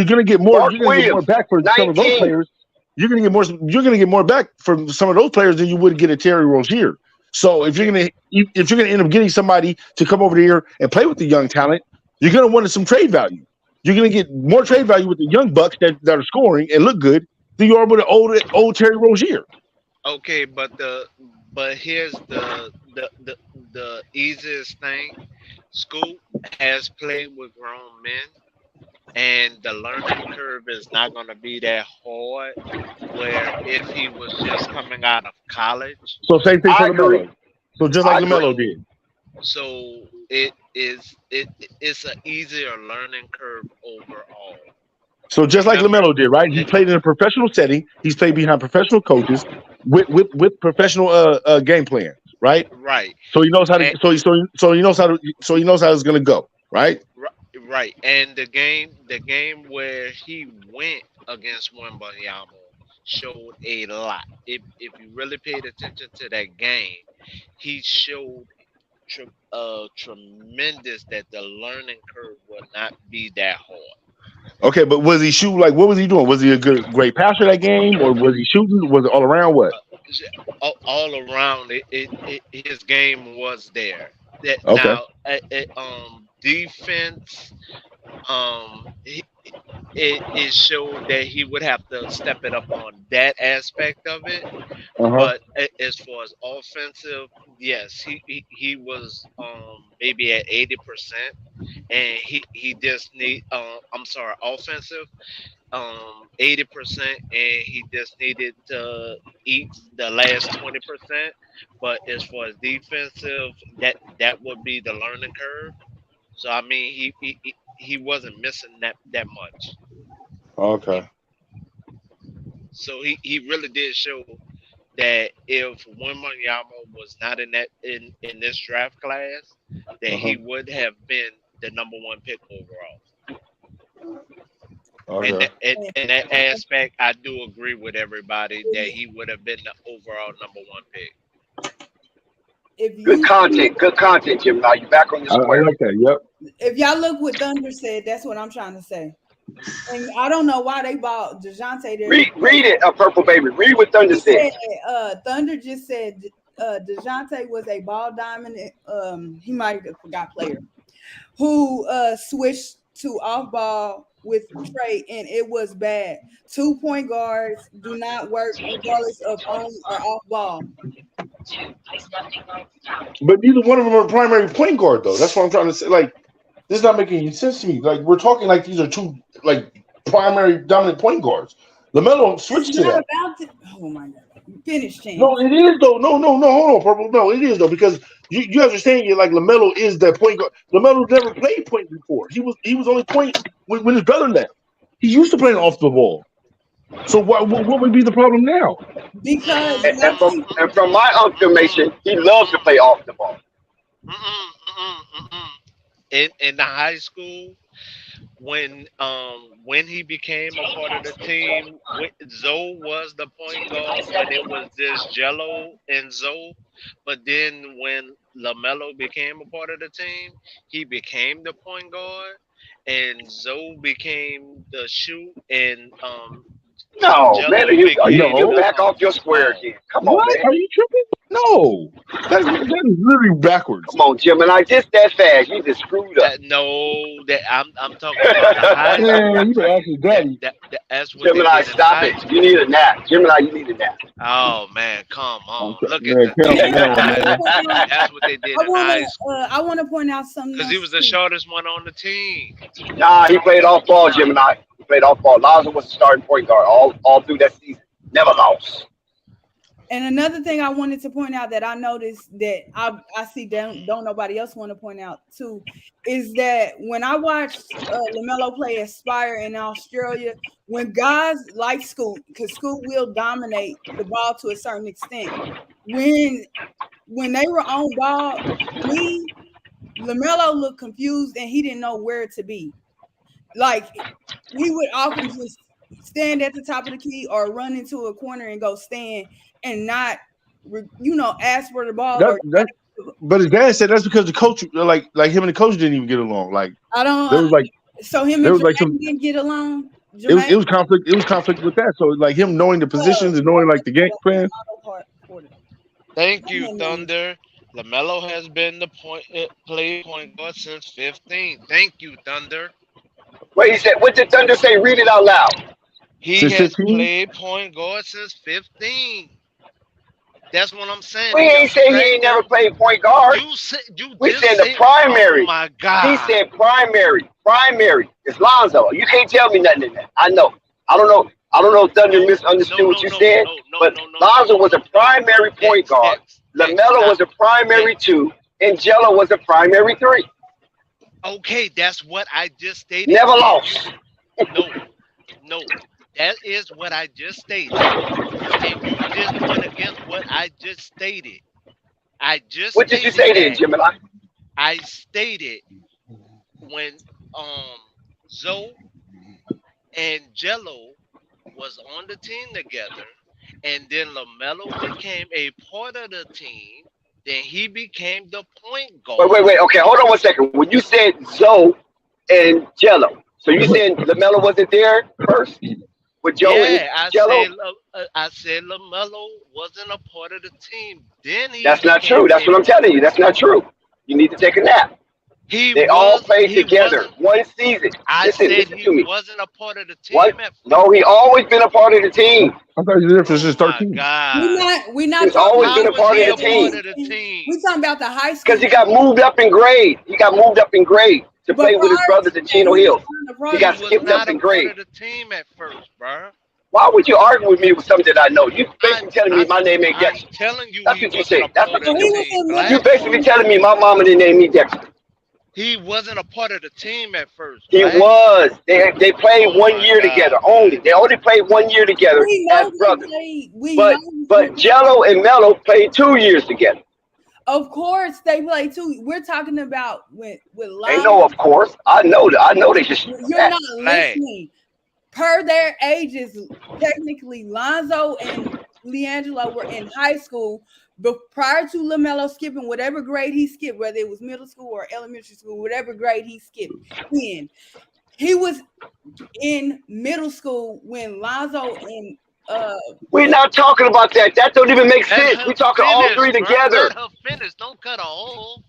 going to get more. You're going to get more back for 19. Some of those players. You're going to get more back from some of those players than you would get at Terry Rozier. So if you're going to end up getting somebody to come over here and play with the young talent, you're going to want some trade value. You're going to get more trade value with the young bucks that are scoring and look good than you are with the old Terry Rozier. Okay, but here's the easiest thing. Scoot has played with grown men, and the learning curve is not going to be that hard. Where if he was just coming out of college, so same thing for Lamelo. So just like Lamelo did. So it's an easier learning curve overall. So just like Lamelo did, right? He played in a professional setting. He's played behind professional coaches with professional game plans, right? Right. So he knows how to. So he knows how it's going to go, right? Right. And the game where he went against Wembanyama showed a lot. If you really paid attention to that game, he showed tremendous that the learning curve would not be that hard. Okay, but was he shooting? Like, what was he doing? Was he a great passer that game, or was he shooting? Was it all around what? All around, his game was there. Okay. Now, defense, it showed that he would have to step it up on that aspect of it. But as far as offensive, yes, he was maybe at 80%, and he just need offensive 80%, and he just needed to eat the last 20%. But as far as defensive, that would be the learning curve. So I mean, he wasn't missing that much. Okay. So he really did show that if Wembanyama was not in this draft class, that he would have been the number one pick overall. Okay. And in that aspect, I do agree with everybody that he would have been the overall number one pick. if Good you content, Jim. Now you back on your I square. like that. Yep. if y'all look what Thunder said, that's what I'm trying to say. And I don't know why they bought DeJounte there. Read it, a Purple Baby. Read what Thunder He said. said, Thunder just said DeJounte was a ball diamond. He might have forgot player who switched to off ball with Trey, and it was bad. 2 point guards do not work regardless of on or off ball. But neither one of them are a primary point guard, though. That's what I'm trying to say. Like, this is not making any sense to me. Like, we're talking like these are two like primary dominant point guards. LaMelo switched to that. Oh my God! Finish, James. No, it is though. No, hold on, Purple. No, it is though because you understand. You're like LaMelo is that point guard. LaMelo never played point before. He was only point when his brother left. He used to play off the ball. So what would be the problem now? Because and from my information, he loves to play off the ball. In the high school, when he became a part of the team, Zoe was the point guard when it was just Jello and Zoe. But then when LaMelo became a part of the team, he became the point guard, and Zoe became the shoot, and No, Jello man, you back off your square again. Come on, man. Are you tripping? No, that is literally backwards. Come on, Jim, and I just that fast. You just screwed up. I'm talking about the high school. Man, you better ask your daddy. That's what Jim and I, stop it. You need a nap. Jim and I, you need a nap. Oh man, come on! Look Man, at that. I That's what they did in high school. want to point out something. Because he was the shortest one on the team. Nah, he played off ball, Jim and I. He played off ball. Lonzo was the starting point guard all through that season. Never lost. And another thing I wanted to point out that I noticed that I see don't nobody else want to point out too is that when I watched LaMelo play at Spire in Australia, when guys like Scoot, because Scoot will dominate the ball to a certain extent, when they were on ball, LaMelo looked confused and he didn't know where to be. Like he would often just stand at the top of the key or run into a corner and go stand and not, ask for the ball. But his dad said that's because the coach, like him and the coach didn't even get along. Like I don't. There was like so him and Jermaine didn't get along. It was conflict. It was conflict with that. So like him knowing the positions and knowing like the game plan. Thank you, Thunder. LaMelo has been the point guard since 15. Thank you, Thunder. Wait, he said, what did Thunder say? Read it out loud. He Since has 15? played point guard since 15. That's what I'm saying. We ain't saying he ain't never played point guard. We said the primary. Oh my God. He said primary. Primary. It's Lonzo. You can't tell me nothing in that. I know. I don't know if Thunder misunderstood what you said, but Lonzo was a primary point guard. LaMelo was a primary 2, and Jello was a primary 3. Okay, that's what I just stated. Never lost. No. That is what I just stated. And you just went against what I just stated. What did you say then, Jimmy? I stated when Zoe and Jello was on the team together, and then LaMelo became a part of the team, then he became the point guard. Wait. Okay, hold on 1 second. When you said Zoe and Jello, so you saying LaMelo wasn't there first? With Joe and Jello? I said LaMelo wasn't a part of the team. Then that's not true. That's what I'm telling you. That's not true. You need to take a nap. They all played together one season. Listen to me. Wasn't a part of the team. No, he always been a part of the team. I thought he was there for since 13. We're not. He's always been a part of the team. We're talking about the high school. Because he got moved up in grade. To play with his brothers at Chino Hills. He got skipped up in grade. The team at first, bro. Why would you argue with me with something that I know? You basically telling me my name ain't Dexter. Telling you that's what you say. That's what you say. You basically telling me my mama didn't name me Dexter. He wasn't a part of the team at first. He was. They played 1 year together only. They only played 1 year together as brothers. But Jello and Melo played 2 years together. Of course, they play too. We're talking about with Lonzo. They know, of course. I know they just. You're not listening. Per their ages, technically, Lonzo and LiAngelo were in high school. But prior to LaMelo skipping whatever grade he skipped, whether it was middle school or elementary school, whatever grade he skipped in, he was in middle school when Lonzo and we're not talking about that. That don't even make sense. We're talking all three together. Let her finish. Don't cut her off.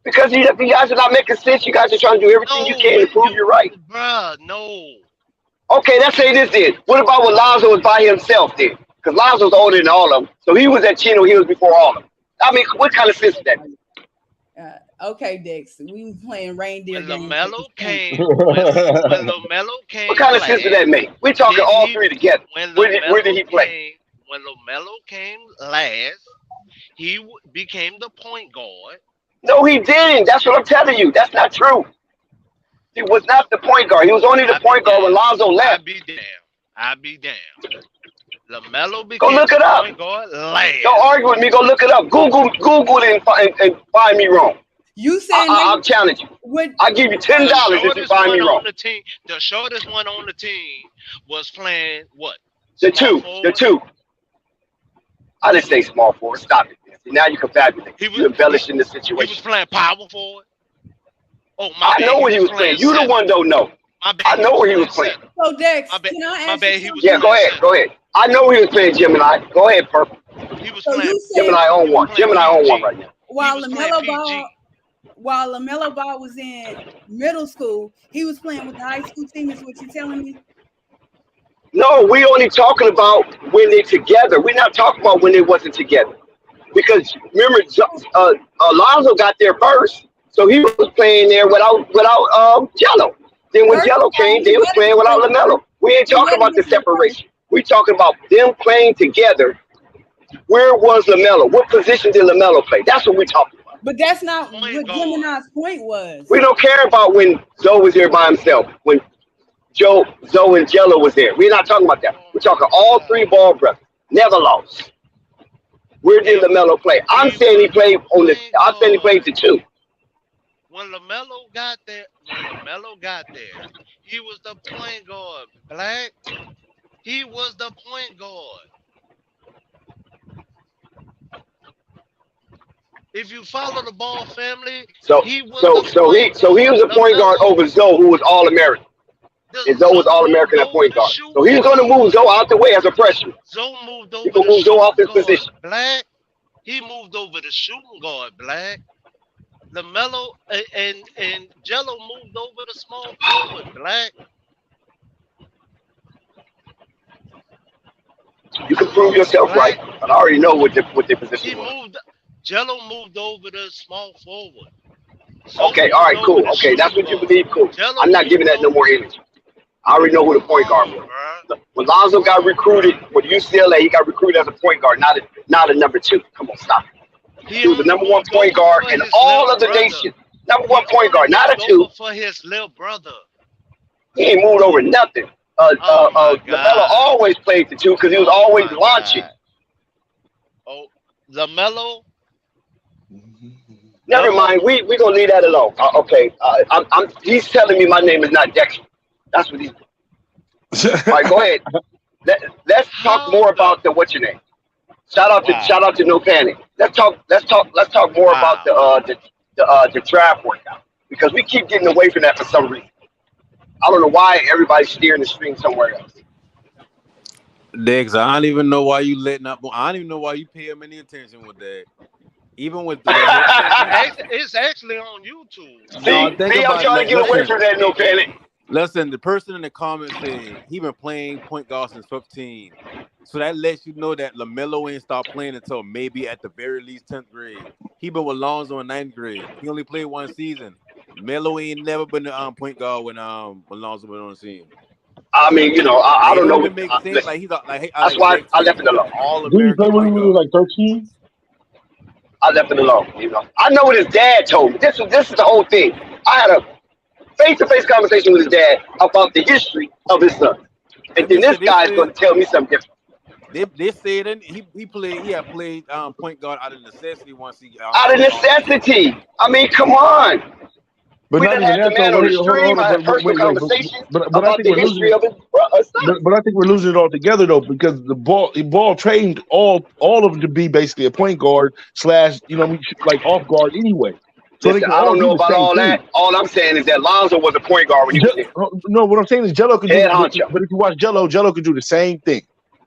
Because you guys are not making sense. You guys are trying to do everything you can to prove you're right. Bruh, no. Okay, let's say this then. What about when Lonzo was by himself then? Because Lonzo's older than all of them. So he was at Chino Hills before all of them. I mean, what kind of sense is that? Okay, Dex. We was playing reindeer When games. LaMelo came, when LaMelo came, What kind of sense did that make? We're talking all three together. Where did he play? When LaMelo came last, he became the point guard. No, he didn't. That's what I'm telling you. That's not true. He was not the point guard. He was only the point guard when Lonzo left. I'd be damned. LaMelo became Go look it up. point guard last. Don't argue with me. Go look it up. Google it and find me wrong. You saying I'll challenge you. I'll give you $10 if you find me wrong. The shortest one on the team was playing what? The two. I didn't say small forward. Stop it. Now you confabulate. You're embellishing the situation. He was playing power forward. Oh I know where he was playing. You the one don't know. I know where he was playing. So Dex, can I ask you? Yeah, go ahead. I know he was playing Gemini. Go ahead, Purple. He was playing Gemini on one. Gemini on one right now. While LaMelo Ball was in middle school, he was playing with the high school team. Is what you're telling me? No, we only talking about when they're together. We're not talking about when they wasn't together. Because remember, Alonzo got there first, so he was playing there without Jello. Then when Jello came, they was playing without LaMelo. We ain't talking about the separation. We talking about them playing together. Where was LaMelo? What position did LaMelo play? That's what we're talking about. But that's not what Gemini's point was. We don't care about when Zoe was there by himself. When Zoe and Jello was there. We're not talking about that. We're talking all three ball brothers. Never lost. Where did LaMelo play? I'm saying he played the two. When LaMelo got there, he was the point guard. Black. He was the point guard. If you follow the Ball family, he was a point guard over Zoe, who was all American. And Zoe was all American at point guard. So he's going to move Zoe out the way as a freshman. Zoe moved over. He can move Zoe off his position. Black. He moved over to shooting guard. Black. LaMelo and Jello moved over to small forward. Black. You can prove yourself right, but I already know what their position was. Jello moved over to small forward. Okay, all right, cool. Okay, that's what you believe, cool. I'm not giving that no more energy. I already know who the point guard was. When Lonzo got recruited with UCLA, he got recruited as a point guard, not a number two. Come on, stop it. He was the number one point guard in all of the nation. Number one point guard, not a two. For his little brother. He ain't moved over nothing. LaMelo always played the two because he was always launching. Oh, LaMelo. Never mind. We're gonna leave that alone. Okay. He's telling me my name is not Dexter. That's what he's doing. All right, go ahead. Let's talk more about what's your name. Shout out to No Panic. Let's talk more about the draft workout because we keep getting away from that for some reason. I don't know why everybody's steering the stream somewhere else. Dex, I don't even know why you letting up. I don't even know why you pay him any attention with that. Even with it's actually on YouTube. See, I'm trying to get away from that. No Panic. Listen, the person in the comments said he been playing point guard since 15. So that lets you know that LaMelo ain't stopped playing until maybe at the very least 10th grade. He been with Lonzo in 9th grade. He only played one season. Melo ain't never been the point guard when Lonzo been on the scene. I mean, I don't know. That's why I left it alone. Did he play when he was like 13? I left it alone. I know what his dad told me. This is the whole thing. I had a face-to-face conversation with his dad about the history of his son, and then this guy is going to tell me something different. They said he played point guard out of necessity once he out of necessity. I mean, come on. But We not done even had the that though. man on the Hold stream. I on, had personal wait. conversations But I about think the we're losing. history of his son. But I think we're losing it altogether though, because the ball trained all of them to be basically a point guard / like off guard anyway. So they Listen, can I all don't do know the about same all thing. that. All I'm saying is that Lonzo was a point guard when he was there. No, what I'm saying is Jello could do Head it. honcho. But if you watch Jello could do the same thing.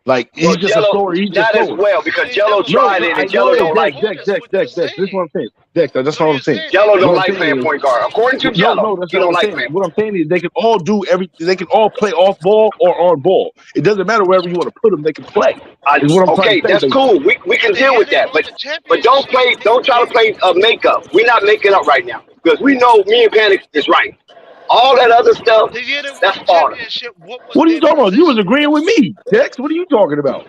Like Well, he's just a Jello, story. He's just not as slower. well because Jello No, tried it I and Jello know, don't like Dex. it. This is what I'm saying. Dex, that's not what I'm saying. Jello don't What I'm like saying playing is, point guard. According to Jello, no, that's he not don't what I'm like saying. playing. What I'm saying is they can all do everything. They can all play off ball or on ball. It doesn't matter wherever you want to put them. They can play. Is what I'm trying Okay, to say. that's cool. We can deal with that, but don't try to play makeup. We're not making up right now because we know me and Panic is right. All that other stuff, The year they won that's the part. championship, what was What are you their talking about? You was position? agreeing with me, Dex. What are you talking about?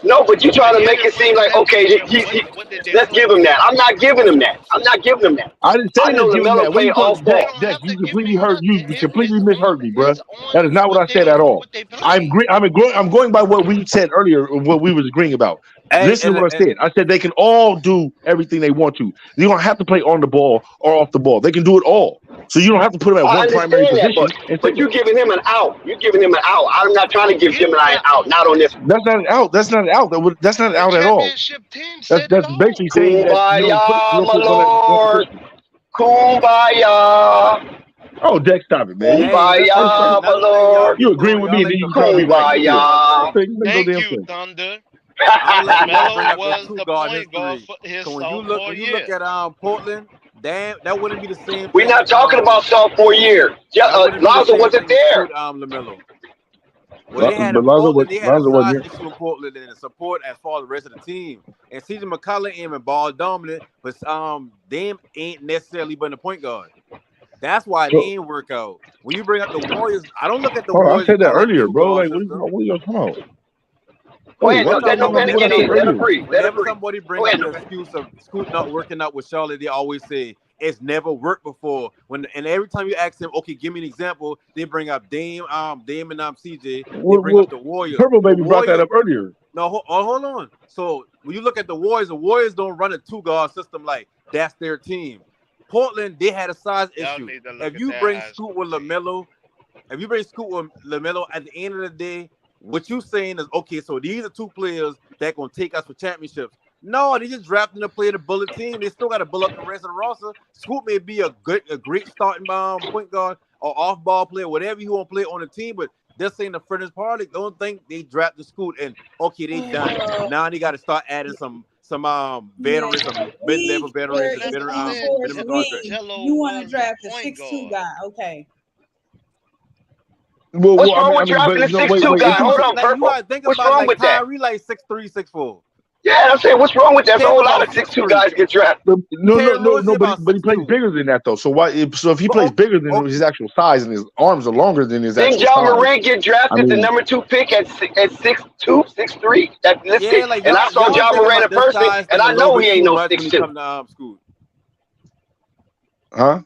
No, but you trying The to year make they it won seem the like okay, championship, what did they let's play? give him that. I'm not giving him that. I'm not giving him that. I didn't say I know let's give him LaMelo that. What are played you off talking, ball. Dex? You completely nothing. You completely It's misheard me, bro. on That is not what I said at all. what they play. I'm going by what we said earlier, what we was agreeing about. Hey, Listen to what I said. I said they can all do everything they want to. You don't have to play on the ball or off the ball. They can do it all. So you don't have to put them at I one primary understand that, position. but you're giving him an out. You're giving him an out. I'm not trying to give Gemini an out. Not on this. That's not an out. That's not an out. That's not an out at all. Championship team said That's basically saying that you don't Kumbaya, put my lord. Kumbaya. Oh, Dex, stop it, man. Kumbaya, my lord. You agreeing with me, and then you trying to be right. Kumbaya. Thank you, Thunder. Melo was the point guard for his when you sophomore look at Portland, damn, that wouldn't be the same. We're not talking about sophomore year. Lonzo wasn't there. LaMelo. Well, they had Lonzo a size wasn't. issue in Portland and the support as far as the rest of the team. And CJ McCollum ain't been ball dominant, but them ain't necessarily been a point guard. That's why they ain't work out. When you bring up the Warriors, I don't look at the Warriors. I said that earlier, bro. Like, what are you talking about? Wait, let no Panic get in. Let him breathe. Whenever somebody brings up the excuse of Scoot not working out with Charlotte, they always say it's never worked before. And every time you ask them, okay, give me an example, they bring up Dame and CJ. They bring up the Warriors. Purple Baby brought that up earlier. No, hold on. So when you look at the Warriors don't run a two-guard system like that's their team. Portland, they had a size issue. If you bring Scoot with LaMelo, at the end of the day, what you saying is, okay, so these are two players that going to take us for championships. No, they just drafting a player to bullet team. They still got to build up the rest of the roster. Scoot may be a great starting point guard or off-ball player, whatever you want to play on the team, but this ain't the furthest part. They don't think they draft the Scoot and, okay, they done. Now they got to start adding some veterans, some mid-level veterans, and veteran contracts. You want to draft a 6'2" guy, okay. What's wrong with drafting a 6'2" guy? Hold on, Purple. What's wrong with that? Kyrie like 6'3", 6'4". Yeah, I'm saying, what's wrong with that? There's a whole lot of 6'2" guys get drafted. No, but he plays bigger than that though. So why? So if he plays bigger than his actual size and his arms are longer than his actual size, didn't Ja Morant get drafted the number 2 pick at 6'2", 6'3"? And I saw Ja Morant in person, and I know he ain't no 6'2". Huh?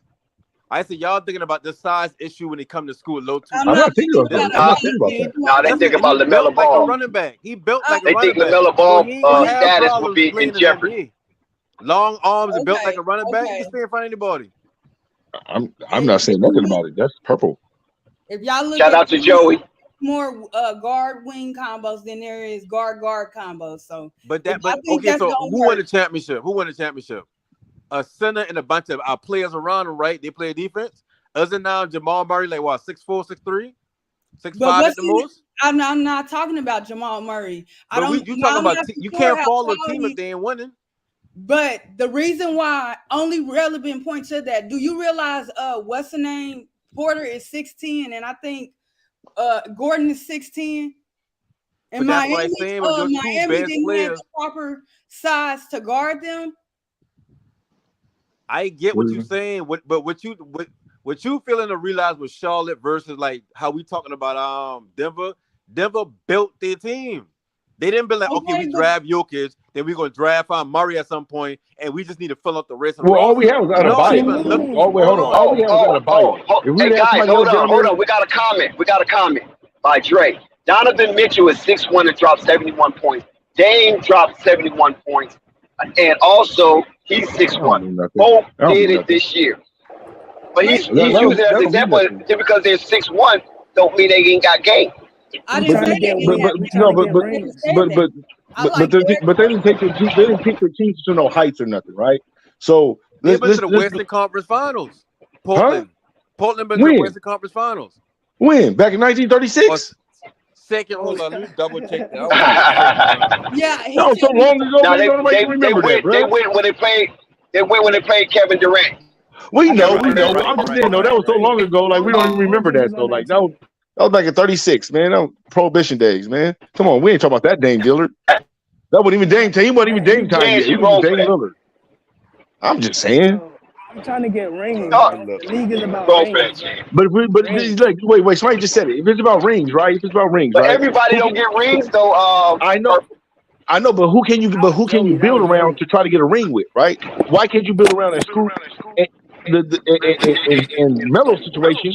I said y'all thinking about the size issue when it comes to school low two. I'm not thinking about that. No, they think about LaMelo Ball. Like a running back. He built like a running back. They think LaMelo Ball status would be in jeopardy. Long arms and built like a running back. You can stay in front of anybody. I'm not saying nothing about it. That's Purple. If y'all look shout out to Joey. More guard wing combos than there is guard combos. So, but okay. So who won the championship? A center and a bunch of our players around him, right? They play defense. Other now, Jamal Murray, like what, 6'4", 6'3", 6'5" at the most? I'm not talking about Jamal Murray. You talking about you can't follow a team if they ain't winning. But the reason why, only relevant point to that, do you realize what's the name? Porter is 6'10", and I think Gordon is 6'10". And Miami didn't have the proper size to guard them. I get what you're saying, but what you feeling to realize with Charlotte versus like how we talking about Denver. Denver built their team. They didn't be like, okay, we draft Jokic, then we're gonna draft Murray at some point, and we just need to fill up the rest of the roster. All we have is Adebayo. All we have is Adebayo. Hey guys, hold on. We got a comment by Dre. Donovan Mitchell is 6'1" and dropped 71 points. Dame dropped 71 points. And also, he's 6'1". Both did it this year. But But he's using it as an example. Just because they're 6'1", don't mean they ain't got game. I didn't say they didn't have But no, but they didn't take their teams to no heights or nothing, right? So They've been to the Western Conference Finals. Portland been to the Western Conference Finals. When? Back in 1936? Second, hold on, let me double check that. Yeah, that was so long ago. No, they remember that, bro. They went when they played. They went when they played Kevin Durant. We know. But I'm just saying, though, that was so long ago. Like we don't even remember that. So like that was back in 36, man. That was Prohibition days, man. Come on, we ain't talking about that Dame Dillard. That wasn't even Dame time. He wasn't even Dame time yet. He was Dame Lillard. I'm just saying. I'm trying to get rings. The league is about rings. But like, wait. Somebody just said it. If it's about rings, right? If it's about rings, but right? everybody don't get rings, though. I know. But who can you build around to try to get a ring with, right? Why can't you build around that Scoop and Melo's situation?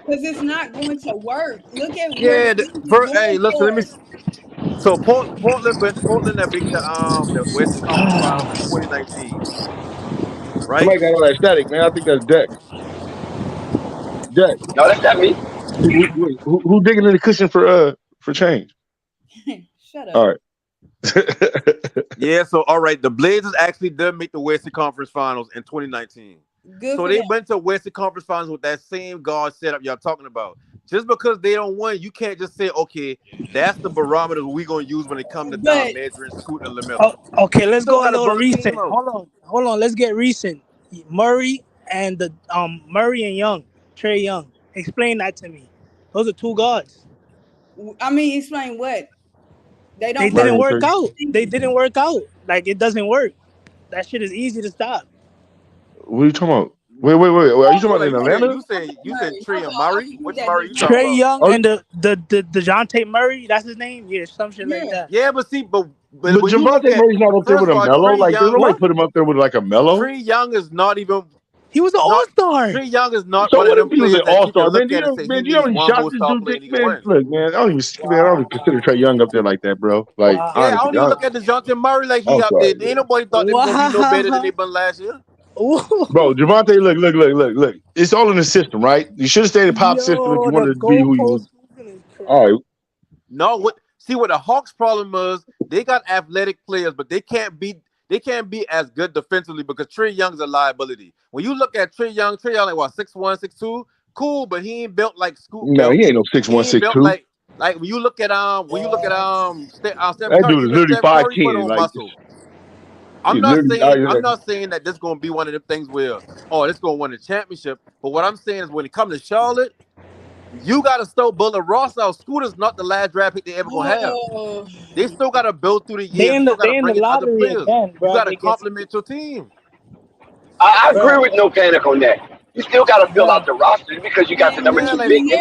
Because it's not going to work. Look at hey, listen, let me. So Portland have been to the Western Conference Finals in 2019. Right? Somebody got all that static, man. I think that's Deck. No, that's not me. Who digging in the cushion for change? Shut up. All right. Yeah, so all right, the Blazers actually did make the Western Conference Finals in 2019. Good so they went to Western Conference Finals with that same guard setup y'all talking about. Just because they don't win, you can't just say, okay, that's the barometer we're gonna use when it comes to down measuring Scoot and Lamelo. Okay, let's go a little recent. Hold on, let's get recent. Murray and Young, Trae Young. Explain that to me. Those are two guards. I mean, explain what? They didn't work out. They didn't work out. Like it doesn't work. That shit is easy to stop. What are you talking about? Wait. Are you talking about in Atlanta? You said Trae and Murray? Which Murray you talking about? Trae Young and the DeJounte Murray, that's his name? Yeah, some shit like that. Yeah, but see, but DeJounte Murray's not up there with a Melo. Like, they nobody put him up there with like a Melo. Trae Young is not even. He was an all-star. Trae Young is not so one of them players an all-star. Man, Do you know how many shots this dude takes? Man, look, man, I don't even consider Trae Young up there like that, bro. Like, yeah, I don't even look at DeJounte Murray like he up there. Ain't nobody thought they were gonna be no better than they been last year. Bro, Javonte, look. It's all in the system, right? You should have stayed in pop system if you wanted to be who you was. All right. No, what the Hawks' problem is, they got athletic players, but they can't be as good defensively because Trae Young's a liability. When you look at Trae Young like what, 6'1", 6'2", cool, but he ain't built like Scoot. No, he ain't no 6'1", 6'2". Like when you look at Steph that Curry, dude is literally 5'10". Like, I'm not saying that this is gonna be one of them things where this gonna win a championship. But what I'm saying is when it comes to Charlotte, you gotta still build a roster out. Scooter's not the last draft pick they ever gonna have. They still gotta build through the years. They in the lottery again, bro. You gotta compliment your team. I agree with No Panic on that. You still gotta fill out the roster because you got the number 2 pick.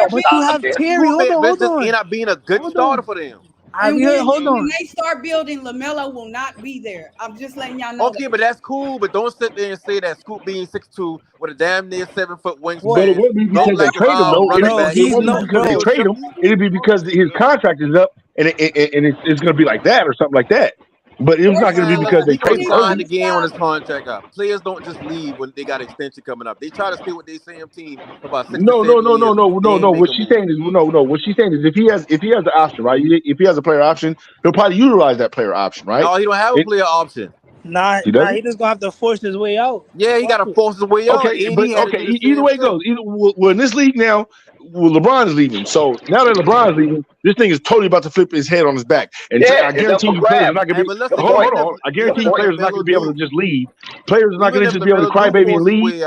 But you have Terry. Hold on. He not being a good starter for them. Hold on. When they start building, Lamelo will not be there. I'm just letting y'all know. Okay, but that's cool. But don't sit there and say that Scoot being 6'2" with a damn near 7-foot wingspan. But it wouldn't be because they trade him, though. They trade him. It'd be because his contract is up, and it's gonna be like that or something like that. But it's not going to be because they trade him again on his contract up. Players don't just leave when they got an extension coming up. They try to stay with their same team for about 6 No. What she's saying is What she's saying is if he has the option, right? If he has a player option, he'll probably utilize that player option, right? No, he don't have a player option. Nah, he just gonna have to force his way out. Yeah, he got to force his way out. Either way it goes. Well, in this league now, LeBron is leaving. So now that LeBron is leaving, this thing is totally about to flip his head on his back. And I guarantee you, players are not going to be. Hold on. I guarantee you, players are not going to be able to just leave. Players are not going to just be able to cry baby and leave.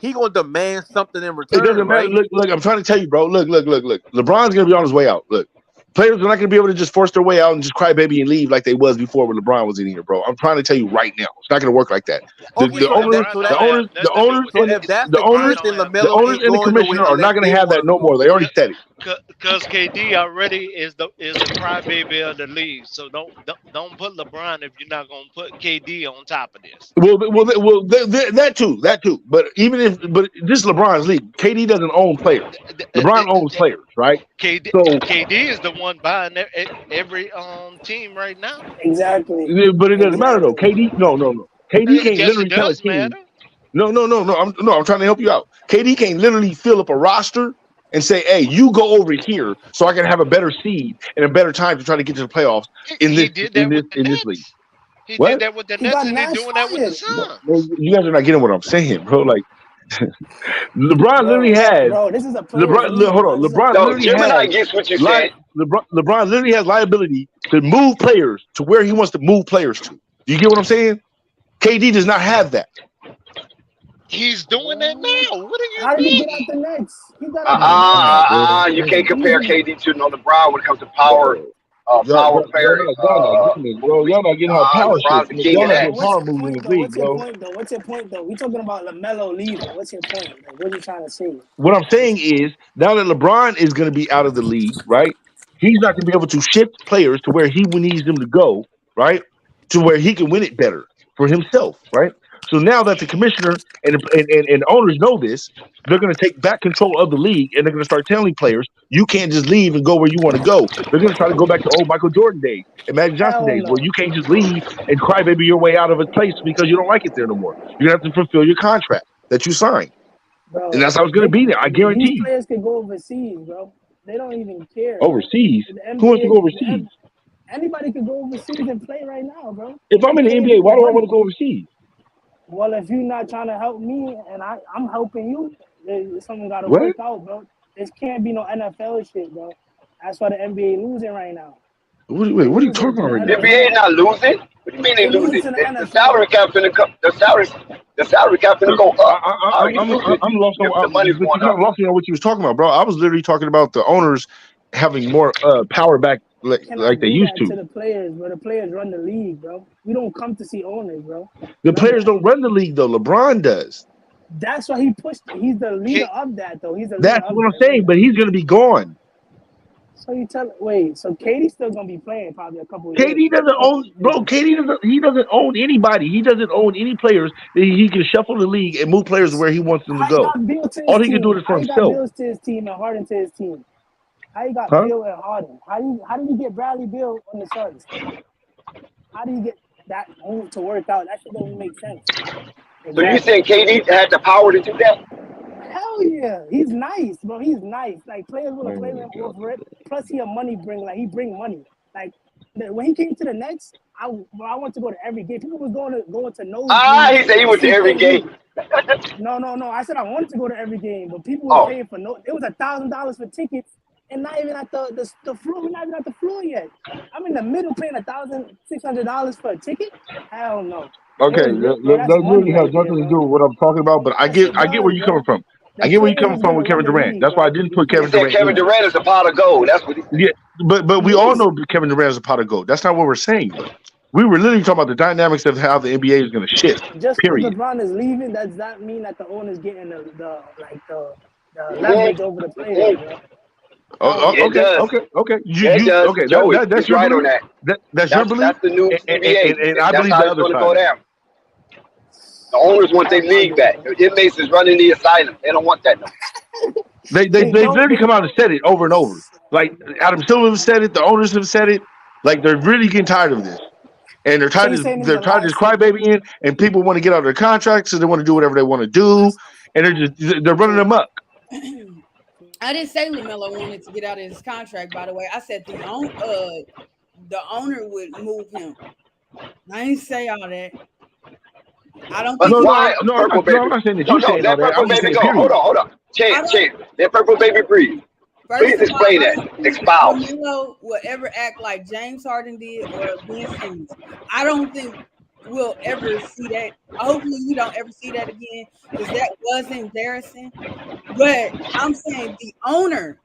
He gonna demand something in return. It doesn't matter. Right? Look. I'm trying to tell you, bro. Look. LeBron's gonna be on his way out. Look, players are not gonna be able to just force their way out and just cry baby and leave like they was before when LeBron was in here, bro. I'm trying to tell you right now, it's not gonna work like that. The owners and the commissioner are not gonna have that no more. They already said it. Because KD already is the crybaby of the league, so don't put LeBron if you're not gonna put KD on top of this. Well, that too. But this is LeBron's league. KD doesn't own players. LeBron owns players, right? KD is the one buying every team right now. Exactly. But it doesn't matter though. KD, no. KD can't literally tell a team. No. I'm trying to help you out. KD can literally fill up a roster and say, "Hey, you go over here, so I can have a better seed and a better time to try to get to the playoffs in this league." He What? did that with the Nets, and he's doing that with the Suns. No, you guys are not getting what I'm saying, bro. Like LeBron literally has. Bro, this is a player's league. Hold on. LeBron literally Gemini has. gets what you said. LeBron literally has liability to move players to where he wants to move players to. You get what I'm saying? KD does not have that. He's doing that now. What are you How did he mean? get out the Nets? You can't compare KD to LeBron when it comes to power. Power player. Y'all not getting how power shit. Y'all not getting power moves in the league, bro. What's your point, though? We talking about Lamelo leaving. What's your point? Like, what are you trying to say? What I'm saying is, now that LeBron is going to be out of the league, right? He's not going to be able to shift players to where he needs them to go, right? To where he can win it better for himself, right? So now that the commissioner and owners know this, they're going to take back control of the league, and they're going to start telling players, you can't just leave and go where you want to go. They're going to try to go back to old Michael Jordan days and Magic Johnson days, where you can't just leave and crybaby your way out of a place because you don't like it there no more. You're going to have to fulfill your contract that you signed. Bro, and that's how it's going to be there. I guarantee these you. players can go overseas, bro. They don't even care. Overseas? Who wants to go overseas? Anybody can go overseas and play right now, bro. If I'm in the NBA, why do I want to go overseas? Well, if you're not trying to help me and I'm helping you, something got to work out, bro. This can't be no NFL shit, bro. That's why the NBA losing right now. What are you talking about right now? The NBA not losing. What do you mean they losing? The salary cap finna come. The salary cap finna go up. I'm lost on what you was talking about, bro. I was literally talking about the owners having more power back like they used to. The players, bro. The players run the league, bro. We don't come to see owners, bro. The players don't run the league though. LeBron does. That's why he pushed. He's the leader of that, though. That's what I'm saying. But he's gonna be gone. So you tell so KD's still gonna be playing probably a couple of KD years. doesn't own, bro. KD doesn't own anybody. He doesn't own any players. He can shuffle the league and move players where he wants them to go. All he can do is for himself. How he got Bills to his team and Harden to his team? How you got Bill and Harden? How did you get Bradley Bill on the Suns? How do you get that move to work out? That shit doesn't make sense. So you saying KD had the power to do that? Hell yeah, he's nice, bro. He's nice. Like players will play with him for it. Plus, he a money bringer. Like he bring money. Like when he came to the Nets, I want to go to every game. People was going to no. He said he went to every game. No. I said I wanted to go to every game, but people were paying for no. It was $1,000 for tickets, and not even at the floor. We're not even at the floor yet. I'm in the middle paying $1,600 for a ticket. Hell no. Okay, that really has nothing to do with what I'm talking about. But I get where you're coming from. I get where you're coming from with Kevin Durant. That's why I didn't put Kevin Durant. Kevin Durant is a pot of gold. That's what he said. Yeah, but we all know Kevin Durant is a pot of gold. That's not what we're saying. We were literally talking about the dynamics of how the NBA is going to shift. Just period. because LeBron is leaving, does that mean that the owner's getting the leverage over the players? Okay. That's right on that. That's your belief. That's the new NBA, and I believe the other side. Go down. The owners want their league back. The inmates is running the asylum. They don't want that no more. They literally come out and said it over and over. Like Adam Silver said it, the owners have said it. Like they're really getting tired of this, and they're tired of this crybabying, and people want to get out of their contracts, so they want to do whatever they want to do, and they're running them up. I didn't say LaMelo wanted to get out of his contract. By the way, I said the owner would move him. I didn't say all that. I don't think Purple Baby. I'm not saying that you saying all that. Purple Baby go. Hold on. Chance. Let Purple Baby breathe. Please explain that. Expound. LaMelo will ever act like James Harden did or Ben Simmons. I don't think we'll ever see that. Hopefully, we don't ever see that again because that was embarrassing. But I'm saying the owner,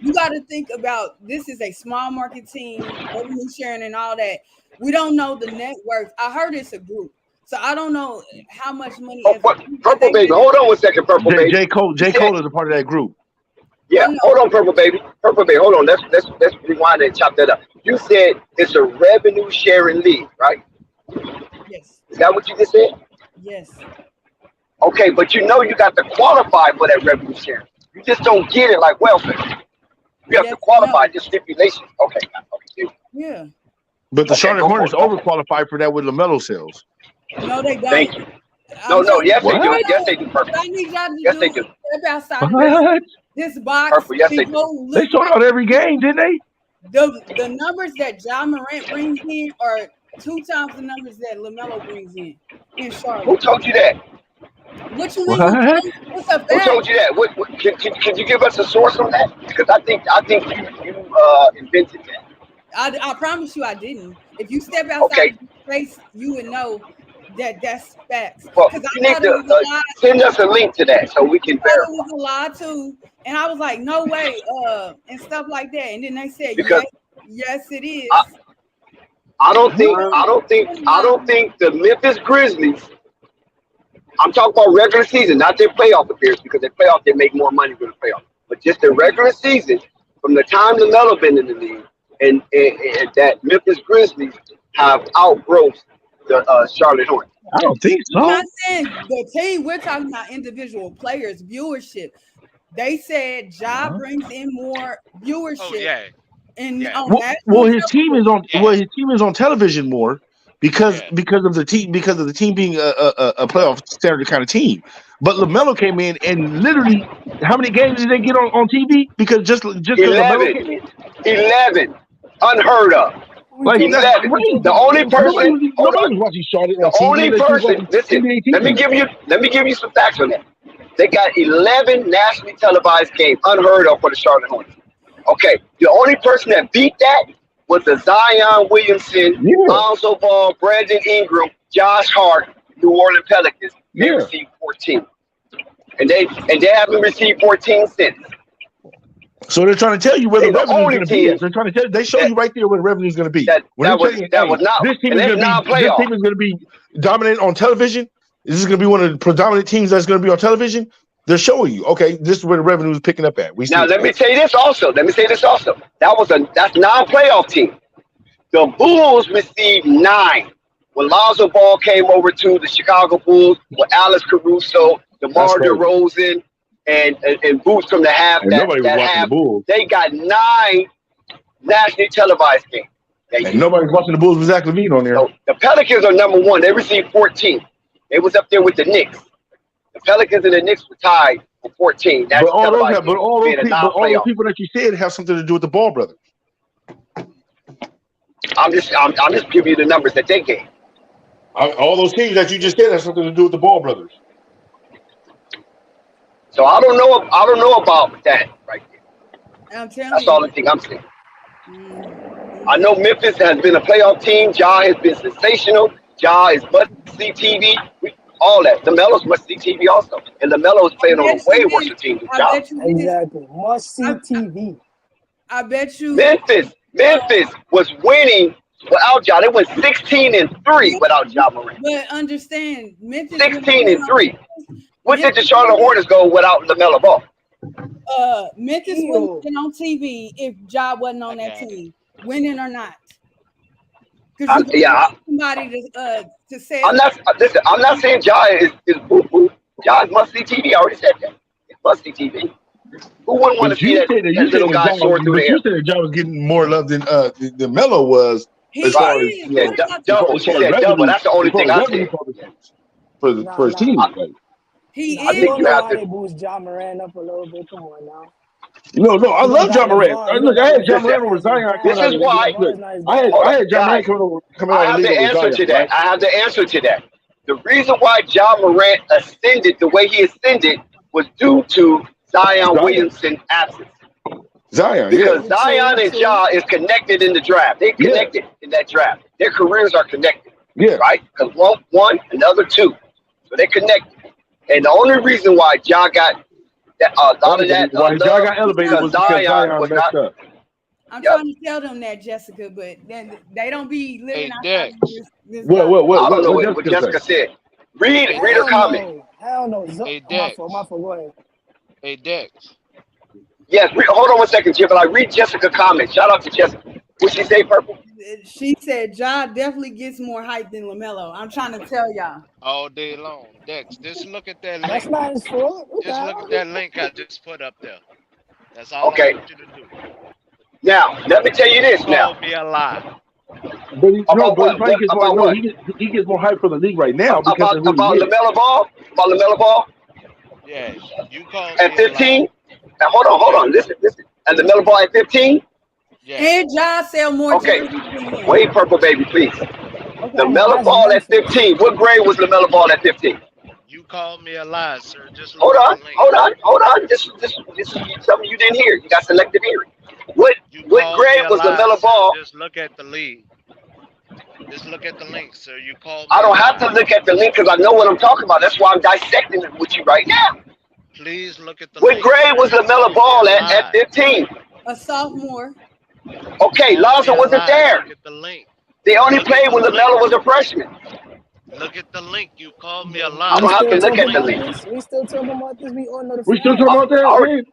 you got to think about this is a small market team, revenue sharing and all that. We don't know the net worth. I heard it's a group. So I don't know how much money. Purple Baby, hold on 1 second, Purple Baby. J. Cole is a part of that group. Yeah, hold on, Purple Baby. Hold on. Let's rewind and chop that up. You said it's a revenue sharing league, right? Yes. Is that what you just said? Yes. Okay, but you got to qualify for that revenue sharing. You just don't get it like welfare. You have to qualify the stipulations. Okay. Yeah. But the Charlotte Hornets overqualified for that with LaMelo sales. No, they don't. Thank you. Yes, they do. What? Yes, they do. Purple. I need y'all to Yes, they do. step outside of What? this box. Purple. Yes, they And do. go They look sold out every game, didn't they? the numbers that Ja Morant brings in are 2 times the numbers that LaMelo brings in Charlotte. Who told you that? What you mean? What? What's a Who fact? told you that? What can you give us a source on that? Because I think you invented that. I promise you I didn't. If you step outside the space, you would know that that's facts. Well, Because you need to send us a link to that so we can verify. It was a lie too, and I was like, no way, and stuff like that. And then they said, Because yes, it is. I don't think the Memphis Grizzlies. I'm talking about regular season, not their playoff appearance, because their playoff they make more money for the playoff. But just the regular season, from the time LaMelo been in the league, and that Memphis Grizzlies have outgrown the Charlotte Hornets. I don't think so. I'm not saying the team. We're talking about individual players, viewership. They said Ja brings in more viewership. Oh, yeah. And his team is on television more because of the team being a playoff standard kind of team. But LaMelo came in and literally, how many games did they get on TV? Because just 11, unheard of. Like 11. The only person. Nobody was watching Charlotte on The TV. only person. Listen, let me give you some facts on that. They got 11 nationally televised games, unheard of for the Charlotte Hornets. Okay, the only person that beat that was the Zion Williamson, Lonzo Ball, Brandon Ingram, Josh Hart, New Orleans Pelicans. They received 14, and they haven't received 14 since. So they're trying to tell you where the revenue is going to be. They're trying to tell you. They show you right there where the revenue is going to be. That was not. This team is going to be dominant on television. This is going to be one of the predominant teams that's going to be on television. They're showing you, okay, this is where the revenue is picking up at. Let me say this also. That's non-playoff team. The Bulls received 9 when Lonzo Ball came over to the Chicago Bulls with Alex Caruso, DeMar DeRozan, and Boots from the half. Nobody was watching the Bulls. They got 9 nationally televised games. And nobody's watching the Bulls with Zach LaVine on there. So the Pelicans are number 1. They received 14. They was up there with the Knicks. The Pelicans and the Knicks were tied for 14. That's all those people that you said have something to do with the Ball brothers. I'm just giving you the numbers that they gave. All those teams that you just said have something to do with the Ball brothers. So I don't know about that right there. I'm telling That's you. all the thing I'm saying. I know Memphis has been a playoff team. Ja has been sensational. Ja is must-see TV. All that. LaMelo's must-see TV also. And LaMelo is playing on a way worse team than Ja. Exactly. Must-see TV. I bet you. Memphis was winning without Ja. They went 16-3 without Ja Morant. But understand, Memphis 16-3. What did the Charlotte Hornets go without LaMelo Ball? Memphis wouldn't have been on TV if Ja wasn't on that team, winning or not. Somebody to say. I'm not saying Ja is boo boo. Ja is must-see TV. I already said that. It's must-see TV. Who wouldn't want to see that little guy soaring through the air? You said Ja was getting more love than Melo was. She said double. That's the only thing I said. For his team. I think you have to boost Ja Morant up a little bit. Come on now. No, I love Ja Morant. Look, I had Ja Morant over Zion. This is why I had Ja Morant coming out of the league. I have the answer to that. The reason why Ja Morant ascended the way he ascended was due to Zion Williamson's absence. Because Zion and Ja is connected in the draft. They're connected in that draft. Their careers are connected. Yeah. Right? Because one, another 2. So they're connected. And the only reason why Ja got that, a lot of that, why Ja got elevated was because Zion was messed up. I'm trying to tell them that, Jessica, but then they don't be living outside this What? I don't know what Jessica said. Read her comment. Hell no. My fault. Go ahead. Hey, Dex. Yes, hold on 1 second, Chip. I read Jessica's comment. Shout out to Jessica. What she say, Purple? She said Ja definitely gets more hype than LaMelo. I'm trying to tell y'all. All day long. Dex, just look at that link. That's not his fault. Just look at that link I just put up there. That's all Okay. I want you to do. Now, let me tell you this now. Don't be a lie. But he, no, About but he what? probably gets more. About No, what? he gets more hype for the league right now because of who About he is. LaMelo Ball? About LaMelo Ball Yeah, you called at me a 15? lie. Now hold on, listen. And LaMelo Ball at 15? Yeah, And John sell more Okay. jerseys than him. Wait, Purple Baby, please. Okay. LaMelo That's Ball at nonsense. 15. What grade was LaMelo Ball at 15? you called me a lie, sir. Just Hold look at on, the link. hold on. This is something you didn't hear. You got selective hearing. What You what called me grade a was lie, LaMelo sir. Ball? Just look at the league. Just look at the link, sir. You called me I a don't have lie. to look at the link because I know what I'm talking about. That's why I'm dissecting it with you right now. Please look at the What link, grade sir. was You LaMelo called me Ball a at lie. 15? A sophomore. Okay, Called Lonzo me a wasn't lie. there. Look at the link. They only Look at played the when link. LaMelo was a freshman. Look at the link. You called me a I lie. don't have to still look talking at the about link. this? We still talking about this? We all know the We still facts. talking about that, All right. man.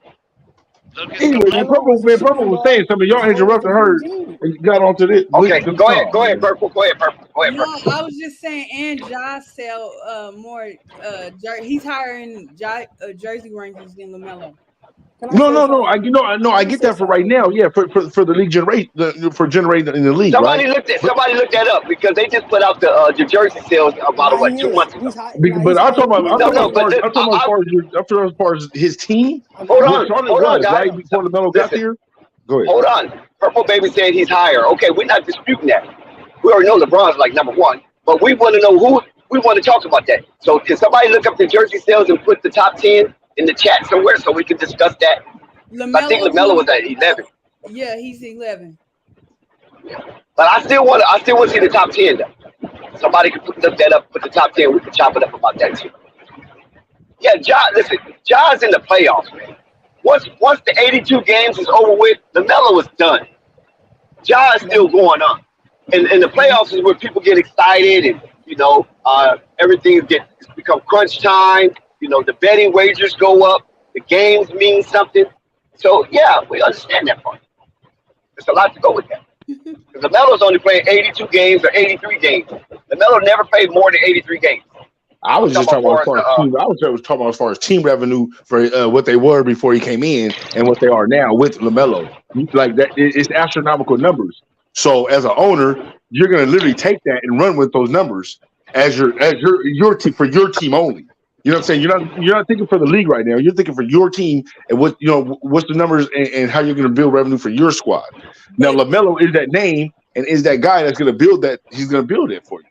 Look at the Anyway, link. LaMelo was a Purple shooting was saying guard something. Y'all before he was interrupted the her PG. and got onto this. Okay, Good go talk, ahead, man. Purple. Go ahead, Purple. No, I was just saying, and Josh sell more. He's higher in jersey rankings than LaMelo. Can I No, say no, no. something? I Let me get say that for right something. now. Yeah, for the league for generating in the league, Somebody right? somebody looked that up because they just put out the jersey sales about Nah, what he 2 is. months ago. He's high. Nah, But he's higher. I'm talking No, about but I'm talking about as far as his team, hold where on, Charlotte hold on, was, guys. right before LaMelo got Listen, there. Go ahead. hold on. Purple Baby said he's higher. Okay, we're not disputing that. We already know LeBron's like number one, but we want to know who. We want to talk about that. So can somebody look up the jersey sales and put the top 10 in the chat somewhere so we can discuss that? I think LaMelo was at 11. Yeah, he's 11. But I still want to see the top 10 though. Somebody can look that up, put the top 10. We can chop it up about that too. Yeah, listen, John's in the playoffs, man. Once the 82 games is over with, LaMelo was done. John's still going on. And the playoffs is where people get excited and, everything become crunch time. The betting wagers go up. The games mean something. So, yeah, we understand that part. There's a lot to go with that. Because LaMelo's only playing 82 games or 83 games. LaMelo never played more than 83 games. I was just talking about as far as team. I was talking about as far as team revenue for what they were before he came in and what they are now with LaMelo. Like that, it's astronomical numbers. So as an owner, you're going to literally take that and run with those numbers as your team for your team only. You know what I'm saying? You're not thinking for the league right now. You're thinking for your team and what's the numbers and how you're going to build revenue for your squad. Now LaMelo is that name and is that guy that's going to build that. He's going to build it for you.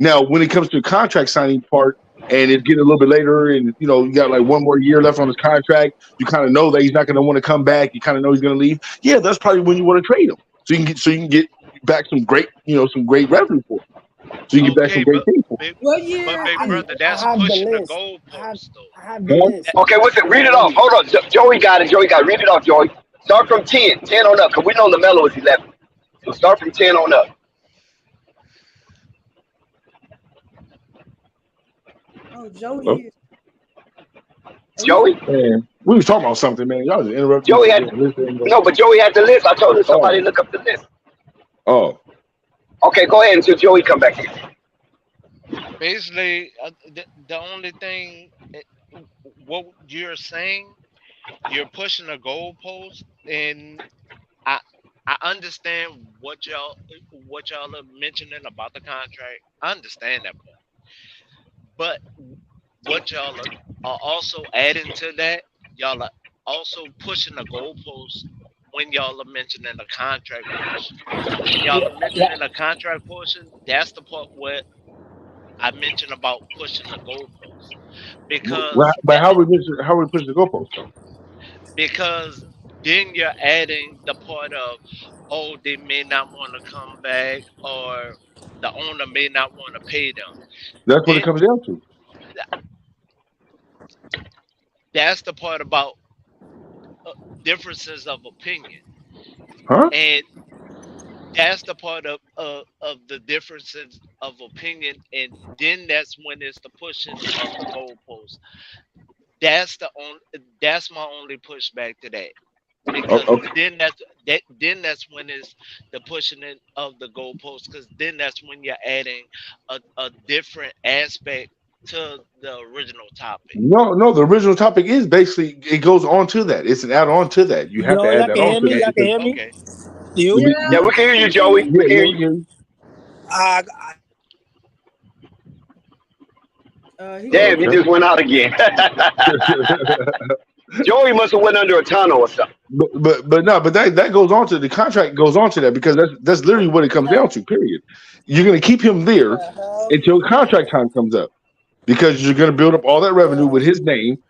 Now, when it comes to the contract signing part, and it's getting a little bit later, and you got like one more year left on his contract, you kind of know that he's not going to want to come back. You kind of know he's going to leave. Yeah, that's probably when you want to trade him, so you can get back some great revenue for him. So you can get back some great people. What year? But big brother, that's pushing the goalpost though. I have the list. Okay, listen, read it off. Hold on, Joey got it. Read it off, Joey. Start from 10 on up, because we know LaMelo is 11. So start from 10 on up. Oh, Joey. Joey? Man, we was talking about something, man. Y'all just interrupted. Joey but Joey had the list. I told him somebody look up the list. Oh. Okay, go ahead until Joey come back here. Basically, the only thing, what you're saying, you're pushing a goalpost, and I understand what y'all are mentioning about the contract. I understand that part. But what y'all are also adding to that, y'all are also pushing the goalpost when y'all are mentioning the contract portion. When y'all are mentioning the contract portion, that's the part where I mentioned about pushing the goalpost. Because how we push the goalpost though? Because then you're adding the part of, they may not want to come back, or the owner may not want to pay them. That's what it comes down to. That's the part about differences of opinion, and that's the part of the differences of opinion, and then that's when it's the pushing of the goalpost. That's my only pushback to that. Because then that's when it's the pushing in of the goalpost, because then that's when you're adding a different aspect to the original topic. No, the original topic is basically it goes on to that. It's an add-on to that. You have to add that on to that. Y'all can hear me? Okay. Yeah, we can hear you, Joey. We can hear you. Damn, you just went out again. Joey must have went under a tunnel or something. But that goes on to the contract goes on to that because that's literally what it comes down to. Period. You're going to keep him there until contract time comes up because you're going to build up all that revenue with his name.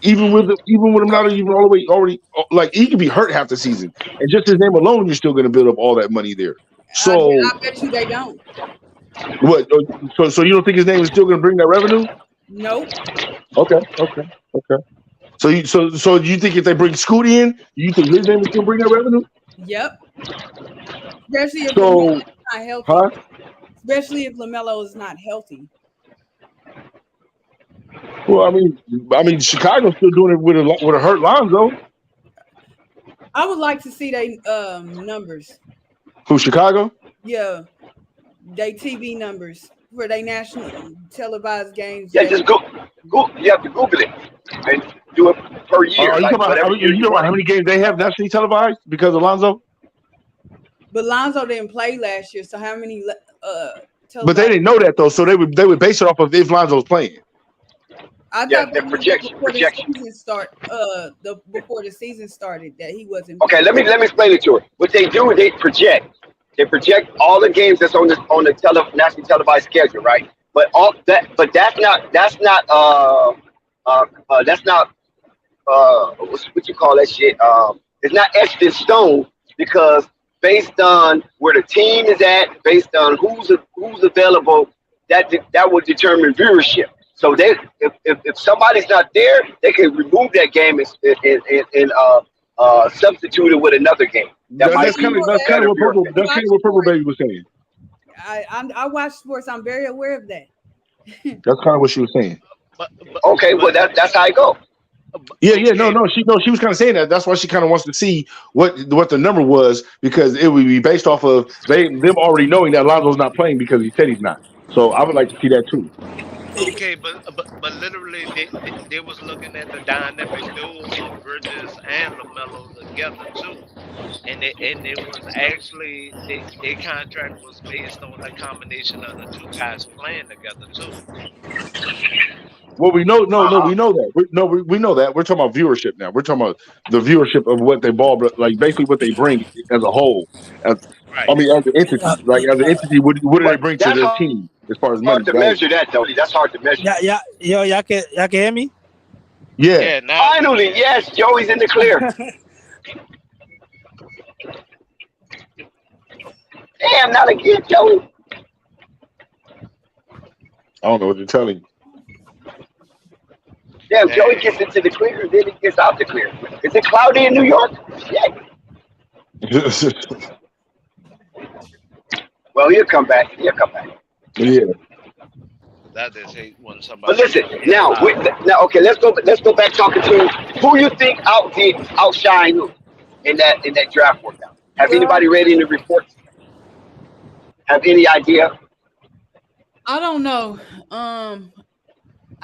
Even with him not even all the way already, like he could be hurt half the season, and just his name alone, you're still going to build up all that money there. So I bet you they don't. What? So you don't think his name is still going to bring that revenue? Nope. Okay. So do you think if they bring Scooty in, you think his name is going to bring that revenue? Yep. Especially if Lamelo is not healthy. Huh? Especially if Lamelo is not healthy. Well, I mean, Chicago's still doing it with a hurt Lonzo. I would like to see their numbers. Who, Chicago? Yeah, they TV numbers for their national televised games. Yeah, just go. You have to Google it and do it per year. You know how many games they have nationally televised because of Lonzo? But Lonzo didn't play last year, so how many? But they didn't know that though, so they would base it off of if Lonzo's playing. I thought that projection. Before the season started, that he wasn't. Okay, let me explain it to her. What they do is they project all the games that's on the nationally televised schedule, right? But that's not what you call that shit. It's not etched in stone because based on where the team is at, based on who's available, that will determine viewership. So if somebody's not there, they can remove that game and substitute it with another game. That's kind of what Purple Baby was saying. I watch sports. I'm very aware of that. That's kind of what she was saying. Okay, well that's how I go. Yeah, no. She was kind of saying that. That's why she kind of wants to see what the number was because it would be based off of them already knowing that Lonzo's not playing because he said he's not. So I would like to see that too. Okay, but literally they was looking at the dynamic duo of Bridges and Lamelo together too, and it was actually their contract was based on a combination of the two guys playing together too. Well, we know that. We know that. We're talking about viewership now. We're talking about the viewership of what they like basically what they bring as a whole. As an entity, what do they bring to their team as far as money? Hard to measure that though. That's hard to measure. Y'all can hear me? Yeah. Finally, yes, Joey's in the clear. Damn, not again, Joey. I don't know what you're telling me. Damn, Joey gets into the clear, then he gets out the clear. Is it cloudy in New York? Shit. Well, he'll come back. Yeah. That is hate when somebody. But listen, now, okay, let's go back talking to who you think outshine who in that draft workout. Have anybody read any reports? Have any idea? I don't know.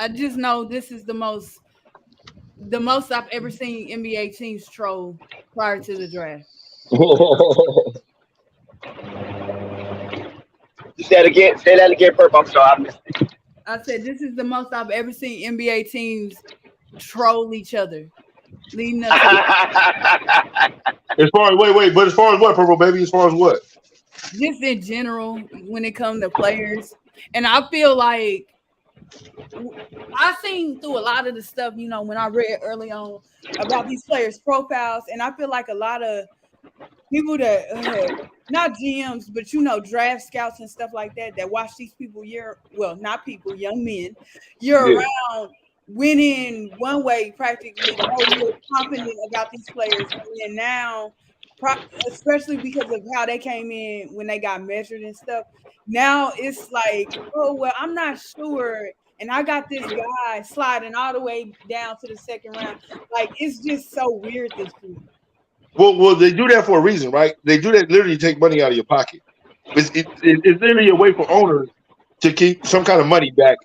I just know this is the most I've ever seen NBA teams troll prior to the draft. Say that again, Purp. I'm sorry, I missed it. I said this is the most I've ever seen NBA teams troll each other. Leading up as far as what, Purple Baby? As far as what? Just in general, when it comes to players. And I feel like I seen through a lot of the stuff, when I read early on about these players' profiles, and I feel like a lot of people that not GMs, but draft scouts and stuff like that watch these people young men year-round winning one way practically the whole year, confident about these players, and now, especially because of how they came in when they got measured and stuff. Now it's like, oh, well, I'm not sure. And I got this guy sliding all the way down to the second round. Like, it's just so weird this year. Well, they do that for a reason, right? They do that literally to take money out of your pocket. It's literally a way for owners to keep some kind of money back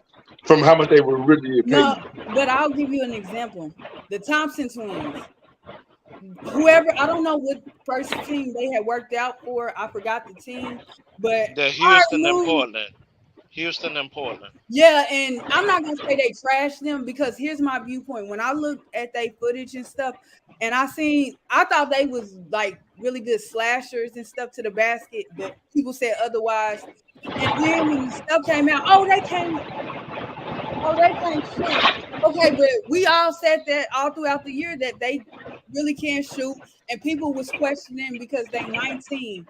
from how much they were really paid. No, but I'll give you an example. The Thompson twins. whoever, I don't know what first team they had worked out for. I forgot the team, but The our Houston and move, Portland. Houston and Portland. yeah, and I'm not gonna say they trashed them because here's my viewpoint. When I looked at their footage and stuff, and I thought they was like really good slashers and stuff to the basket, but people said otherwise. And then when the stuff came out, they can't shoot. Okay, but we all said that all throughout the year that they really can't shoot, and people was questioning because they 19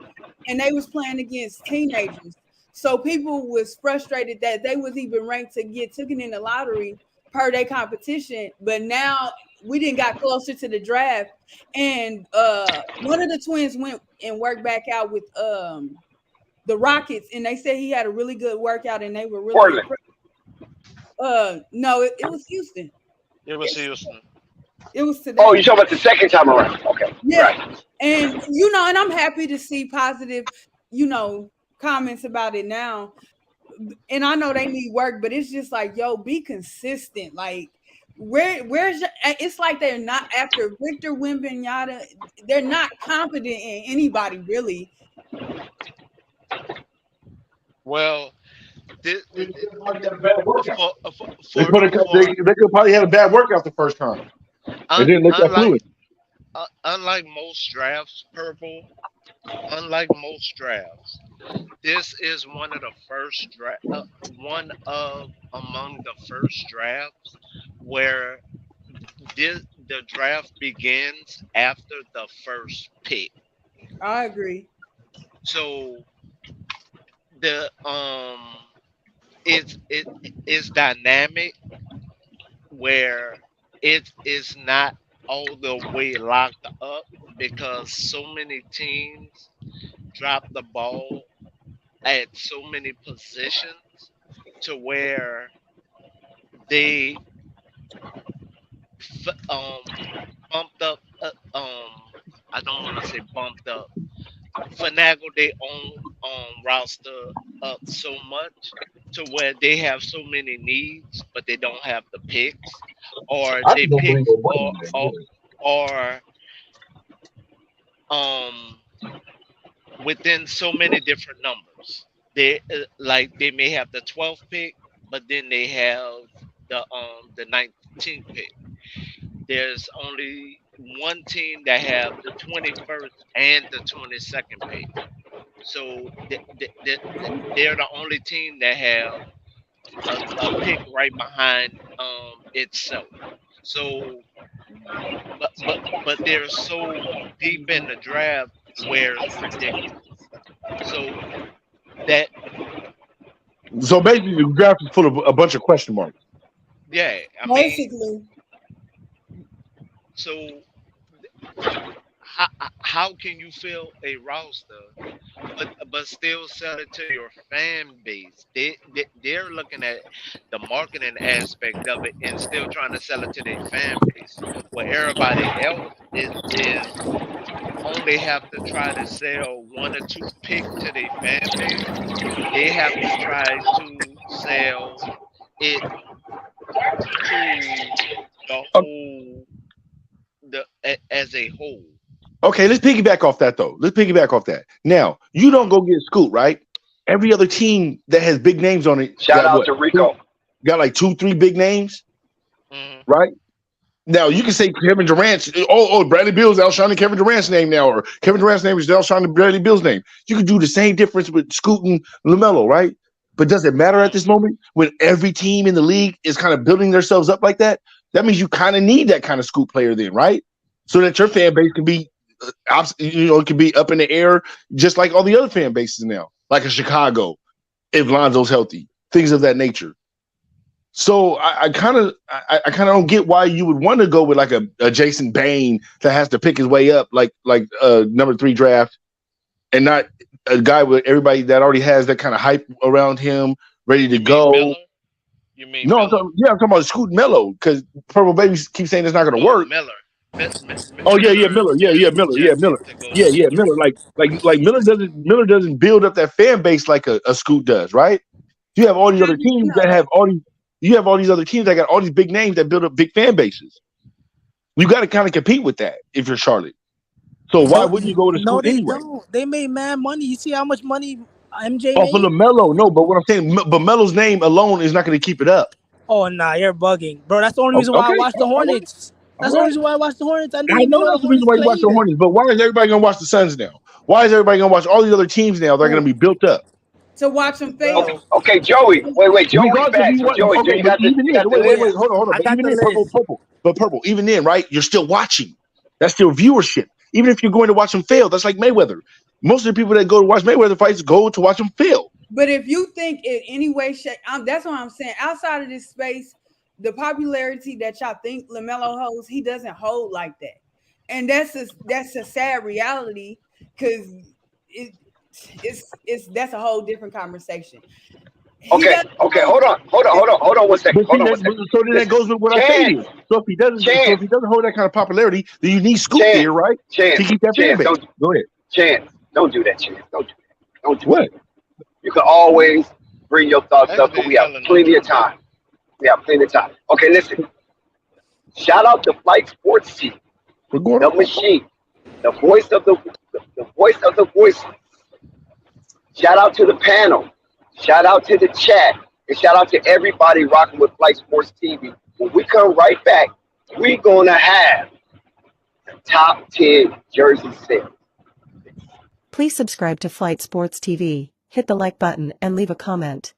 and they was playing against teenagers. So people was frustrated that they was even ranked to get taken in the lottery per their competition. But now we didn't got closer to the draft, and one of the twins went and worked back out with the Rockets, and they said he had a really good workout, and they were really Portland. No, it was Houston. It was Houston. It was today. Oh, you're talking about the second time around. Okay. Yeah. Right. And and I'm happy to see positive, comments about it now. And I know they need work, but it's just like, yo, be consistent. Like, where's your, it's like they're not after Victor Wembanyama, they're not confident in anybody really. Well, They could probably had a bad workout the first time. It didn't look that fluid. Unlike most drafts, Purple, this is one of among the first drafts where the draft begins after the first pick. I agree. So the it's dynamic where it is not all the way locked up because so many teams drop the ball at so many positions to where they bumped up. I don't want to say bumped up. Finagle their own roster up so much to where they have so many needs, but they don't have the picks, or they pick or within so many different numbers. They they may have the 12th pick, but then they have the 19th pick. There's only one team that have the 21st and the 22nd pick. So they're the only team that have a pick right behind itself. So, but they're so deep in the draft where it's ridiculous. So that So basically, the draft is full of a bunch of question marks. yeah, I Basically. mean, so how can you fill a roster but still sell it to your fan base? They're looking at the marketing aspect of it and still trying to sell it to their fan base, where everybody else is only have to try to sell one or two picks to their fan base. They have to try to sell it to the whole as a whole. Okay, let's piggyback off that though. Let's piggyback off that. Now, you don't go get Scoot, right? Every other team that has big names on it. Shout out to Rico. Got like 2-3 big names, right? Now you can say Kevin Durant. Oh, Bradley Beal's outshining Kevin Durant's name now, or Kevin Durant's name is outshining Bradley Beal's name. You could do the same difference with Scoot and Lamelo, right? But does it matter at this moment when every team in the league is kind of building themselves up like that? That means you kind of need that kind of Scoot player then, right? So that your fan base can be, it can be up in the air just like all the other fan bases now, like a Chicago, if Lonzo's healthy, things of that nature. So I kind of don't get why you would want to go with like a Jason Bain that has to pick his way up like number 3 draft, and not a guy with everybody that already has that kind of hype around him, ready to go. Miller? You mean No, Miller? I'm talking about Scoot Melo because Purple Baby keeps saying it's not going to work. Miller. Oh yeah, Miller. Miller. Like Miller doesn't build up that fan base like a Scoot does, right? You have all these other teams that have all these. You have all these other teams that got all these big names that build up big fan bases. You got to kind of compete with that if you're Charlotte. So why wouldn't you go to No, Scoot they anyway? don't. They made mad money. You see how much money MJ Oh, for made? LaMelo, no. But what I'm saying, but Melo's name alone is not going to keep it up. Oh, nah, you're bugging, bro. That's the only reason why I Okay, watched the all right, Hornets. That's the all only right. reason why I watched the Hornets. I didn't I even know know the that's the reason Hornets why you watch the played. Hornets, but why is everybody going to watch the Suns now? Why is everybody going to watch all these other teams now? They're going to be built up. To watch them fail. Okay, Joey. Wait. Joey's Regardless if back. you So want, Joey, do okay, you but got the even you then, got the wait, list? hold on. I But got even the then, list. purple, even then, right? You're still watching. That's still viewership. Even if you're going to watch them fail, that's like Mayweather. Most of the people that go to watch Mayweather fights go to watch them fail. But if you think in any way, shape, that's what I'm saying. Outside of this space, the popularity that y'all think LaMelo holds, he doesn't hold like that, and that's a sad reality because it's that's a whole different conversation. Okay, hold on 1 second. So then that goes with what I say here. So if he doesn't hold that kind of popularity, then you need Scoop there, right? To keep that fan base. Go ahead. Chance, don't do that, Chance. Don't do What? that. You can always bring your thoughts up, but we have plenty of time. Okay, listen. Shout out to Flight Sports Team, the machine, the voice of the voices. Shout out to the panel. Shout out to the chat. And shout out to everybody rocking with Flight Sports TV. When we come right back, we're going to have the top 10 jersey sales. Please subscribe to Flight Sports TV, hit the like button, and leave a comment.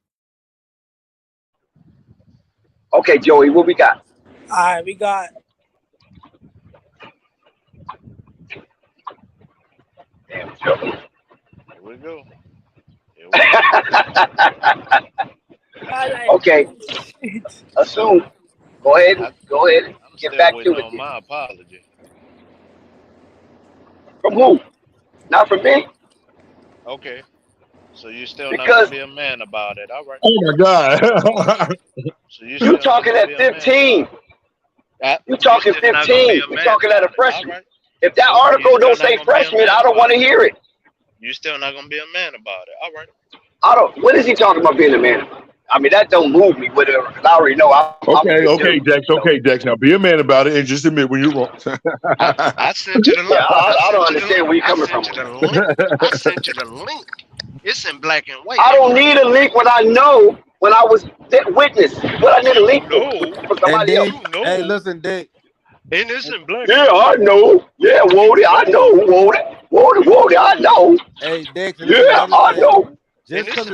Okay, Joey, what we got? All right, we got. Damn, Joey. Here we go. Okay. Assume. Go ahead and get back to it. My apology. From who? Not from me. Okay. So you still not gonna be a man about it. All right. Oh my God. So you talking at 15. You talking 15. You talking at a freshman. Right. If that article don't say freshman, I don't want to hear it. You still not gonna be a man about it. All right. What is he talking about being a man? I mean, that don't move me. Whatever. I already know. Okay, Dex. Okay, Dex. Now be a man about it and just admit when you're wrong. I sent you the link. I don't understand where you're coming from. I sent you the link. It's in black and white. I don't need a link when I know when I was witness. What I need a link for somebody else. Hey, listen, Dick. And it's in black. Yeah, I know. Yeah, Wody, I know. Wody, I know. Hey, Dick. Yeah, I know. Just because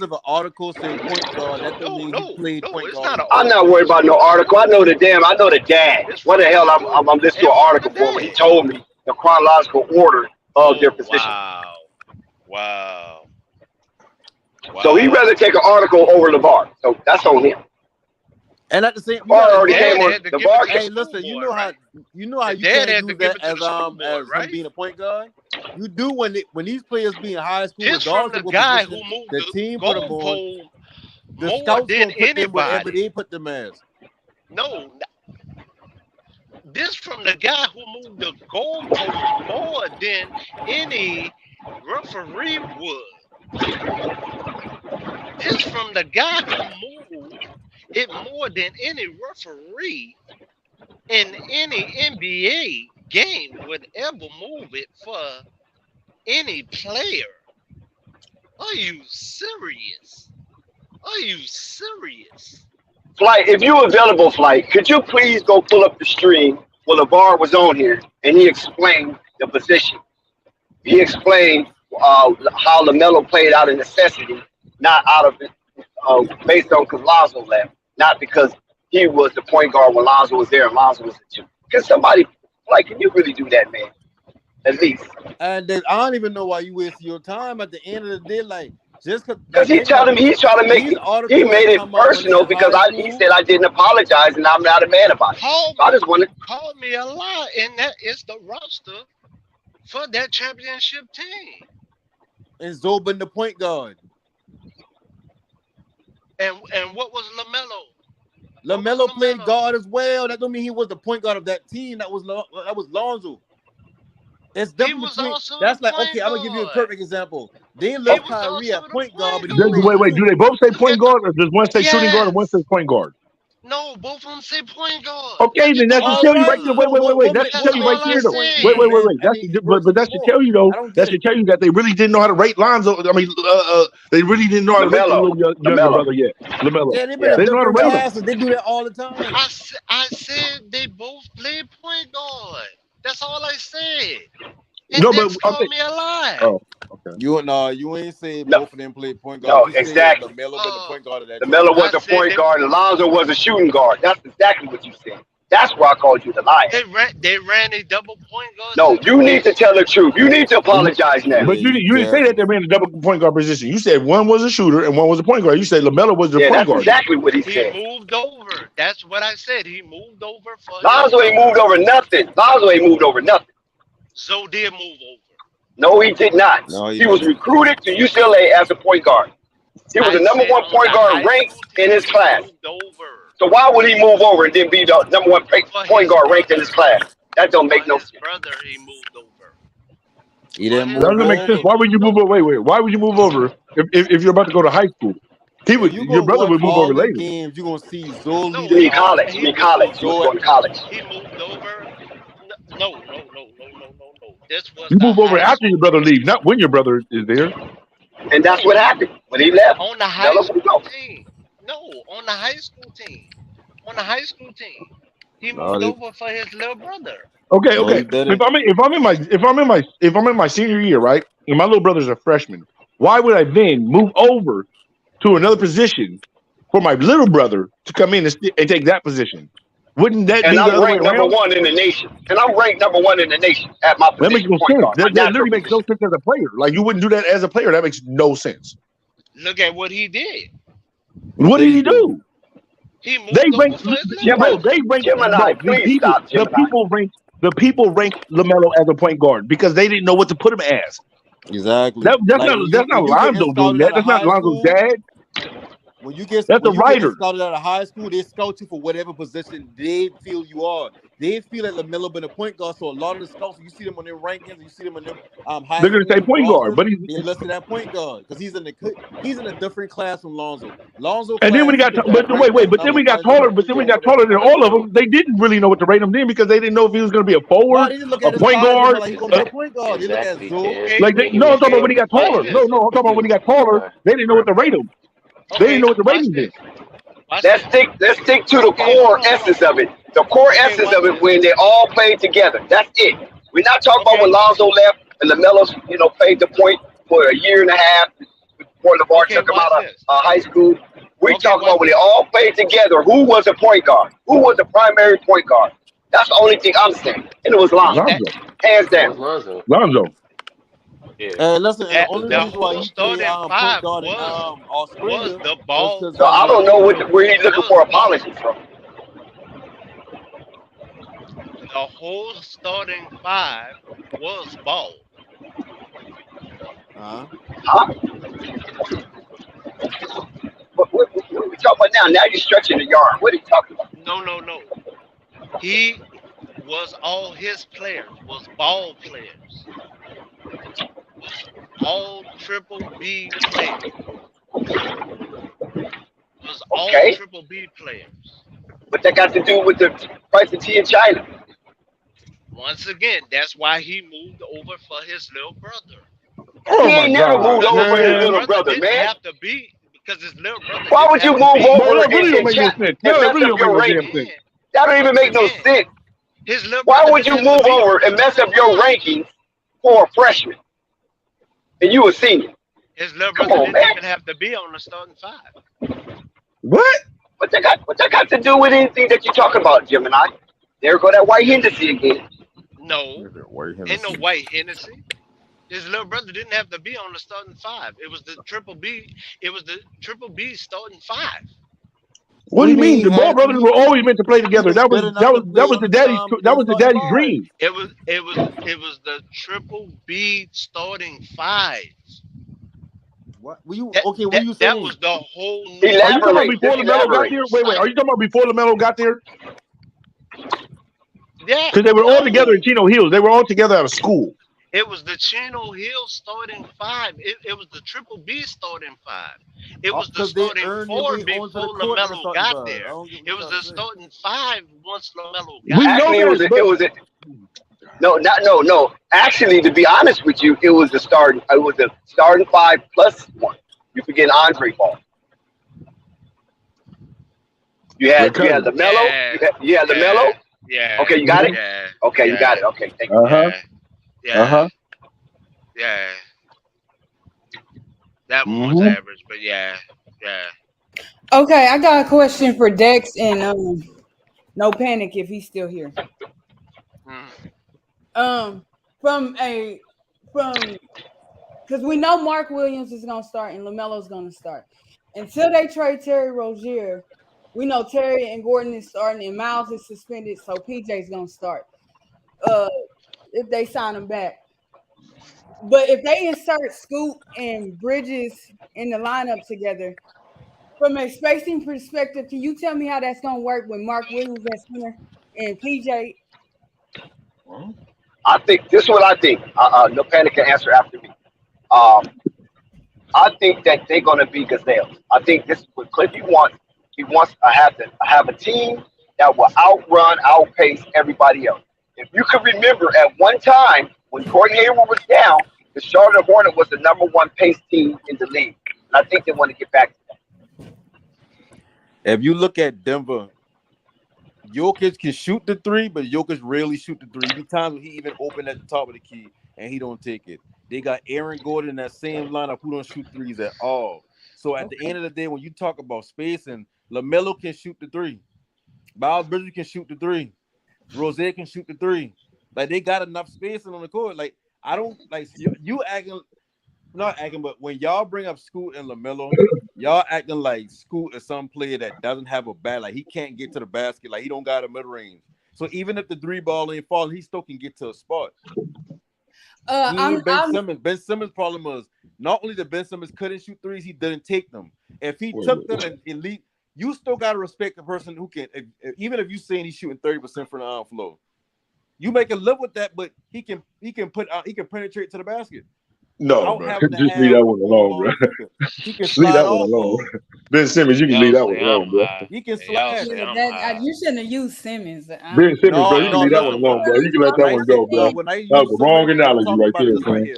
of an article saying point guard, that doesn't mean he played point guard. I'm not worried about no article. I know the dad. What the hell? I'm listening to an article for him. He told me the chronological order of their position. Wow. So he'd rather take an article over LeVar. So that's on him. And at the same time, hey, listen, you know how you can't do that as him being a point guard. You do when these players be in high school. Just from the guy who moved the team put them on. The more scouts than put them anybody. wherever they put them as. No, this from the guy who moved the goalpost more than any referee would. This from the guy who moved it more than any referee in any NBA game would ever move it for any player. Are you serious? Flight, if you're available, Flight, could you please go pull up the stream where LeVar was on here and he explained the position. He explained how Lamelo played out of necessity, not out of based on because Lonzo left, not because he was the point guard when Lonzo was there and Lonzo was the two. Can somebody, like, can you really do that, man? At least. And then I don't even know why you waste your time at the end of the day, like just because he's trying to make it. He made it personal because he said I didn't apologize and I'm not a man about it. I just wanted call me a lie, and that is the roster for that championship team. And Zobin the point guard. And what was Lamelo? Lamelo played guard as well. That don't mean he was the point guard of that team. That was Lonzo. It's definitely that's like, okay, I'm gonna give you a perfect example. They left Kyrie at point guard, but wait, do they both say point guard, or does one say shooting guard and one says point guard? No, both of them say point guard. Okay, then that should All tell you right right. there. So Wait. That should That's tell you right all I there, though. said. Wait. I That's mean, it but works that even should more. tell you though. I don't That get should it. tell you that they really didn't know how to rate Lonzo. I mean, they really didn't know how to rate the little younger brother yet, Lamelo. Yeah, they've been a They didn't know how to different rate him. passes. They do that all the time. I said they both play point guard. That's all I said. No, And but Dex called me a lie. oh, okay. You ain't say both of them played point guard. No, You said exactly. LaMelo been the point guard of that team. LaMelo was the point guard, and Lonzo was a shooting guard. That's exactly what you said. That's why I called you the liar. They ran a double point guard. No, you need to tell the truth. You need to apologize now. But you didn't say that they ran the double point guard position. You said one was a shooter and one was a point guard. You said LaMelo was the point guard. Exactly what he said. He moved over. That's what I said. He moved over for Lonzo ain't moved over nothing. Lonzo ain't moved over nothing. Zoe did move over. No, he did not. No, he was recruited to UCLA as a point guard. He was the number one point guard ranked in his class. So why would he move over and then be the number one point guard ranked in his class? That don't make no sense. Brother, he moved over. He didn't That doesn't make sense. Why would you move over? Wait. Why would you move over if you're about to go to high school? Your brother would move over later. Games, you're gonna see Zoe. You mean college? You mean college? He was going to college. He moved over. No. This was You move over after your brother leaves, not when your brother is there. And that's what happened when he left. On the high school team. No, on the high school team. On the high school team. He moved over for his little brother. Okay. If I'm in my senior year, right, and my little brother's a freshman, why would I then move over to another position for my little brother to come in and take that position? Wouldn't that be the other way ranked number around? one in the nation. And I'm ranked number one in the nation at my That makes position. no sense. That literally makes no sense as a player. Like you wouldn't do that as a player. That makes no sense. Look at what he did. What did he do? He moved They over ranked. for his Gemini, please stop, Gemini. The people ranked LaMelo as a point guard because they didn't know what to put him as. Exactly. That's not Lonzo doing that. That's not Lonzo's dad. When you get That's a writer. scouted out of high school, they scout you for whatever position they feel you are. They feel like LaMelo been a point guard, so a lot of the scouts, you see them on their rankings, you see them on them high. They're gonna say point guard, but they listed that point guard because he's in a different class from Lonzo. And then when he got, then we got taller. But then we got taller than all of them. They didn't really know what to rate him then because they didn't know if he was going to be a forward, a point guard. Like he's gonna be a point guard. They look at Zoe. I'm talking about when he got taller. No, I'm talking about when he got taller. They didn't know what to rate him. They didn't know what the rating is. Let's stick to the core essence of it. The core essence of it when they all played together. That's it. We're not talking about when Lonzo left and LaMelo, played the point for a year and a half before LeBron took him out of high school. We're talking about when they all played together. Who was a point guard? Who was the primary point guard? That's the only thing I'm saying. And it was Lonzo. Hands down. Lonzo. Yeah. Listen, the only The reason why whole he played starting point five guard was Australia the ball. So I don't know where he's looking for apologies from. The whole starting five was ball. Huh? What are we talking about now? Now you're stretching the yard. What are you talking about? No. He was all his players was ball players. All triple B players. Was all triple B players. What that got to do with the price of tea in China? Once again, that's why he moved over for his little brother. He ain't never moved over for his little brother, man. Have to be because his little brother. Why would you move over and mess up your rankings? That don't even make no sense. Why would you move over and mess up your rankings for a freshman? And you a senior. His little brother didn't even have to be on the starting five. What? What that got to do with anything that you're talking about, Gemini? There go that white Hennessy again. No, ain't no white Hennessy. His little brother didn't have to be on the starting five. It was the triple B. It was the triple B starting five. What do you mean? The Ball brothers were always meant to play together. That was the daddy's dream. It was the triple B starting five. What were you saying? That was the whole. Are you talking about before LaMelo got there? Wait. Are you talking about before LaMelo got there? Yeah. Because they were all together in Chino Hills. They were all together out of school. It was the Chino Hill starting five. It was the Triple B starting five. It was the Because they starting earned their four way onto the before court in the LaMelo starting got five. I there. don't get what It you're was trying the to say. starting five once LaMelo We got know there. Actually, that, but no. Actually, to be honest with you, it was the starting five plus one. You forget Andre Ball. You had because LaMelo. Yeah, You had LaMelo. yeah, Okay, you got it. yeah, Okay, you got yeah, it. Okay, thank you. uh-huh, yeah, uh-huh. yeah. That one was Mm-hmm. average, but yeah. Okay, I got a question for Dex and no panic if he's still here. Mm. Um, from because we know Mark Williams is gonna start and LaMelo's gonna start. Until they trade Terry Rozier, we know Terry and Gordon is starting and Miles is suspended, so PJ's gonna start. If they sign him back. But if they insert Scoot and Bridges in the lineup together, from a spacing perspective, can you tell me how that's gonna work with Mark Williams at center and PJ? I think this is what I think. No panic can answer after me. Um, I think that they're going to be gazelles. I think this is what Cliffy wants. He wants to have a team that will outpace everybody else. If you can remember, at one time when Gordon Hayward was down, the Charlotte Hornet was the number one pace team in the league, and I think they want to get back to that. If you look at Denver, Jokic can shoot the three, but Jokic rarely shoot the three. Even times when he even open at the top of the key and he don't take it. They got Aaron Gordon in that same lineup who don't shoot threes at all. So at the end of the day, when you talk about spacing, LaMelo can shoot the three. Miles Bridges can shoot the three. Rozier can shoot the three. Like they got enough spacing on the court. Like I don't like you acting, not acting, but when y'all bring up Scoot and LaMelo, y'all acting like Scoot is some player that doesn't have a bat. Like he can't get to the basket. Like he don't got a mid range. So even if the three ball ain't falling, he still can get to a spot. Ben Simmons. Ben Simmons' problem was not only that Ben Simmons couldn't shoot threes, he didn't take them. If he took them and elite, you still gotta respect the person who can. Even if you saying he's shooting 30% from the arm flow, you make him live with that. But he can penetrate to the basket. No, bro. Just leave that one alone, bro. He can leave that one off alone. ball. Ben Simmons, you can leave that one alone, bro. He can slide. You shouldn't have used Simmons. Ben Simmons, bro, you can leave that one alone, bro. You can let that one go, bro. That was the wrong analogy right there, man.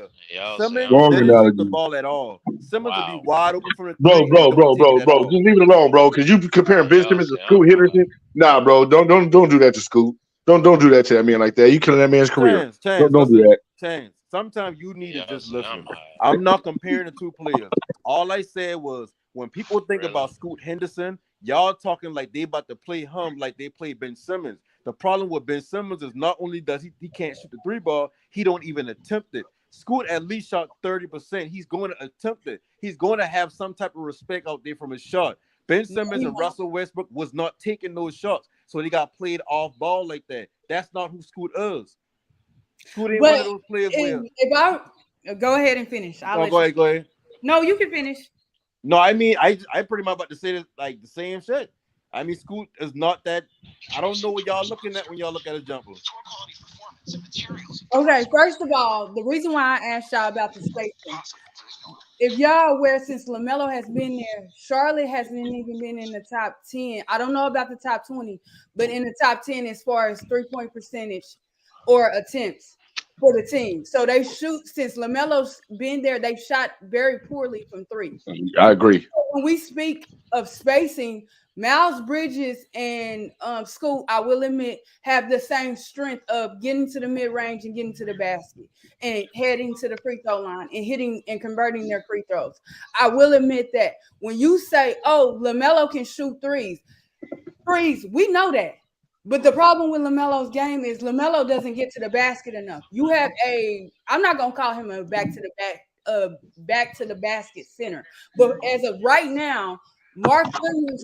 Simmons Wrong didn't shoot the analogy. ball at all. Simmons would be wide open from the Bro. three. Just leave it alone, bro. Because you comparing Ben Simmons to Scoot Henderson. Nah, bro. Don't do that to Scoot. Don't do that to that man like that. You killing that man's career. Don't do that. Chance. Sometimes you need to just listen. I'm not comparing the two players. All I said was when people think about Scoot Henderson, y'all talking like they about to play him like they play Ben Simmons. The problem with Ben Simmons is not only does he can't shoot the three ball, he don't even attempt it. Scoot at least shot 30%. He's going to attempt it. He's going to have some type of respect out there from his shot. Ben Simmons and Russell Westbrook was not taking those shots, so they got played off ball like that. That's not who Scoot is. Scoot ain't one of those players where. If I go ahead and finish, Go ahead. No, you can finish. No, I mean, I pretty much about to say this, like the same shit. I mean, Scoot is not that. I don't know what y'all looking at when y'all look at a jumper. Okay, first of all, the reason why I asked y'all about the spacing, if y'all aware, since LaMelo has been there, Charlotte hasn't even been in the top 10. I don't know about the top 20, but in the top 10 as far as 3-point percentage or attempts for the team. So they shoot, since LaMelo's been there, they've shot very poorly from three. I agree. When we speak of spacing, Miles Bridges and Scoot, I will admit, have the same strength of getting to the mid-range and getting to the basket and heading to the free throw line and hitting and converting their free throws. I will admit that. When you say, oh, LaMelo can shoot threes, we know that. But the problem with LaMelo's game is LaMelo doesn't get to the basket enough. You have I'm not going to call him a back to the basket center. But as of right now, Mark Williams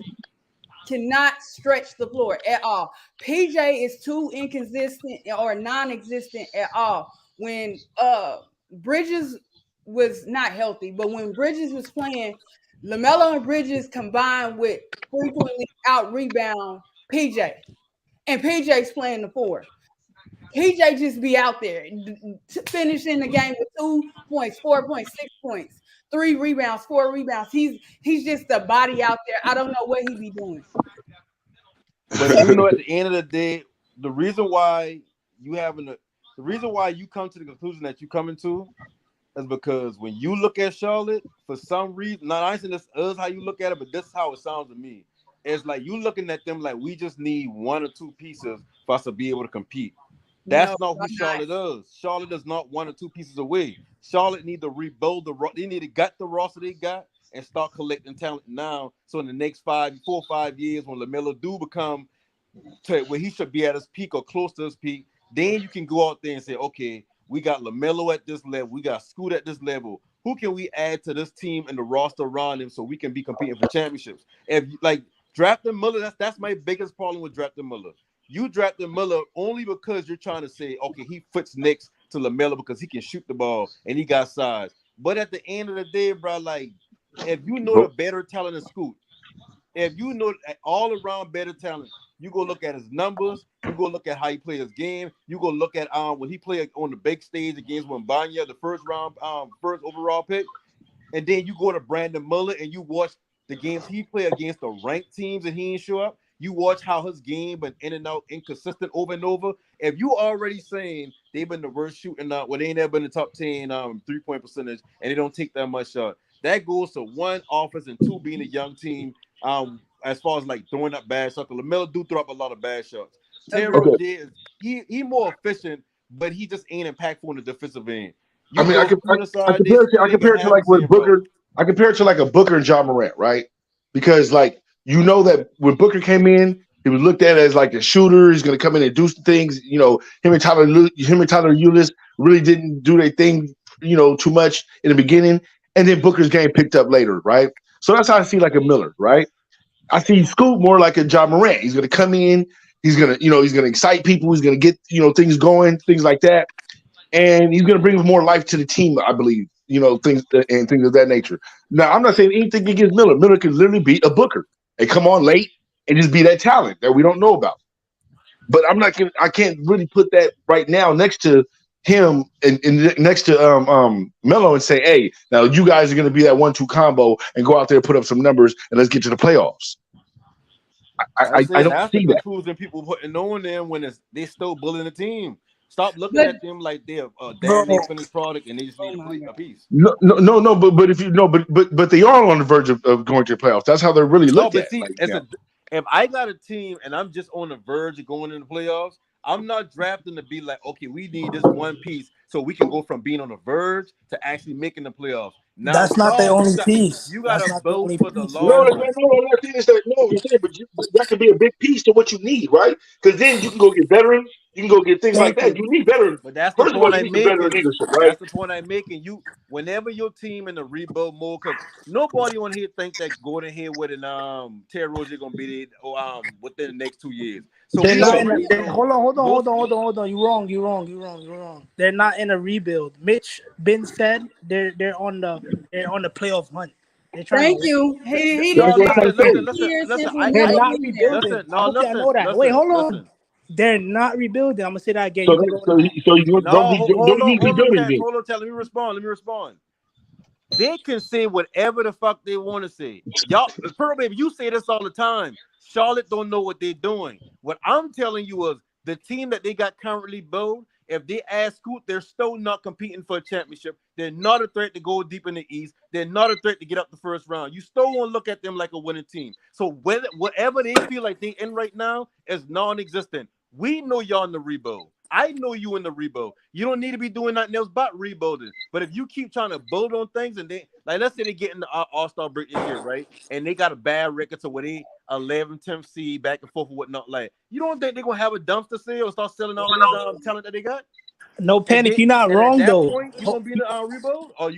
cannot stretch the floor at all. PJ is too inconsistent or non-existent at all. When Bridges was not healthy, but when Bridges was playing, LaMelo and Bridges combined with frequently out rebound PJ. And PJ's playing the four. PJ just be out there finishing the game with 2 points, 4 points, 6 points, 3 rebounds, 4 rebounds. He's just a body out there. I don't know what he be doing. But you know, at the end of the day, the reason why you come to the conclusion that you coming to is because when you look at Charlotte, for some reason, not I saying this is how you look at it, but this is how it sounds to me. It's like you looking at them like we just need 1 or 2 pieces for us to be able to compete. That's not who Charlotte is. Charlotte is not 1 or 2 pieces away. Charlotte need to rebuild they need to gut the roster they got and start collecting talent now. So in the next 4 or 5 years, when Lamelo do become to where he should be at his peak or close to his peak, then you can go out there and say, okay, we got Lamelo at this level, we got Scoot at this level. Who can we add to this team and the roster around him so we can be competing for championships? If like drafting Miller, that's my biggest problem with drafting Miller. You drafted Miller only because you're trying to say, okay, he fits next to Lamelo because he can shoot the ball and he got size. But at the end of the day, bro, like if you know the better talent in Scoot, if you know all around better talent, you go look at his numbers, you go look at how he plays his game, you go look at when he played on the big stage against Wembanyama, the first overall pick, and then you go to Brandon Miller and you watch the games he played against the ranked teams and he didn't show up. You watch how his game been in and out, inconsistent over and over. If you already saying they've been the worst shooting out, well, they ain't never been in the top 10 3-point percentage, and they don't take that much shot. That goes to 1, offense, and 2, being a young team. As far as like throwing up bad shots, Lamelo do throw up a lot of bad shots. Rozier, he more efficient, but he just ain't impactful in the defensive end. I mean, I compare it to like with Booker. I compare it to like a Booker and John Morant, right? Because like you know that when Booker came in, he was looked at as like a shooter. He's going to come in and do some things. You know, him and Tyler Ulis really didn't do their thing, you know, too much in the beginning, and then Booker's game picked up later, right? So that's how I see like a Miller, right? I see Scoot more like a John Morant. He's going to come in. He's going to excite people. He's going to get, things going, things like that. And he's going to bring more life to the team, I believe, things of that nature. Now, I'm not saying anything against Miller. Miller could literally beat a Booker and come on late and just be that talent that we don't know about. But I can't really put that right now next to him and next to Melo and say, hey, now you guys are going to be that 1-2 combo and go out there and put up some numbers and let's get to the playoffs. I don't that's see the that. conclusion people putting on them when they still bullying the team. Stop looking at them like they're damn finished product and they just need a piece. No, but if you know, but they are on the verge of going to the playoffs. That's how they're really looked at. See, if I got a team and I'm just on the verge of going in the playoffs, I'm not drafting to be like, okay, we need this one piece so we can go from being on the verge to actually making the playoffs. Now, that's not the only piece. You got to build for the long run. No, that could be a big piece to what you need, right? Because then you can go get veterans, you can go get things like that. You need veterans. But that's the point I'm making. Right? That's the point I'm making. You, whenever your team in the rebuild mode, because nobody on here think that Gordon Hayward and Terry Rozier gonna be there within the next 2 years. So hold on. You're wrong. They're not in a rebuild. Mitch Ben said they're on the playoff hunt. Thank you. He listen. They're not rebuilding. I know that. Wait, hold on. They're not rebuilding. I'm gonna say that again. Hold on, let me respond. They can say whatever the fuck they want to say. Y'all, Pearl Baby, you say this all the time. Charlotte don't know what they're doing. What I'm telling you is the team that they got currently built, if they ask Scoot, they're still not competing for a championship. They're not a threat to go deep in the East. They're not a threat to get up the first round. You still want to look at them like a winning team. So whatever they feel like they're in right now is non-existent. We know y'all in the rebuild. I know you in the rebuild. You don't need to be doing nothing else but rebuilding. But if you keep trying to build on things and they, like, let's say they get in the All-Star break this year, right? And they got a bad record to where they 11th, 10th seed, back and forth or whatnot. Like, you don't think they're going to have a dumpster sale or start selling all this talent that they got? No panic. You're not wrong, though. Point, you going to be in the rebuild? Or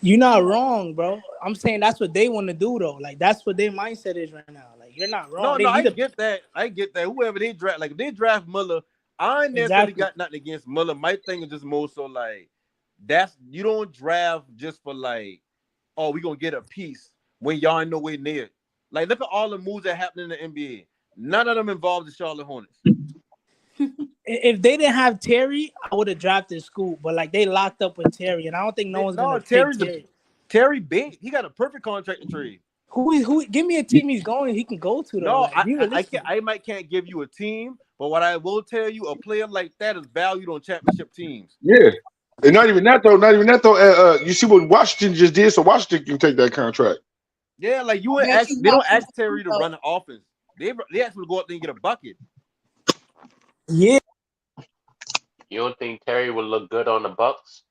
You're not wrong, bro. I'm saying that's what they want to do, though. Like, that's what their mindset is right now. Like, you're not wrong. No, I get that. Whoever they draft, like, if they draft Miller, I ain't necessarily got nothing against Miller. My thing is just more so like you don't draft just for like, oh, we gonna get a piece when y'all ain't nowhere near it. Like, look at all the moves that happen in the NBA. None of them involve the Charlotte Hornets. if they didn't have Terry, I would have drafted Scoop. But like they locked up with Terry, and I don't think no one's gonna take Terry. Terry big. He got a perfect contract to trade. Who? Give me a team he can go to. Though. No, like, I can't give you a team, but what I will tell you, a player like that is valued on championship teams. Yeah, and not even that though. You see what Washington just did, so Washington can take that contract. Yeah, like they don't ask Terry to run the offense. They actually go up there and get a bucket. Yeah. You don't think Terry would look good on the Bucks?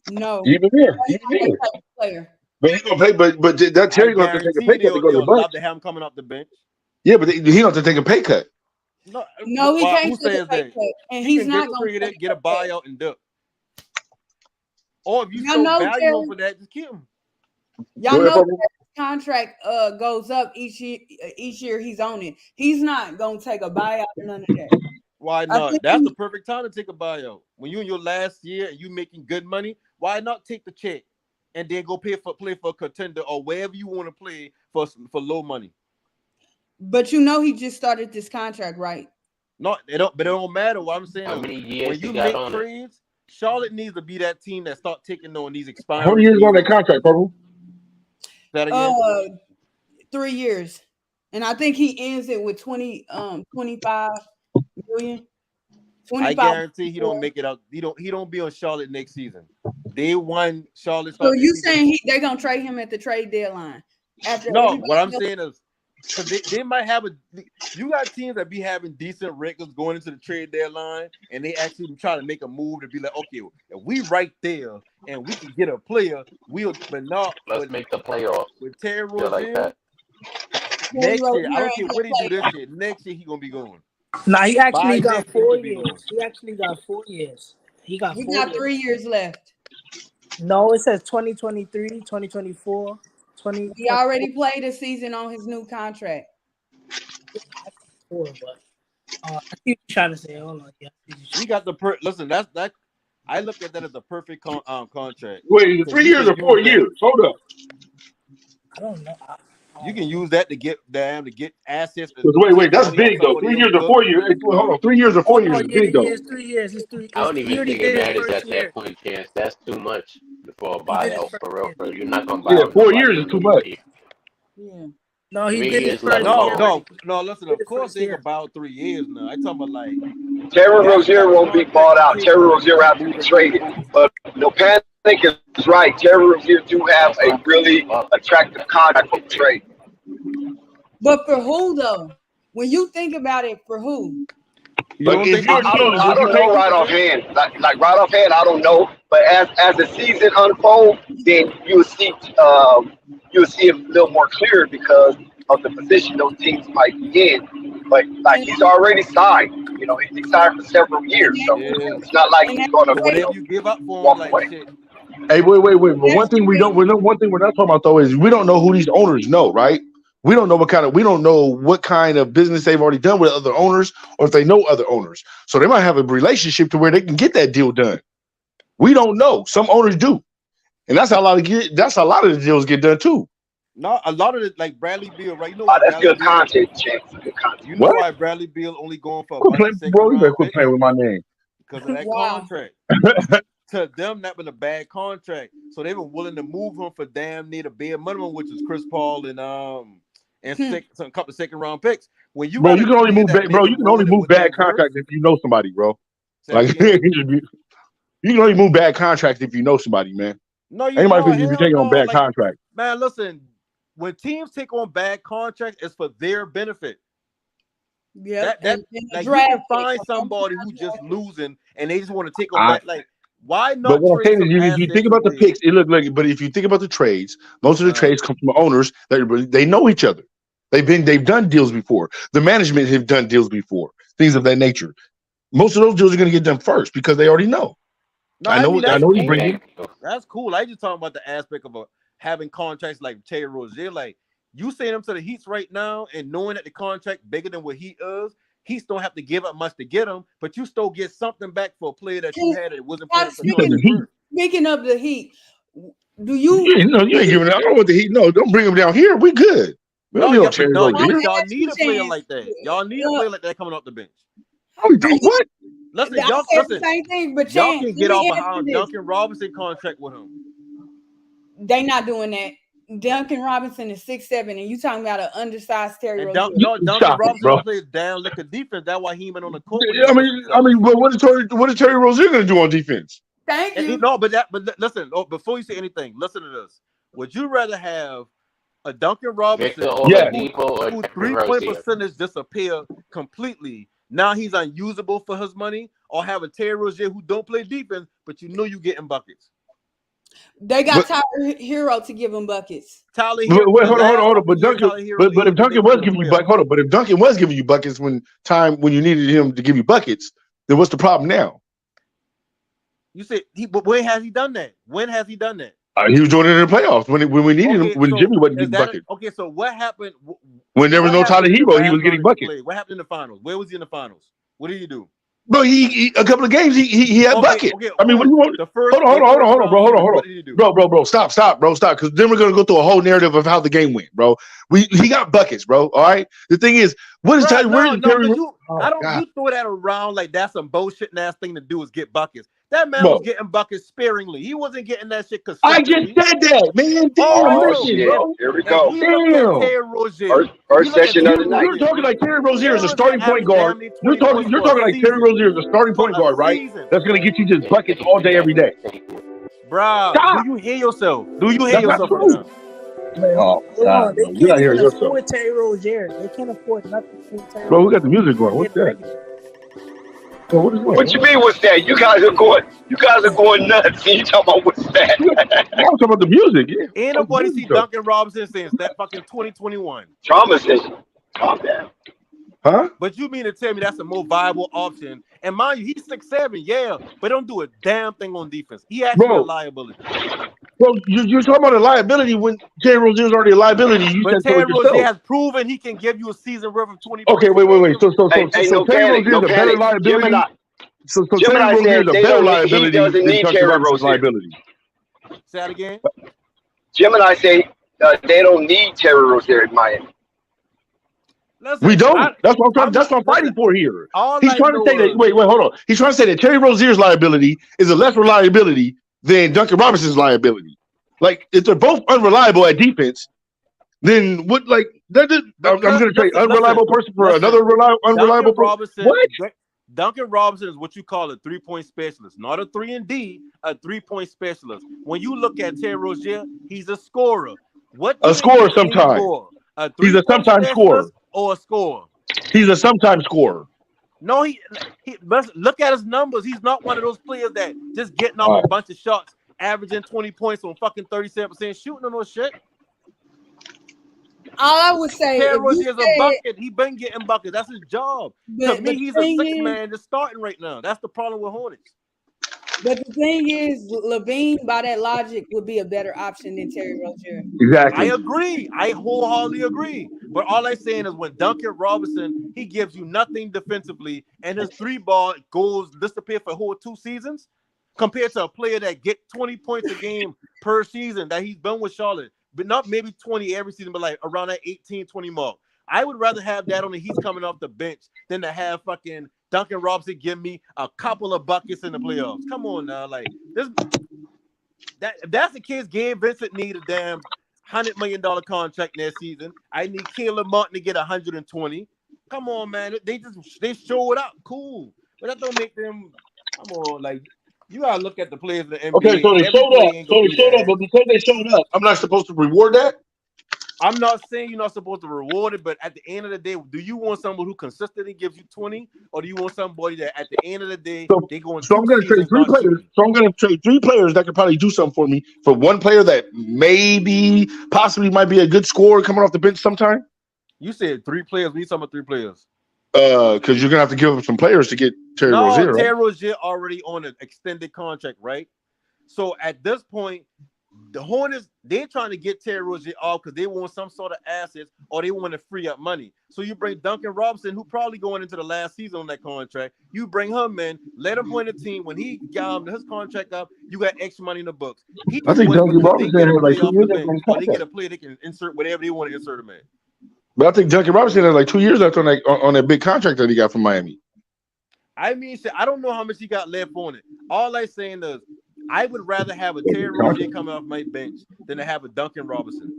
No. Even there. Player. But he's gonna pay. But that Terry gonna have to take a pay cut to go to the Bucks. Love to have him coming off the bench. Yeah, but he don't have to take a pay cut. No, he can't take a pay cut, and he's not going to get a buyout and duck. Or if you so valuable for that, just keep him. Y'all know his contract goes up each year he's on it. He's not gonna take a buyout or none of that. Why not? That's the perfect time to take a buyout. When you're in your last year and you making good money, why not take the check and then go play for a contender or wherever you want to play for low money? But you know he just started this contract, right? No, it don't matter. What I'm saying, how many years when you got make on trades, Charlotte needs to be that team that start taking on these expiring. How many years on that contract, Purple? 3 years, and I think he ends it with 25 million. 25. I guarantee he don't make it out. He don't be on Charlotte next season. They won Charlotte. So you saying they're gonna trade him at the trade deadline? No, what I'm saying is because they might have you got teams that be having decent records going into the trade deadline, and they actually try to make a move to be like, okay, if we right there and we can get a player, let's make the playoffs with Terry Rozier. Like that. Next year, I don't care what he do this year. Next year he gonna be going. Nah, he actually got 4 years. He actually got 4 years. He got 3 years left. No, it says 2023, 2024, 20. He already played a season on his new contract. I see what you're trying to say. Hold on. Yeah. He got the listen. That I look at that as a perfect contract. Wait, 3 years or 4 years? Hold up. I don't know. You can use that to get assets. Wait, that's big though. 3 years or 4 years. Hey, hold on, 3 years or 4 years is big though. It's 3 years. It's 3. I don't even think it matters at that point, Chance. That's too much for a buyout for real. You're not gonna buy. Yeah, 4 years is too much. Yeah. No, he did it first. No. Listen, of course they about 3 years now. I'm talking about like Terry Rozier won't be bought out. Terry Rozier will have to be traded. But no panic is right. Terry Rozier do have a really attractive contract for trade. But for who though? When you think about it, for who? I don't know right offhand. Like right offhand, I don't know. But as the season unfolds, then you'll see it a little more clear because of the position those teams might be in. But like he's already signed. You know, he's signed for several years, so it's not like he's going to you give up for walk him, away. shit. Hey, wait. But one thing we're not talking about though is we don't know who these owners know, right? We don't know what kind of business they've already done with other owners, or if they know other owners. So they might have a relationship to where they can get that deal done. We don't know. Some owners do, and that's how a lot of the deals get done too. No, a lot of it, like Bradley Beal, right? You know that's good content, Chance. You know why Bradley Beal only going for bro? You better quit playing with my name because of that contract. To them, that been a bad contract, so they were willing to move him for damn near the bare minimum, which is Chris Paul and a couple of second round picks. When you you can only move back, bro. You can only move bad contracts if you know somebody, bro. Like you can only move bad contracts if you know somebody, man. No, anybody can be taking on bad contracts. Man, listen, when teams take on bad contracts, it's for their benefit. Yeah, like you can find somebody who just losing and they just want to take on that. Like, why not? But what I'm saying is, if you think about the picks, it look like. But if you think about the trades, most of the trades come from owners that they know each other. They've done deals before. The management have done deals before. Things of that nature. Most of those deals are going to get done first because they already know. No, I know you bring it. That's cool. I just talking about the aspect of having contracts like Terry Rozier. Like you send him to the Heats right now, and knowing that the contract bigger than what he is. Heats don't have to give up much to get him, but you still get something back for a player that you had that wasn't playing for Speaking of the Heat, do you? You ain't giving it. I don't want the Heat. No, don't bring him down here. We good. Y'all need a player like that. Y'all need a player like that coming off the bench. What? Listen, I y'all, said the listen. same thing, but Y'all Chance, can let get me off answer behind this. Duncan Robinson contract with him. They not doing that. Duncan Robinson is 6'7", and you talking about an undersized Terry And Rozier. Duncan Stop it, Robinson bro. don't play down liquor defense. That's why he ain't been on the court. When I mean, but what is Terry Rozier going to do on defense? Thank you. No, but listen. Before you say anything, listen to this. Would you rather have a Duncan Robinson whose 3-point percentage disappear completely? Now he's unusable for his money, or have a Terry Rozier who don't play defense, but you know you getting buckets. They got Tyler Hero to give him buckets. Tyler Hero. Wait, hold on. But if Duncan was giving you buckets, but if Duncan was giving you buckets when you needed him to give you buckets, then what's the problem now? You said but when has he done that? When has he done that? He was doing it in the playoffs when we needed him, when Jimmy wasn't getting buckets. Okay, so what happened when there was no Tyler Hero? He was getting buckets. What happened in the finals? Where was he in the finals? What did he do? Bro, he a couple of games he had buckets. Okay, I mean, what do you want? Hold on, bro. Stop, because then we're gonna go through a whole narrative of how the game went, bro. He got buckets, bro. All right. The thing is, what is Terry? You throw that around like that's some bullshit ass thing to do is get buckets. That man was getting buckets sparingly. He wasn't getting that shit consistently. I just said that, man. Damn, Here we go. Damn. First session of the night. You're talking like Terry Rozier is a starting point guard. You're talking like Terry Rozier is a starting point guard, right? That's gonna get you just buckets all day, every day. Bro, do you hear yourself? Right now? They can't even afford Terry Rozier. They can't afford nothing. Bro, who got the music going? What's that? Bro, what you mean? What's that? You guys are going nuts. And you talking about what's that? I'm talking about the music. Yeah. Ain't nobody see Duncan Robinson since that fucking 2021. Trauma session. Calm down. Huh? But you mean to tell me that's a more viable option? And mind you, he's 6'7", yeah, but don't do a damn thing on defense. He actually a liability. Bro, you're talking about a liability when Terry Rozier is already a liability. But Terry Rozier has proven he can give you a season worth of 20 points. Okay, wait. So Terry Rozier is a better liability. So Terry Rozier is a better liability than Duncan Robinson's liability. Say that again. Gemini say they don't need Terry Rozier in Miami. We don't. That's what I'm fighting for here. He's trying to say that. Wait, hold on. He's trying to say that Terry Rozier's liability is a less reliability than Duncan Robinson's liability. Like, if they're both unreliable at defense, then what? Like, I'm going to trade unreliable person for another unreliable person. What? Duncan Robinson is what you call a 3-point specialist, not a 3-and-D, a 3-point specialist. When you look at Terry Rozier, he's a scorer. A scorer sometimes. He's a sometimes scorer. Or a scorer. He's a sometimes scorer. No, he look at his numbers. He's not one of those players that just getting off a bunch of shots, averaging 20 points on fucking 37% shooting on those shit. All I would say is a bucket. He been getting buckets. That's his job. To me, he's a sixth man that's starting right now. That's the problem with Hornets. But the thing is, Levine, by that logic, would be a better option than Terry Rozier. Exactly. I agree. I wholeheartedly agree. But all I'm saying is when Duncan Robinson, he gives you nothing defensively, and his 3-ball goes disappear for whole 2 seasons, compared to a player that get 20 points a game per season that he's been with Charlotte, but not maybe 20 every season, but like around that 18, 20 mark. I would rather have that on the Heat coming off the bench than to have fucking Duncan Robinson give me a couple of buckets in the playoffs. Come on now, like this. If that's the case, Gabe Vincent need a damn $100 million contract next season. I need Caleb Martin to get 120. Come on, man. They show it up, cool, but that don't make them. Come on, like you gotta look at the players in the NBA. Okay, so they showed up, but because they showed up, I'm not supposed to reward that. I'm not saying you're not supposed to reward it, but at the end of the day, do you want someone who consistently gives you 20, or do you want somebody that at the end of the day they go? So I'm going to trade 3 players. So I'm going to trade 3 players that could probably do something for me for one player that maybe, possibly might be a good scorer coming off the bench sometime. You said 3 players. We talking about 3 players. Because you're going to have to give up some players to get Terry Rozier. Terry Rozier already on an extended contract, right? So at this point, the Hornets, they're trying to get Terry Rozier off because they want some sort of assets or they want to free up money. So you bring Duncan Robinson, who probably going into the last season on that contract. You bring him in, let him win the team. When he got his contract up, you got extra money in the books. I think Duncan Robinson had like 2 years left on contract. They get a player they can insert whatever they want to insert him in. But I think Duncan Robinson had like 2 years left on that big contract that he got from Miami. I mean, shit, I don't know how much he got left on it. All I'm saying is, I would rather have a Terry Rozier coming off my bench than to have a Duncan Robinson.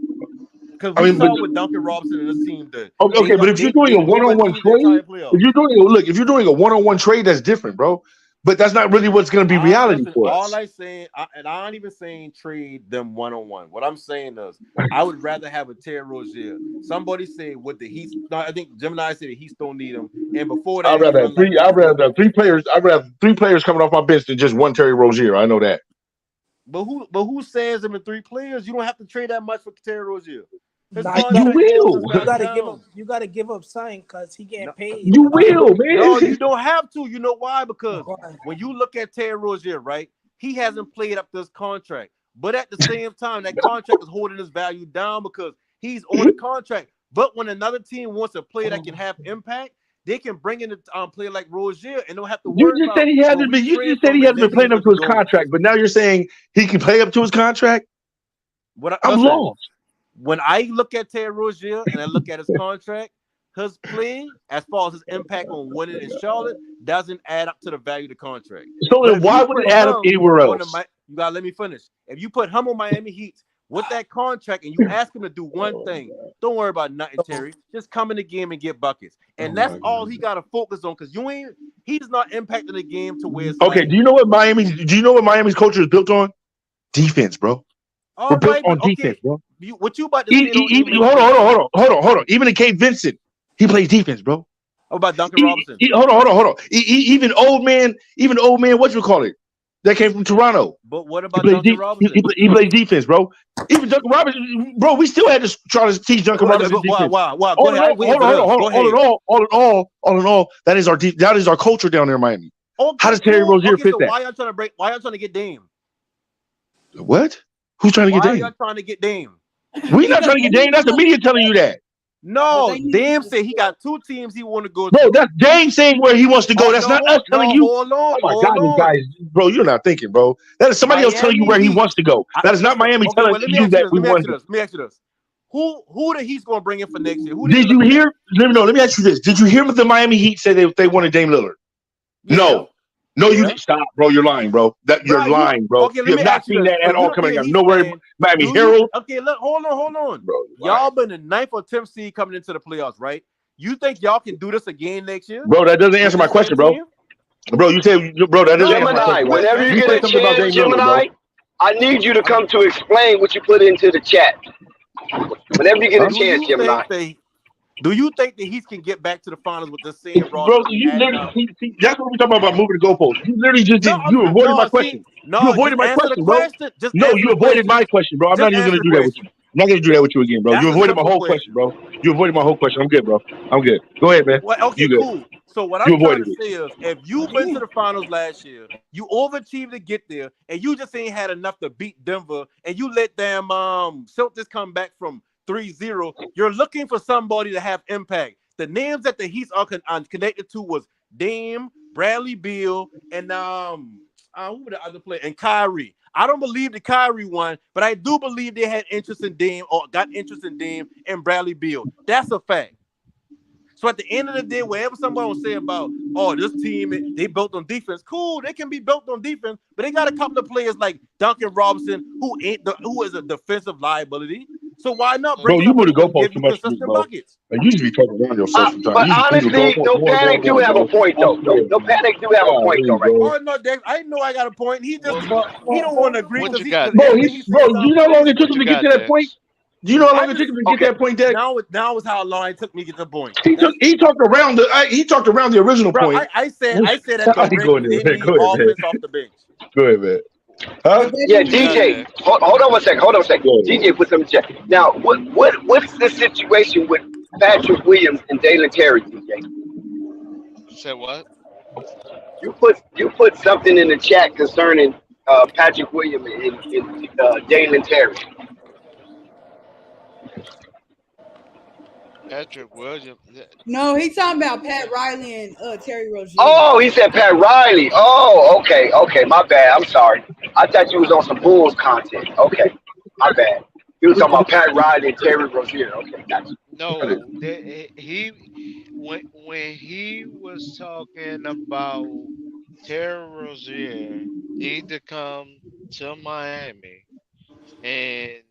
Because we saw what Duncan Robinson and this team did. Okay, but if you're doing a one-on-one trade, if you're doing a one-on-one trade, that's different, bro. But that's not really what's going to be reality for us. All I'm saying, and I'm not even saying trade them one-on-one. What I'm saying is, I would rather have a Terry Rozier. Somebody said what the Heat. No, I think Gemini said the Heat don't need him. And before that, I'd rather have three. I'd rather have three players. I'd rather have three players coming off my bench than just one Terry Rozier. I know that. But who says them in three players? You don't have to trade that much for Terry Rozier. You will. You gotta give up something because he getting paid. You will, man. No, you don't have to. You know why? Because when you look at Terry Rozier, right, he hasn't played up this contract. But at the same time, that contract is holding his value down because he's on the contract. But when another team wants a player that can have impact, they can bring in a player like Rozier and don't have to worry about. You just said he hasn't been playing up to his contract, but now you're saying he can play up to his contract. I'm lost. When I look at Terry Rozier and I look at his contract, his play, as far as his impact on winning in Charlotte, doesn't add up to the value of the contract. So then why would it add up anywhere else? You gotta let me finish. If you put him on Miami Heat with that contract and you ask him to do one thing, don't worry about nothing, Terry. Just come in the game and get buckets. And that's all he gotta focus on because he's not impacting the game to where it's okay. Do you know what Miami's culture is built on? Defense, bro. We're built on defense, bro. What you about to say? Hold on. Even in K. Vincent, he plays defense, bro. How about Duncan Robinson? Hold on. Even old man, what you call it? That came from Toronto. But what about Duncan Robinson? He plays defense, bro. Even Duncan Robinson, bro. We still had to try to teach Duncan Robinson defense. Wow. All in all, that is our culture down there in Miami. Okay, how does Terry Rozier fit that? Why y'all trying to get Dame? What? Who's trying to get Dame? Why y'all trying to get Dame? We're not trying to get Dame. That's the media telling you that. No, Dame said he got two teams he want to go to. Bro, that's Dame saying where he wants to go. That's not us telling you. Hold on, oh my God, guys, bro, you're not thinking, bro. That is somebody else telling you where he wants to go. That is not Miami telling you that we want to. Let me ask you this. Who the Heat's going to bring in for next year? Did you hear? Let me ask you this. Did you hear what the Miami Heat said they wanted Dame Lillard? Yeah. No, you didn't. Stop, bro. You're lying, bro. You're lying, bro. Okay, you have not seen that at all coming out. Nowhere, Miami Herald. Okay, look, hold on. Bro, y'all been the 9th or 10th seed coming into the playoffs, right? You think y'all can do this again next year? Bro, that doesn't answer my question, bro. Bro, you said, bro, that doesn't answer my question. Whenever you get a chance, Gemini, I need you to come to explain what you put into the chat. Whenever you get a chance, Gemini. Do you think the Heat can get back to the finals with the same roster? Bro, you literally that's what we're talking about moving the goalposts. You literally just you avoided my question. You avoided my question, bro. No, you avoided my question, bro. I'm not even gonna do that with you. I'm not gonna do that with you again, bro. You avoided my whole question, bro. You avoided my whole question. I'm good, bro. I'm good. Go ahead, man. Well, okay, cool. So what I'm trying to say is, if you went to the finals last year, you overachieved to get there, and you just ain't had enough to beat Denver, and you let them Celtics come back from 3-0, you're looking for somebody to have impact. The names that the Heat are connected to was Dame, Bradley Beal, and who were the other players? And Kyrie. I don't believe the Kyrie one, but I do believe they had interest in Dame or got interest in Dame and Bradley Beal. That's a fact. So at the end of the day, whatever somebody will say about, this team, they built on defense, cool, they can be built on defense, but they got a couple of players like Duncan Robinson who is a defensive liability. So why not bring you would go post too much, bro. And you should be talking around yourself sometimes. But honestly, No Panic do have a point, though. No Panic do have a point, though, right? Oh, no, Dave, I know I got a point. He don't want to agree. Bro, you know how long it took him to get to that point? Do you know how long it took him to get that point, Dad? Now is how long it took me to get the point. He talked around the original point. I said that they need offense off the bench. Go ahead, man. Huh? Yeah, DJ. Hold on a second. DJ put some in chat. Now, what's the situation with Patrick Williams and Dalen Terry, DJ? Said what? You put something in the chat concerning Patrick Williams and Dalen Terry. Patrick Williams. No, he's talking about Pat Riley and Terry Rozier. Oh, he said Pat Riley. Oh, okay. My bad. I'm sorry. I thought you was on some Bulls content. Okay, my bad. He was talking about Pat Riley and Terry Rozier. Okay, gotcha. No, when he was talking about Terry Rozier need to come to Miami, and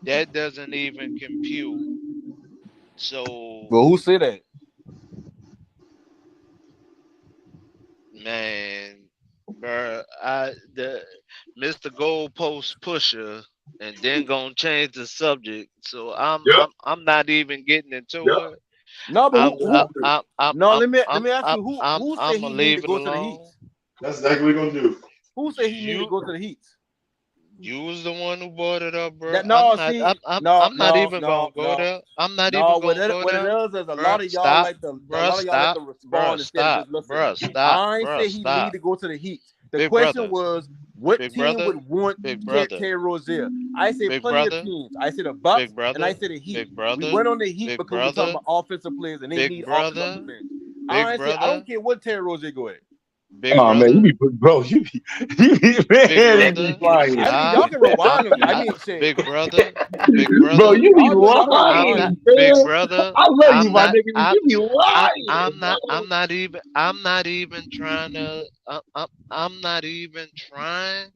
that doesn't even compute. So, Well, who said that? man, bruh, the Mr. Goalpost pusher, and then gonna change the subject. So Yep. I'm not even getting into Yep. it. No, but no, let me ask you, who said I'm he gonna need to leave it go to the Heat? alone. That's exactly what we're gonna do. Who said he need to You go to the Heat? you was the one who brought it up, bro. That no, see, no, I'm not no, even no, gonna go no, there. I'm not no. even gonna go What it there. is a Bruh, lot of y'all stop. like to Bruh, stop. Bruh, respond instead of stop. just listen. Bruh, stop. I ain't Bruh, say he need stop. to go to the Heat. The Big question brother. was, what Big team brother. would want Big brother. Terry Rozier? I say Big plenty of brother. teams. I said the Bucks Big and I brother. said the Heat. Big We brother. went on the Heat Big because we talking brother. about offensive players and they Big need offense off the brother. bench. Big I brother. don't care what Terry Rozier go at. Big Oh man, brother. bro, you be man, Big you be brother. lying. I mean, Stop. y'all can rewind them. I I, mean, shit. big brother. Big Bro, brother. you be All good. Y'all can I'm rewind not lying, them. big man. brother. I love you, I'm my not. nigga. You be lying, bro. I'm not even trying to. I'm not even trying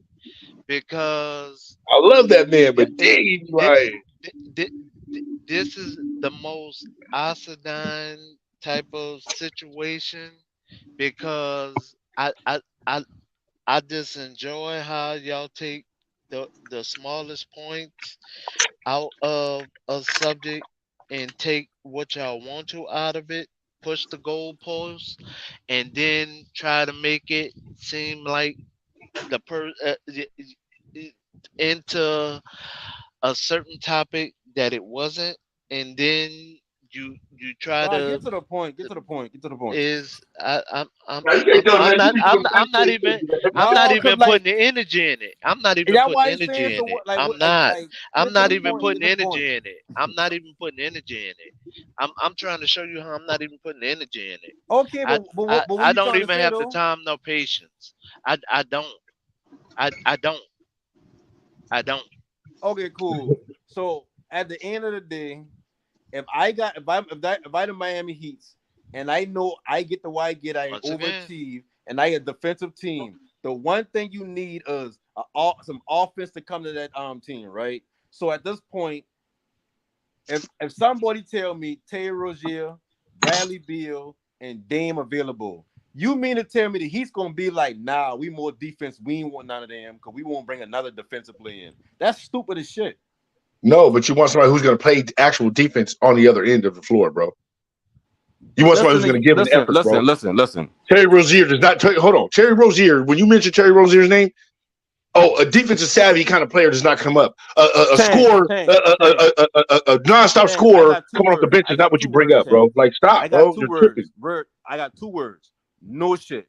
because I love that man, yeah, but dang, you be thi- lying. this is the most acidine type of situation because I just enjoy how y'all take the smallest points out of a subject and take what y'all want to out of it, push the goalposts, and then try to make it seem like into a certain topic that it wasn't, and then you try All right, get to to the point. Get to the point. Get to the point. is Now you can't tell man, you be doing I'm not No, cause even like putting the energy in it. I'm not even that's putting why I'm saying energy so. in it. Like, I'm not. I'm get to not the even point. Get putting to the point. energy in it. I'm not even putting energy in it. I'm trying to show you how I'm not even putting energy in it. Okay, but what I you don't trying to even say have the though? time nor patience. I don't. I don't. I don't. Okay, cool. So at the end of the day, if I the Miami Heats and I know I get the why I get, I Once again, overachieve, and I a defensive team. The one thing you need is some offense to come to that team, right? So at this point, if somebody tell me Terry Rozier, Bradley Beal, and Dame available, you mean to tell me that he's gonna be like, nah, we more defense, we ain't want none of them because we won't bring another defensive player in. That's stupid as shit. No, but you want somebody who's going to play actual defense on the other end of the floor, bro. You want somebody who's going to give an effort, bro. Listen. Terry Rozier does not. Hold on, Terry Rozier. When you mention Terry Rozier's name, a defensive savvy kind of player does not come up. A scorer, a nonstop scorer coming off the bench is not what you bring up, bro. Like, stop, bro. You're tripping. I got 2 words. No shit.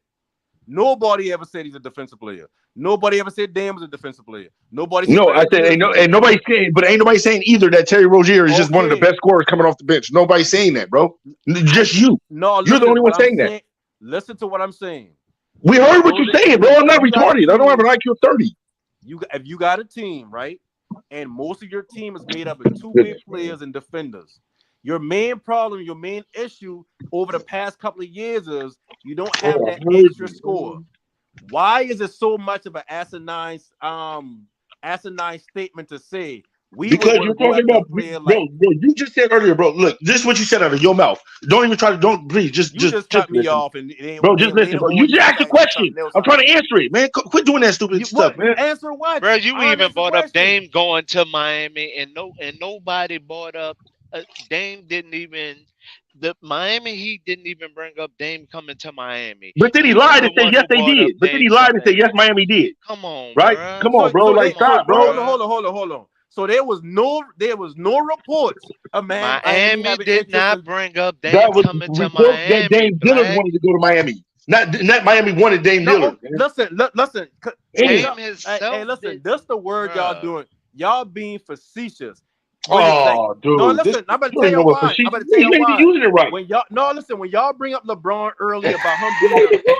Nobody ever said he's a defensive player. Nobody ever said Dame was a defensive player. Nobody said No, I said ain't nobody saying, but ain't nobody saying either that Terry Rozier is just one of the best scorers coming off the bench. Nobody's saying that, bro. Just you. No, you're the only one saying that. Listen to what I'm saying. We heard what you're saying, bro. I'm not retarded. I don't have an IQ of 30. If you got a team, right, and most of your team is made up of two-way players and defenders, your main problem, your main issue over the past couple of years is you don't have that extra score. Why is it so much of an asinine statement to say because you're talking about bro, you just said earlier, bro. Look, this is what you said out of your mouth. Don't even try to please just cut me listen. off and just listen, bro. You just asked a question. I'm trying to answer it, man. Quit doing that stupid stuff, man. Answer what? Bro, you even brought up Dame going to Miami, and nobody brought up Dame didn't even. The Miami Heat didn't even bring up Dame coming to Miami. But then he lied and said yes, they did. But then he lied and said yes, Miami did. Come on, right? Bro. Come on, bro. Like, stop, bro. Hold on. So there was no reports of Miami did not bring up Dame coming to Miami. Miami. That Dame Dillard wanted to go to Miami. Not Miami wanted Dame Dillard. Listen. Dame himself. Hey, listen. This the word y'all doing. Y'all being facetious. Dude. No, listen. I'm about to tell you why. Using it right. When y'all bring up LeBron earlier about him being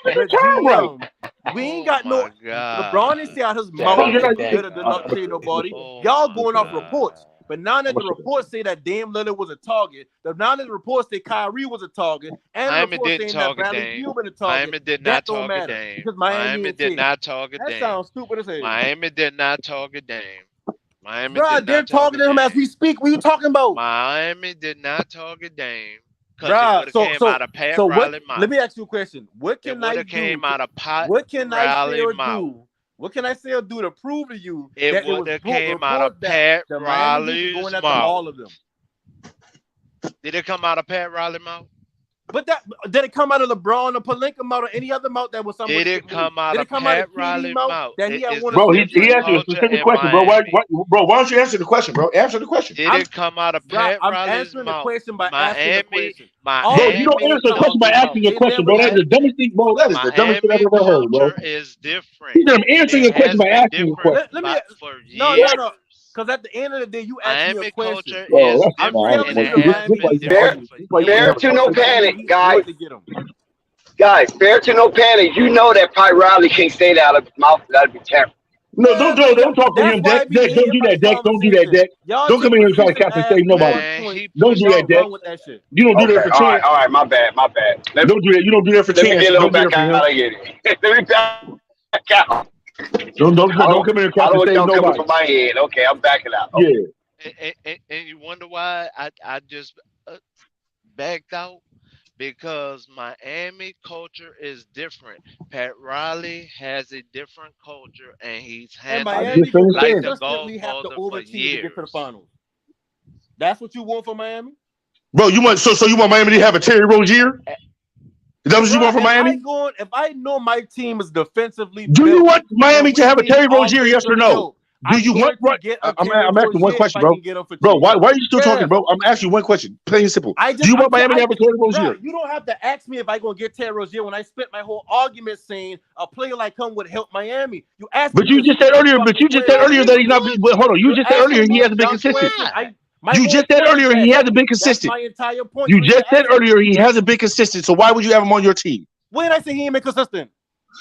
the GM, we ain't got no. God. LeBron didn't say out his mouth that he better than not say nobody. Y'all going off reports. But now that the reports say that Dame Lillard was a target, now that the reports say Kyrie was a target, and the Miami reports didn't saying that target Bradley Dame. Beal been a target, Miami did that not don't target matter Dame. because Miami Miami did not target That Dame. sounds stupid as hell. Miami did not target Dame. Miami Bro, did they're not target targeting him as Dame. we speak. What are you talking about? Miami did not target Dame because it Bruh, would have came out of Pat what? Riley mouth. Let me ask you a question. What It can would I have do? came out of Pat What can I say Riley or mouth. do? What can I say or do to prove to you It that it would was have came out reports of that Pat the Miami Heat Riley's going after mouth. all of them? Did it come out of Pat Riley mouth? But did it come out of LeBron or Palinka mouth or any other mouth that was somebody? Did it come out Did of it come out Pat of KD Riley mouth mouth? that he had one Bro, of he asked you a specific question, bro. Why don't you answer the question, bro? Answer the question. Did it come out of Pat I'm Riley's answering the mouth? question by asking the question. Bro, you don't answer the question by asking a question, bro. That's the dumbest thing, bro. That is the dumbest thing I've ever heard, bro. Culture is different. He said I'm answering your question by asking a question. Let me for no. years. Because at the end of the day, you asked me a Miami question. culture Bro, is that's I'm fine. different, telling and you, it has Miami been Fair, different for fair years. to no panic, guys. To get him. Guys, fair to no panic. You know that Pat Riley can't say that out of his mouth. That'd be terrible. No, don't talk to him, Dex. Dex, don't do that, Dex. Don't do that, Dex. Don't come in here and try to captain save nobody. Don't do that, Dex. You don't do that for Chance. All right, my bad. Don't do that. You don't do that for Chance. Let me get a little Don't do back that for him. out of here. Let me back out. Don't come in here and I don't captain want save y'all coming nobody. from my head. Okay, I'm backing out. Okay. Yeah. And you wonder why I just backed out? Because Miami culture is different. Pat Riley has a different culture, and he's And handled Miami it will like the consistently have to Godfather for overachieve to years. get to the finals. That's what you want for Miami? Bro, you want so you want Miami to have a Terry Rozier? Is that what you want from Miami? If I know my team is defensively Do built, you want Miami to have a need Terry Rozier? Yes or no? help, Do you want? I'm asking one question, bro. Bro, why are you still talking, bro? I'm asking you one question, plain and simple. Do you want Miami to have a Terry Rozier? Bro, you don't have to ask me if I'm gonna get Terry Rozier when I spent my whole argument saying a player like him would help Miami. You asked But me you just said earlier. But you just said earlier that he's not. But hold on, you just said earlier he hasn't been consistent. You just said earlier he hasn't been consistent. That's my entire point. You just said earlier he hasn't been consistent. So why would you have him on your team? When I say he ain't been consistent,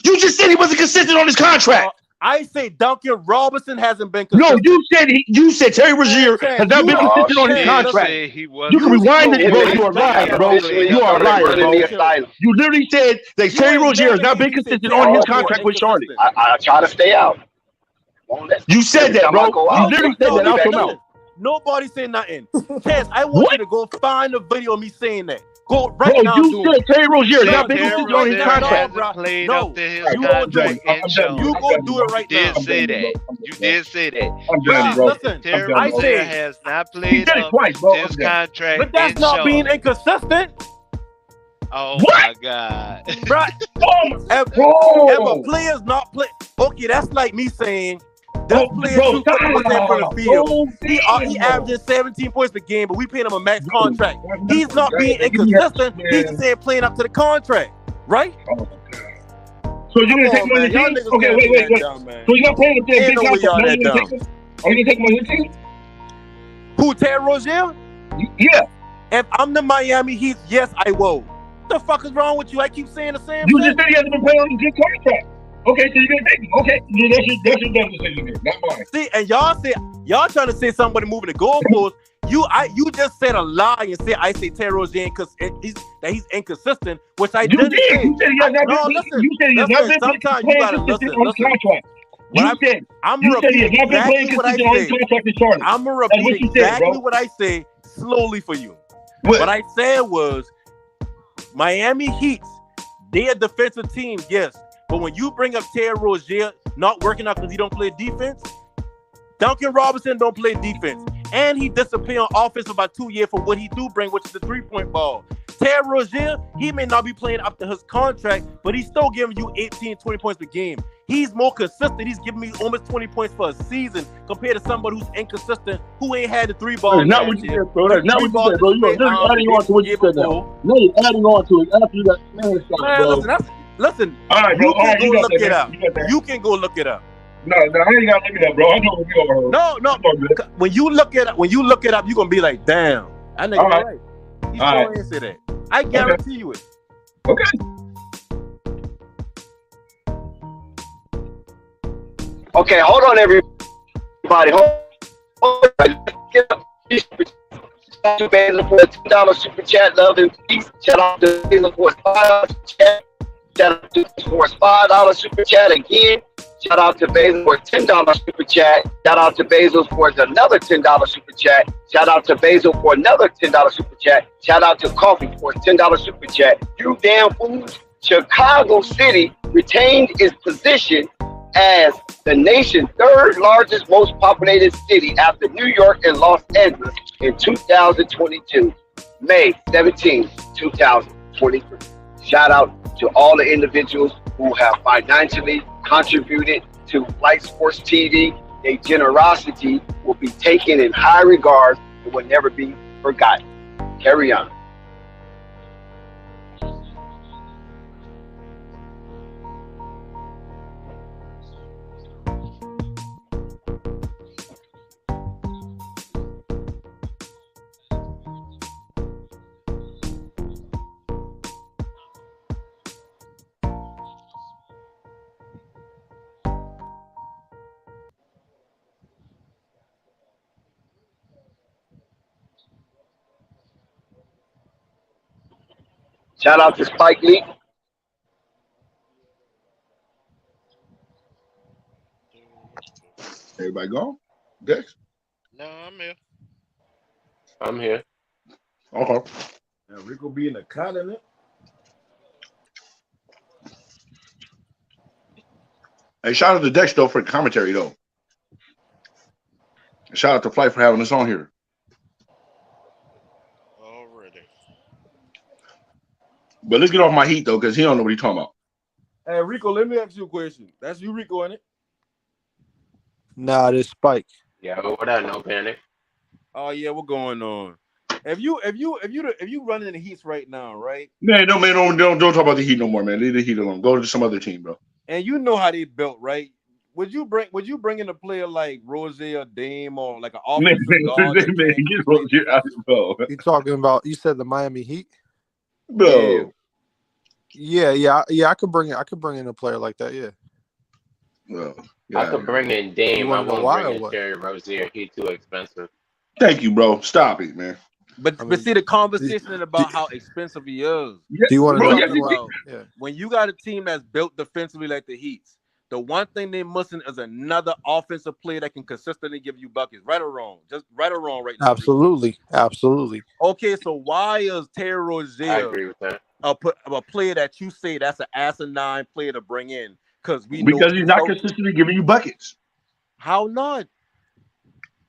you just said he wasn't consistent on his contract. I say Duncan Robinson hasn't been consistent. No, you said Terry Rozier has not been consistent on his contract. You can rewind it, bro. You are lying, bro. You are a liar, bro. You literally said that Terry Rozier has not been consistent on his contract with Charlotte. I try to stay out. You said that, bro. You literally said that out your mouth. Nobody said nothing. Chance, I want you to go find a video of me saying that. Go right bro, now. You said Terry Rozier has not been consistent on his contract. No, You go do it right now. You did say that. You did say that. I'm done, bro. Listen, Terry I Rozier said has not played up twice, bro. his contract. But that's in not being Charlotte. inconsistent. Oh what? My God. Right. If a player's not playing, okay, that's like me saying this player was in for the field. He averages 17 points a game, but we paying him a max contract. He's not being inconsistent. He's just saying playing up to the contract, right? So you're gonna take him on your team? Okay, wait. So you're not playing with that big contract? Are you gonna take him on your team? Who, Terry Rozier? Yeah. If I'm the Miami Heat, yes, I will. What the fuck is wrong with you? I keep saying the same thing. You just said he hasn't been playing on a good contract. Okay, so you're gonna take him. Okay, that's your dumb decision, not mine. See, and y'all trying to say somebody moving the goalpost. You just said a lie and said I say Terry Rozier that he's inconsistent, which I didn't say. You said he has not been. You said he has not been sometimes you gotta listen. On his contract. I'm gonna repeat exactly what I say. I'm gonna repeat exactly what I say slowly for you. What I said was Miami Heat, they're a defensive team, yes. But when you bring up Terry Rozier not working out because he don't play defense, Duncan Robinson don't play defense. And he disappeared on offense for about 2 years for what he do bring, which is the three-point ball. Terry Rozier, he may not be playing up to his contract, but he's still giving you 18, 20 points per game. He's more consistent. He's giving me almost 20 points for a season compared to somebody who's inconsistent, who ain't had the three balls. That's not what you said, bro. That's not what you said, bro. You're literally adding on to what you said now. No, you're adding on to it after you got listen, all right, you bro. can go look it up. You can go look it up. No, I ain't gotta look it up, bro. I know what you overheard. No. When you look it up, you're gonna be like, damn, I nigga right. He's going to say that. I guarantee you it. Okay. Okay, hold on, everybody. Hold on. Shout out to Basil for a $10 super chat. Love and peace. Shout out to Basil for a $5 super chat. Shout out to for a $5 super chat again. Shout out to Basil for a $10 super chat. Shout out to Basil for another $10 super chat. Shout out to Basil for another $10 super chat. Shout out to Coffee for a $10 super chat. You damn fools. Chicago City retained its position as the nation's third largest, most populated city after New York and Los Angeles in 2022, May 17, 2023. Shout out to all the individuals who have financially contributed to Flight Sports TV. Their generosity will be taken in high regard and will never be forgotten. Carry on. Shout out to Spike Lee. Everybody gone? Dex? No, I'm here. I'm here. Okay. Now Rico be in the cut in it. Hey, shout out to Dex though for the commentary though. Shout out to Flight for having us on here. Already. But let's get off my heat though, because he don't know what he's talking about. Hey Rico, let me ask you a question. That's you, Rico, in it? Nah, this Spike. Yeah, what up? No panic. Oh yeah, what's going on? If you running the Heats right now, right? Man, don't talk about the Heat no more, man. Leave the Heat alone. Go to some other team, bro. And you know how they built, right? Would you bring in a player like Rozier, Dame, or like an offensive guard? Get Rozier out of bro. You talking about? You said the Miami Heat, bro. Yeah. I could bring in a player like that. Yeah. Well, I could bring in Dame. I won't why bring or in Terry Rozier. He's too expensive. Thank you, bro. Stop it, man. But see the conversation about how expensive he is. Do you want to Talking know? about when you got a team that's built defensively like the Heats, the one thing they're missing is another offensive player that can consistently give you buckets. Right or wrong? Just right or wrong right now. Absolutely. Okay, so why is Terry Rozier I agree with that. a player that you say that's an asinine player to bring in? Because he's not consistently giving you buckets. How not?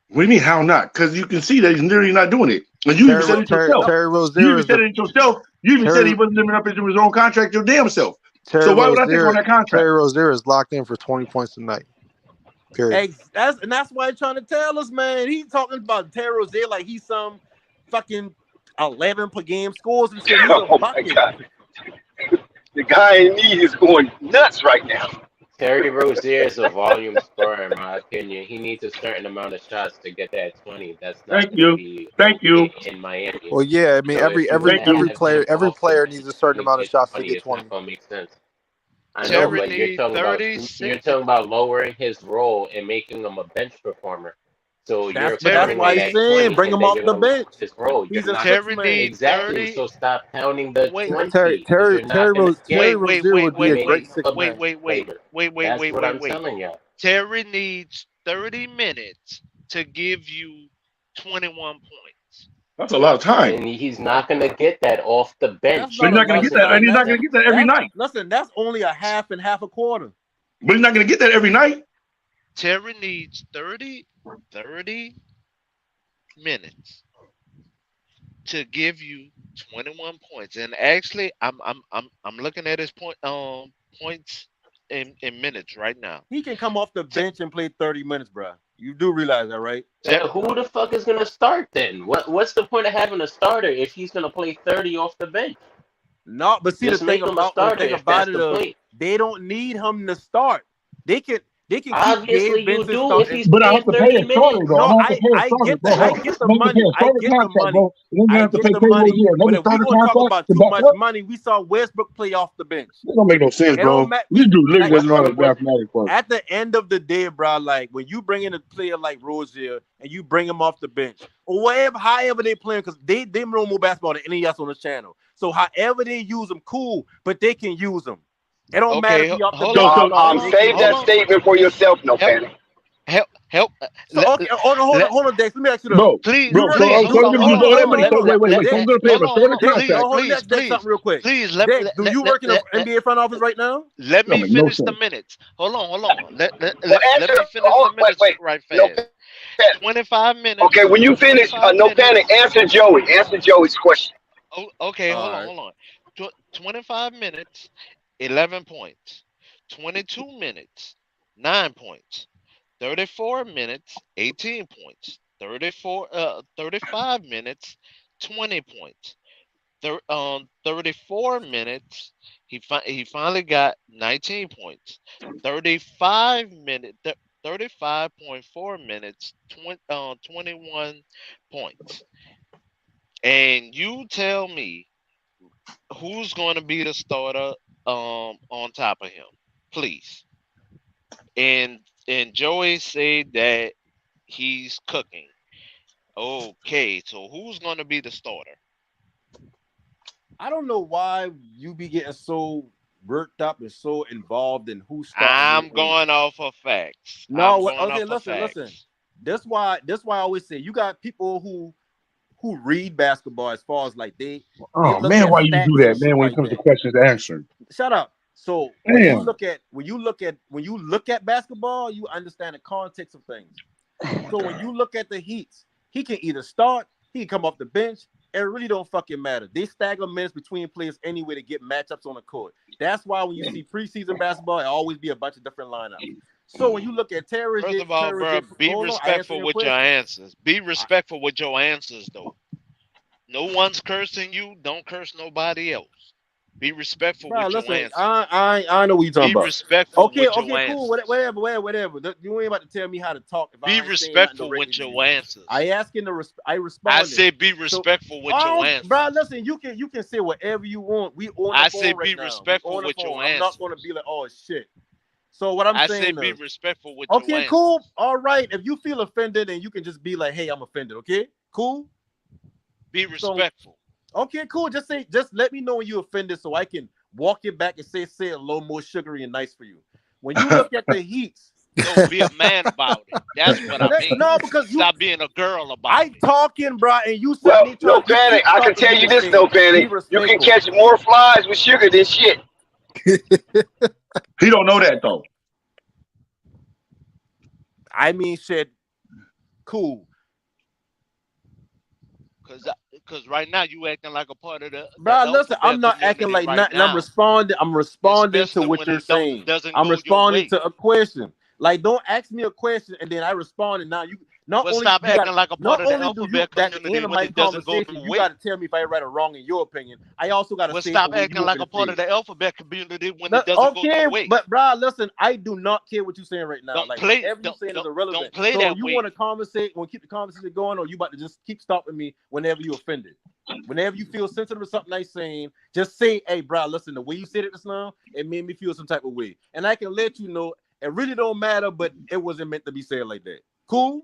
What do you mean, how not? Because you can see that he's literally not doing it. And you even said it yourself. Terry Rozier you even said it yourself. You even said he wasn't living up to his own contract your damn self. So why would I take on that contract? Terry Rozier is locked in for 20 points a night. Period. That's why he's trying to tell us, man. He's talking about Terry Rozier like he's some fucking 11 per game scores and shit. Oh my God. The guy in me is going nuts right now. Terry Rozier is a volume scorer, in my opinion. He needs a certain amount of shots to get that 20. That's not Thank you. In Miami. Well, yeah, I mean, So every player needs a certain amount of shots to get 20. It's not gonna make sense. I know, but you're talking about lowering his role and making him a bench performer. So that's why he's saying bring him off the bench. His role. He's a exactly. 30. So stop counting the 20. Terry Rozier would be a great six man. Wait. That's what I'm telling you. Terry needs 30 minutes to give you 21 points. That's a lot of time. And he's not going to get that off the bench. But he's not going to get that. And he's not going to get that every night. Listen, that's only a half and half a quarter. But he's not going to get that every night. Terry needs 30 minutes to give you 21 points. And actually, I'm looking at his points in minutes right now. He can come off the bench and play 30 minutes, bro. You do realize that, right? Who the fuck is going to start then? What's the point of having a starter if he's going to play 30 off the bench? No, but see, the thing about it is they don't need him to start. They can They can keep Obviously, Gabe you Vincent do if starting. he's But I playing have to pay 30 a starter, minutes. though. No, I have to pay a I starter, get bro. the I Bro, get the I'm going to pay money. a I starter get the contract, money. bro. And then I I have to get pay the payroll money. here. But Another if we starter gonna talk contract about to too back much up. money, we saw Westbrook play off the bench. It don't make no sense, It don't bro. matter. This dude literally Like, doesn't know how to mathematics work. at the end of the day, bro, like when you bring in a player like Rozier and you bring him off the bench or whatever, however they playing, because they know more basketball than any of us on the channel. So however they use them, cool, but they can use them. It don't matter if he off the bench. Save that statement for yourself, no panic. Help. So okay, hold on, Dex. Let me ask you this. Bro, Please, bro, so I'm going to use all that money. So wait. So I'm going to pay him a starter contract. Hold on, Dex, something real quick. Please, Dex, do you work in the NBA front office right now? Let me make no finish the sense. minutes. Hold on. Let me finish the minutes right fast. 25 minutes. Okay, when you finish, no panic. Answer Joey. Answer Joey's question. Oh, okay, hold on. 25 minutes, 11 points. 22 minutes, 9 points. 34 minutes, 18 points. 35 minutes, 20 points. 34 minutes, he finally got 19 points. 35.4 minutes, 21 points. And you tell me who's going to be the starter on top of him, please. And Joey said that he's cooking. Okay, so who's going to be the starter? I don't know why you be getting so worked up and so involved in who's starting. I'm going off of facts. No, okay, listen. That's why I always say you got people who read basketball as far as like they Oh look man, at why you stats do that, and man? shit When it like comes to that. questions answered. Shut up. So when you look at basketball, you understand the context of things. So when you look at the Heats, he can either start, he can come off the bench. It really don't fucking matter. They stagger minutes between players anyway to get matchups on the court. That's why when you see preseason basketball, it always be a bunch of different lineups. So when you look at Terry, first of all, bro, be respectful with your answers. Be respectful with your answers, though. No one's cursing you. Don't curse nobody else. Be respectful with your answers. I know what you're talking about. Be respectful with your cool. answers. Whatever. You ain't about to tell me how to talk. Be respectful with your answers. I responded. I said be respectful with your answers. Bro, listen, you can say whatever you want. We on the phone right now. Be respectful with your answers. I'm not going to be like, oh shit. So what I'm saying is, be respectful with your answers. Okay, cool. All right. If you feel offended, then you can just be like, hey, I'm offended. Okay, cool. Be respectful. Okay, cool. Just let me know when you're offended so I can walk it back and say a little more sugary and nice for you. When you look at the Heats, no, be a man about it. That's what I mean. No, because stop being a girl about it. I'm talking, bro, and you said no panic. I can tell you this, no panic. You can catch more flies with sugar than shit. He don't know that though. I mean, shit. Cool. Because right now you acting like a part of the. Bro, listen, I'm not acting like nothing. I'm responding to what you're saying. I'm responding to a question. Like, don't ask me a question and then I respond, and now you stop acting like a part of the alphabet community when it doesn't go through. You got to tell me if I right or wrong in your opinion. I also got to say. Stop acting like a part of the alphabet community when it doesn't go through way. But bro, listen, I do not care what you're saying right now. Don't like play. Everything you're saying is irrelevant. Don't play so that you way. want to conversate? Want to keep the conversation going, or you about to just keep stopping me whenever you're offended? Whenever you feel sensitive to something I'm saying, just say, "Hey, bro, listen. The way you said it just now, it made me feel some type of way," and I can let you know. It really don't matter, but it wasn't meant to be said like that. Cool?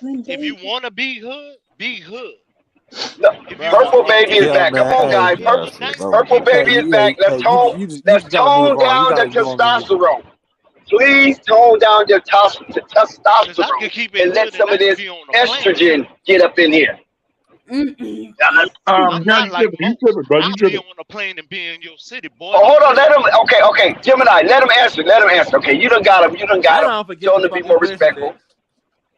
If you want to be hood, be hood. No, Purple Baby is back. Come on, guys. Purple Baby is back. Let's tone down the testosterone. Please tone down the testosterone and let some of this estrogen get up in here. Mm-mm. I'm not like you tripping, bro. You tripping. On a plane and be in your city, boy. Oh, hold on, let him. Okay, Gemini, let him answer. Okay, you done got him. Tell him to be more respectful.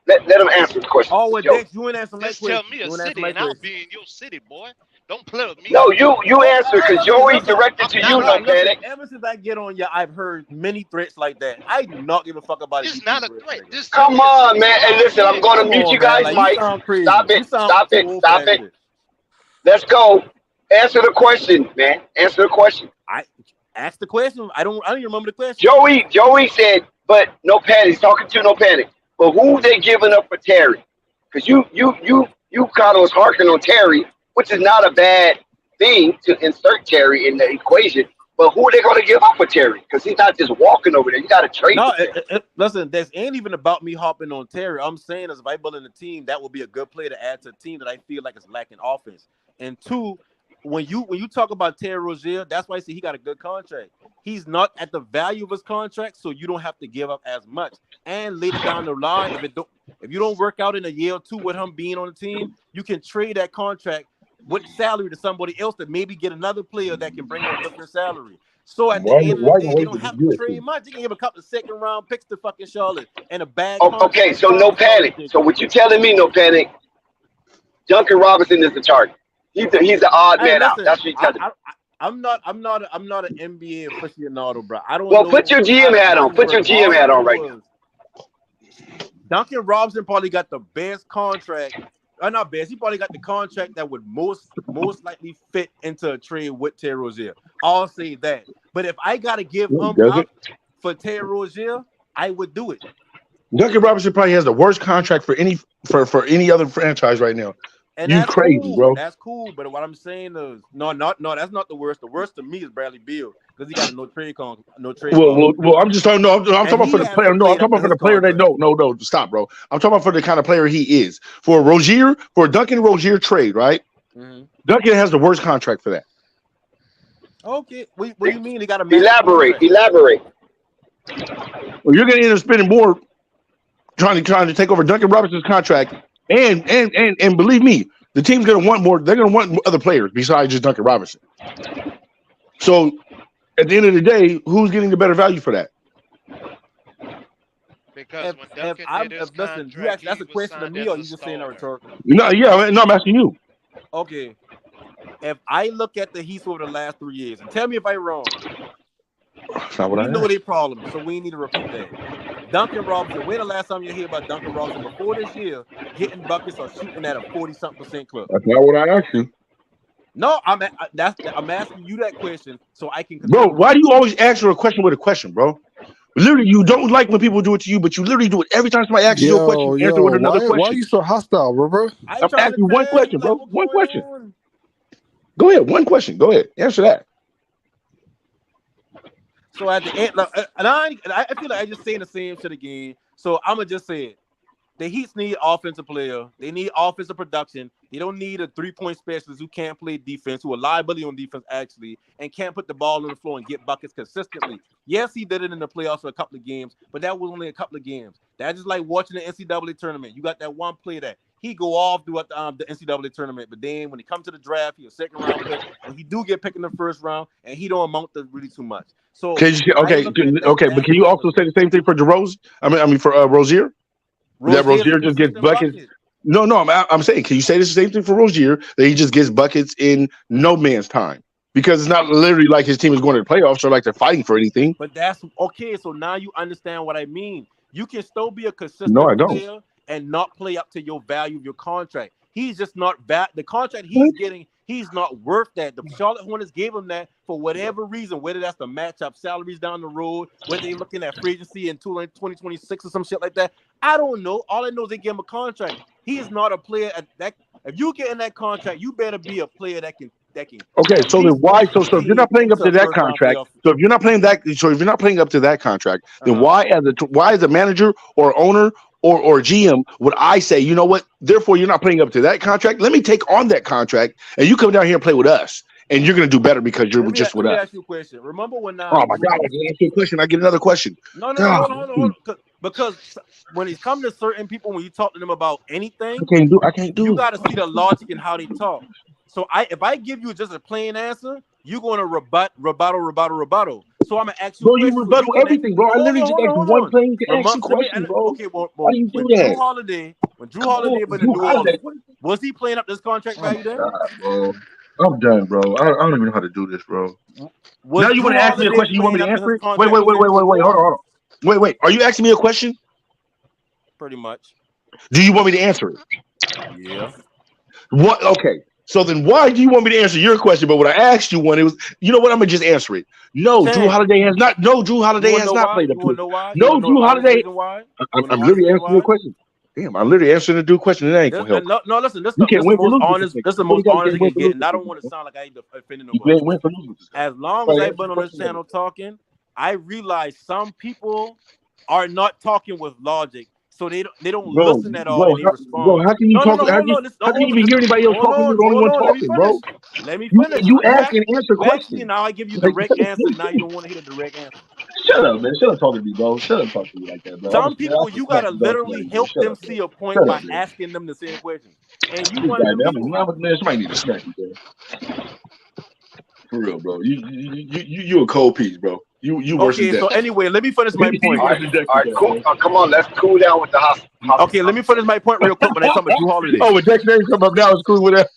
Let him answer the question. Oh, well, Dex, you ain't answer my question. Just tell me a city, and I'll be in your city, boy. Don't play with me. No, you answer because Joey directed to you. No panic. Ever since I get on, I've heard many threats like that. I do not give a fuck about it. It's not a threat. Come on, man. And listen, I'm going to mute you guys, Mike. Stop it. Let's go. Answer the question, man. Answer the question. Ask the question. I don't even remember the question. Joey said, but no panic. He's talking to no panic. But who they giving up for Terry? Because you kind of was harking on Terry, which is not a bad thing to insert Terry in the equation. But who are they going to give up for Terry? Because he's not just walking over there. You got to trade. No, listen, this ain't even about me hopping on Terry. I'm saying as if I build in a team, that would be a good player to add to a team that I feel like is lacking offense. And two, when you talk about Terry Rozier, that's why I say he got a good contract. He's not at the value of his contract, so you don't have to give up as much. And later down the line, if you don't work out in a year or two with him being on the team, you can trade that contract with salary to somebody else that maybe get another player that can bring a different salary. So at the end of the day, they don't have to trade much. You can give a couple of second-round picks to fucking Charlotte and a bad contract. Okay, so no panic. So what you telling me, no panic, Duncan Robinson is the target. He's the odd man out. That's what you're telling me. I'm not an NBA aficionado, bro. I don't. Well, put your GM hat on. Put your GM hat on right now. Duncan Robinson probably got the best contract. Not best. He probably got the contract that would most likely fit into a trade with Terry Rozier. I'll say that. But if I gotta give him up for Terry Rozier, I would do it. Duncan Robinson probably has the worst contract for any other franchise right now. And you crazy, cool. bro. That's cool. But what I'm saying is, no, that's not the worst. The worst to me is Bradley Beal because he got no trade. Well, I'm just talking. No, I'm talking about for the player. No, I'm talking about for the player that no, stop, bro. I'm talking about for the kind of player he is. For Rozier, for a Duncan Rozier trade, right? Mm-hmm. Duncan has the worst contract for that. Okay, what do you mean? He got a elaborate. Well, you're gonna end up spending more trying to take over Duncan Robinson's contract. And believe me, the team's gonna want more. They're gonna want other players besides just Duncan Robinson. So, at the end of the day, who's getting the better value for that? Because when Duncan did his contract, that's a question to me, or you just saying that rhetorically? No, I'm asking you. Okay, if I look at the Heat over the last 3 years, and tell me if I'm wrong. That's not what I know their problem, so we need to repeat that. Duncan Robinson, when the last time you hear about Duncan Robinson before this year, hitting buckets or shooting at a 40-something% clip? That's not what I asked you. No, I'm asking you that question so I can. Bro, why do you always answer a question with a question, bro? Literally, you don't like when people do it to you, but you literally do it every time somebody asks you a question. Answer with another question. Why are you so hostile, bro? I'm asking you one question, bro. One question. Go ahead. One question. Go ahead. Answer that. So at the end, I feel like I just saying the same shit again. So I'm gonna just say it. The Heat need offensive player. They need offensive production. They don't need a 3-point specialist who can't play defense, who a liability on defense actually, and can't put the ball on the floor and get buckets consistently. Yes, he did it in the playoffs for a couple of games, but that was only a couple of games. That's just like watching the NCAA tournament. You got that one player that he go off throughout the NCAA tournament, but then when he comes to the draft, he's a second round pick, and he do get picked in the first round, and he don't amount to really too much. So but can you also say the same thing for DeRozan? I mean for Rozier? That Rozier just gets buckets. No, I'm saying, can you say the same thing for Rozier that he just gets buckets in no man's time? Because it's not literally like his team is going to the playoffs or like they're fighting for anything. But that's okay. So now you understand what I mean. You can still be a consistent player and not play up to your value of your contract. He's just not the contract he's getting. He's not worth that. The Charlotte Hornets gave him that for whatever reason, whether that's to match up salaries down the road, whether they're looking at free agency in 2026 or some shit like that. I don't know. All I know is they give him a contract. He is not a player at that. If you get in that contract, you better be a player that can. Okay, so then why? So if you're not playing up to that contract, so if you're not playing up to that contract, then why as a manager or owner or GM would I say, you know what? Therefore, you're not playing up to that contract. Let me take on that contract, and you come down here and play with us, and you're going to do better because you're just with us. Let me ask you a question. Remember when? Oh my God! I ask you a question. I get another question. No, hold on. Because when it comes to certain people, when you talk to them about anything, I can't do. You got to see the logic in how they talk. So if I give you just a plain answer, you're going to rebuttal. So I'm gonna ask you. Bro, you rebuttal everything, bro. I literally just asked you one thing to ask you questions, bro. Okay, well, why do you do that? When Drew Holiday was in New Orleans, was he playing up this contract value then? Bro. I'm done, bro. I don't even know how to do this, bro. Now you want to ask me a question? You want me to answer it? Wait. Hold on. Wait. Are you asking me a question? Pretty much. Do you want me to answer it? Yeah. What? Okay. So then why do you want me to answer your question? But when I asked you one, it was, you know what? I'm gonna just answer it. No, Chad, Drew Holiday has not. No, Drew Holiday has not played up here. No, Drew Holiday. I'm literally answering your question. Damn, I'm literally answering the dude question. And that ain't gonna help. No, listen. This You is can't the win for most losing. honest. This is the most honest I can get, and I don't want to sound like I ain't offending You nobody. can't win for losing. As long as I've been on this channel talking, I realize some people are not talking with logic. So they don't listen at all and they respond. Bro, how can you talk? How can you even hear anybody else talking? You're the only one talking, bro. Let me finish. You ask and answer questions. Now I give you direct answers. Now you don't want to hear the direct answer. Shut up, man. Shut up talking to me, bro. Shut up talking to me like that, bro. Some people, you got to literally help them see a point by asking them the same question. And you want them man, somebody need to smack you, bro. For real, bro. You a cold piece, bro. You worse than so anyway, let me finish my point. All right, cool. Come on, let's cool down with the hospital. Okay, let me finish my point real quick when I talk about Drew Holiday. Oh, with Dex name come up now, it's cool with that.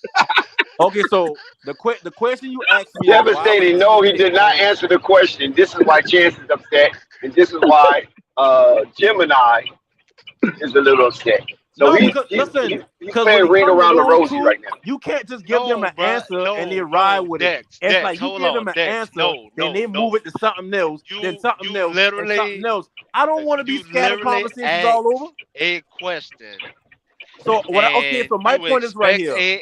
Okay, so the question you asked me. Devastating. No, he did not answer the question. This is why Chance is upset, and this is why Gemini is a little upset. So he's playing ring around the rosy right now. You can't just give them an answer and they ride with it. It's like you give them an answer, then they move it to something else, then something else, and something else. I don't want to be scattered conversations all over. A question. So so my point is right here.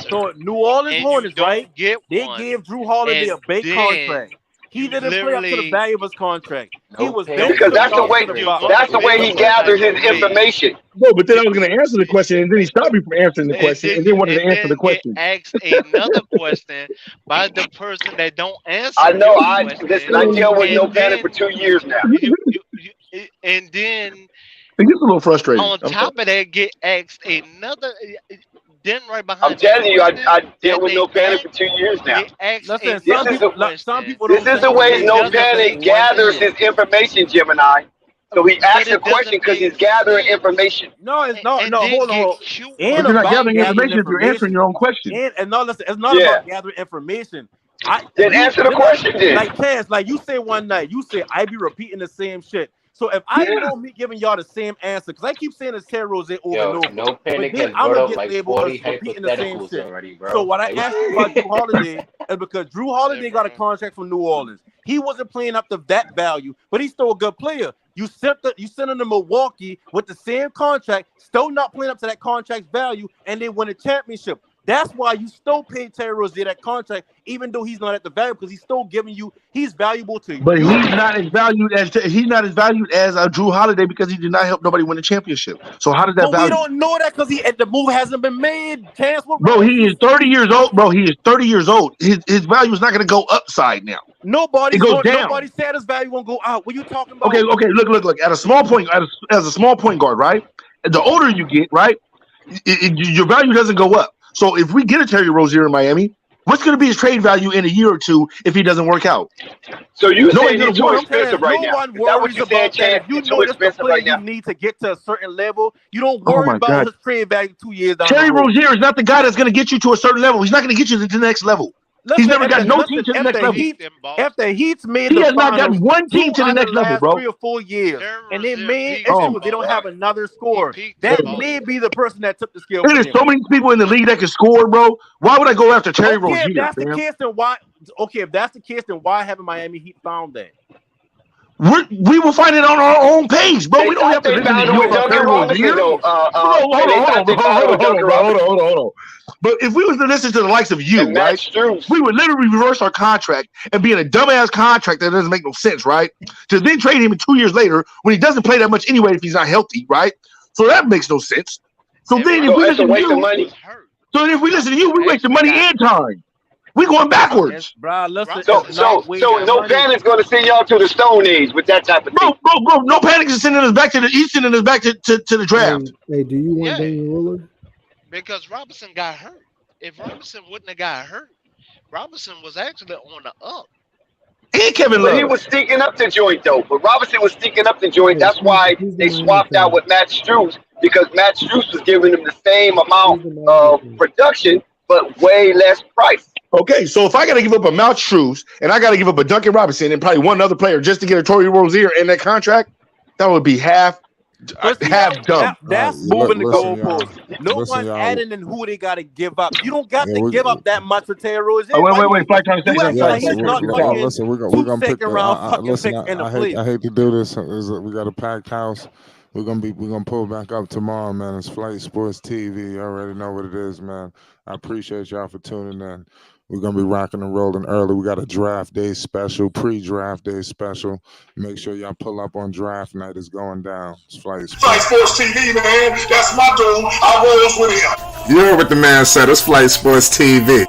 So New Orleans Hornets, right? They gave Drew Holiday a big contract. He didn't play up to the value of his contract. He was because that's the way he gathers his information. No, but then I was going to answer the question, and then he stopped me from answering the question, and then wanted to answer the question. Asked another question by the person that don't answer. I know. I dealt with no panic for 2 years now. And then it gets a little frustrating. On top of that, get asked another. Then right behind. I'm telling you, I dealt with no panic for 2 years now. Listen, some people this is the way No Panic gathers his information, Gemini. So he asks a question because he's gathering information. No, hold on. You're not gathering information if you're answering your own question. And no, listen, it's not about gathering information. Then answer the question, then. Like Chance, like you say one night, you say I be repeating the same shit. So if I know me giving y'all the same answer, because I keep saying it's Terry Rozier over and over. No Panic has brought up like 40 hypotheticals already, bro. So what I asked you about Drew Holiday is because Drew Holiday got a contract from New Orleans. He wasn't playing up to that value, but he's still a good player. You sent him to Milwaukee with the same contract, still not playing up to that contract's value, and they win a championship. That's why you still pay Terry Rozier that contract, even though he's not at the value, because he's still giving you. He's valuable to you. But he's not as valued as Drew Holiday because he did not help nobody win a championship. So how does that value? We don't know that because the move hasn't been made. Bro, he is 30 years old. Bro, he is 30 years old. His value is not going to go upside now. Nobody said his value won't go out. What are you talking about? Okay. Look. At a small point, as a small point guard, right? The older you get, right, your value doesn't go up. So if we get a Terry Rozier in Miami, what's going to be his trade value in a year or two if he doesn't work out? So you saying he's too expensive right now? No one worries about that. If you know this the player you need to get to a certain level, you don't worry about his trade value 2 years down Terry the road. Rozier is not the guy that's going to get you to a certain level. He's not going to get you to the next level. He's never got no team to the next level. If the Heat's made he has not gotten one team to the next level, bro. 3 or 4 years, and they made it. They don't have another scorer. That may be the person that took the skill. There's so many people in the league that can score, bro. Why would I go after Terry Rozier? If that's the case, then why? Okay, if that's the case, then why haven't Miami Heat found that? We will find it on our own page, bro. We don't have to listen to you about Terry Rozier. Hold on. But if we was to listen to the likes of you, right, we would literally reverse our contract and be in a dumbass contract that doesn't make no sense, right? To then trade him 2 years later when he doesn't play that much anyway if he's not healthy, right? So that makes no sense. So then if we listen to you, we wasting money and time. We going backwards. So No Panic's going to send y'all to the Stone Age with that type of thing. Bro, No Panic is sending us back to the draft. Hey, do you want Damian Lillard? Because Robinson got hurt. If Robinson wouldn't have got hurt, Robinson was actually on the up. And Kevin Love. He was stinking up the joint, though. But Robinson was stinking up the joint. That's why they swapped out with Matt Strus, because Matt Strus was giving them the same amount of production, but way less price. Okay, so if I got to give up a Matt Strus and I got to give up a Duncan Robinson and probably one other player just to get a Terry Rozier in that contract, that would be half But see, Have dumb. that's moving the goalposts. No one adding in who they got to give up. You don't got to give up that much for Terry Rozier. Wait. Flight trying to say You acting like he's not fucking listen, we're gonna pick the. I hate to do this. We got a packed house. We're gonna pull back up tomorrow, man. It's Flight Sports TV. You already know what it is, man. I appreciate y'all for tuning in. We're gonna be rocking and rolling early. We got a draft day special, pre-draft day special. Make sure y'all pull up on draft night. It's going down. It's Flight Sports TV, man. That's my dude. I rolls with him. You heard what the man said. It's Flight Sports TV.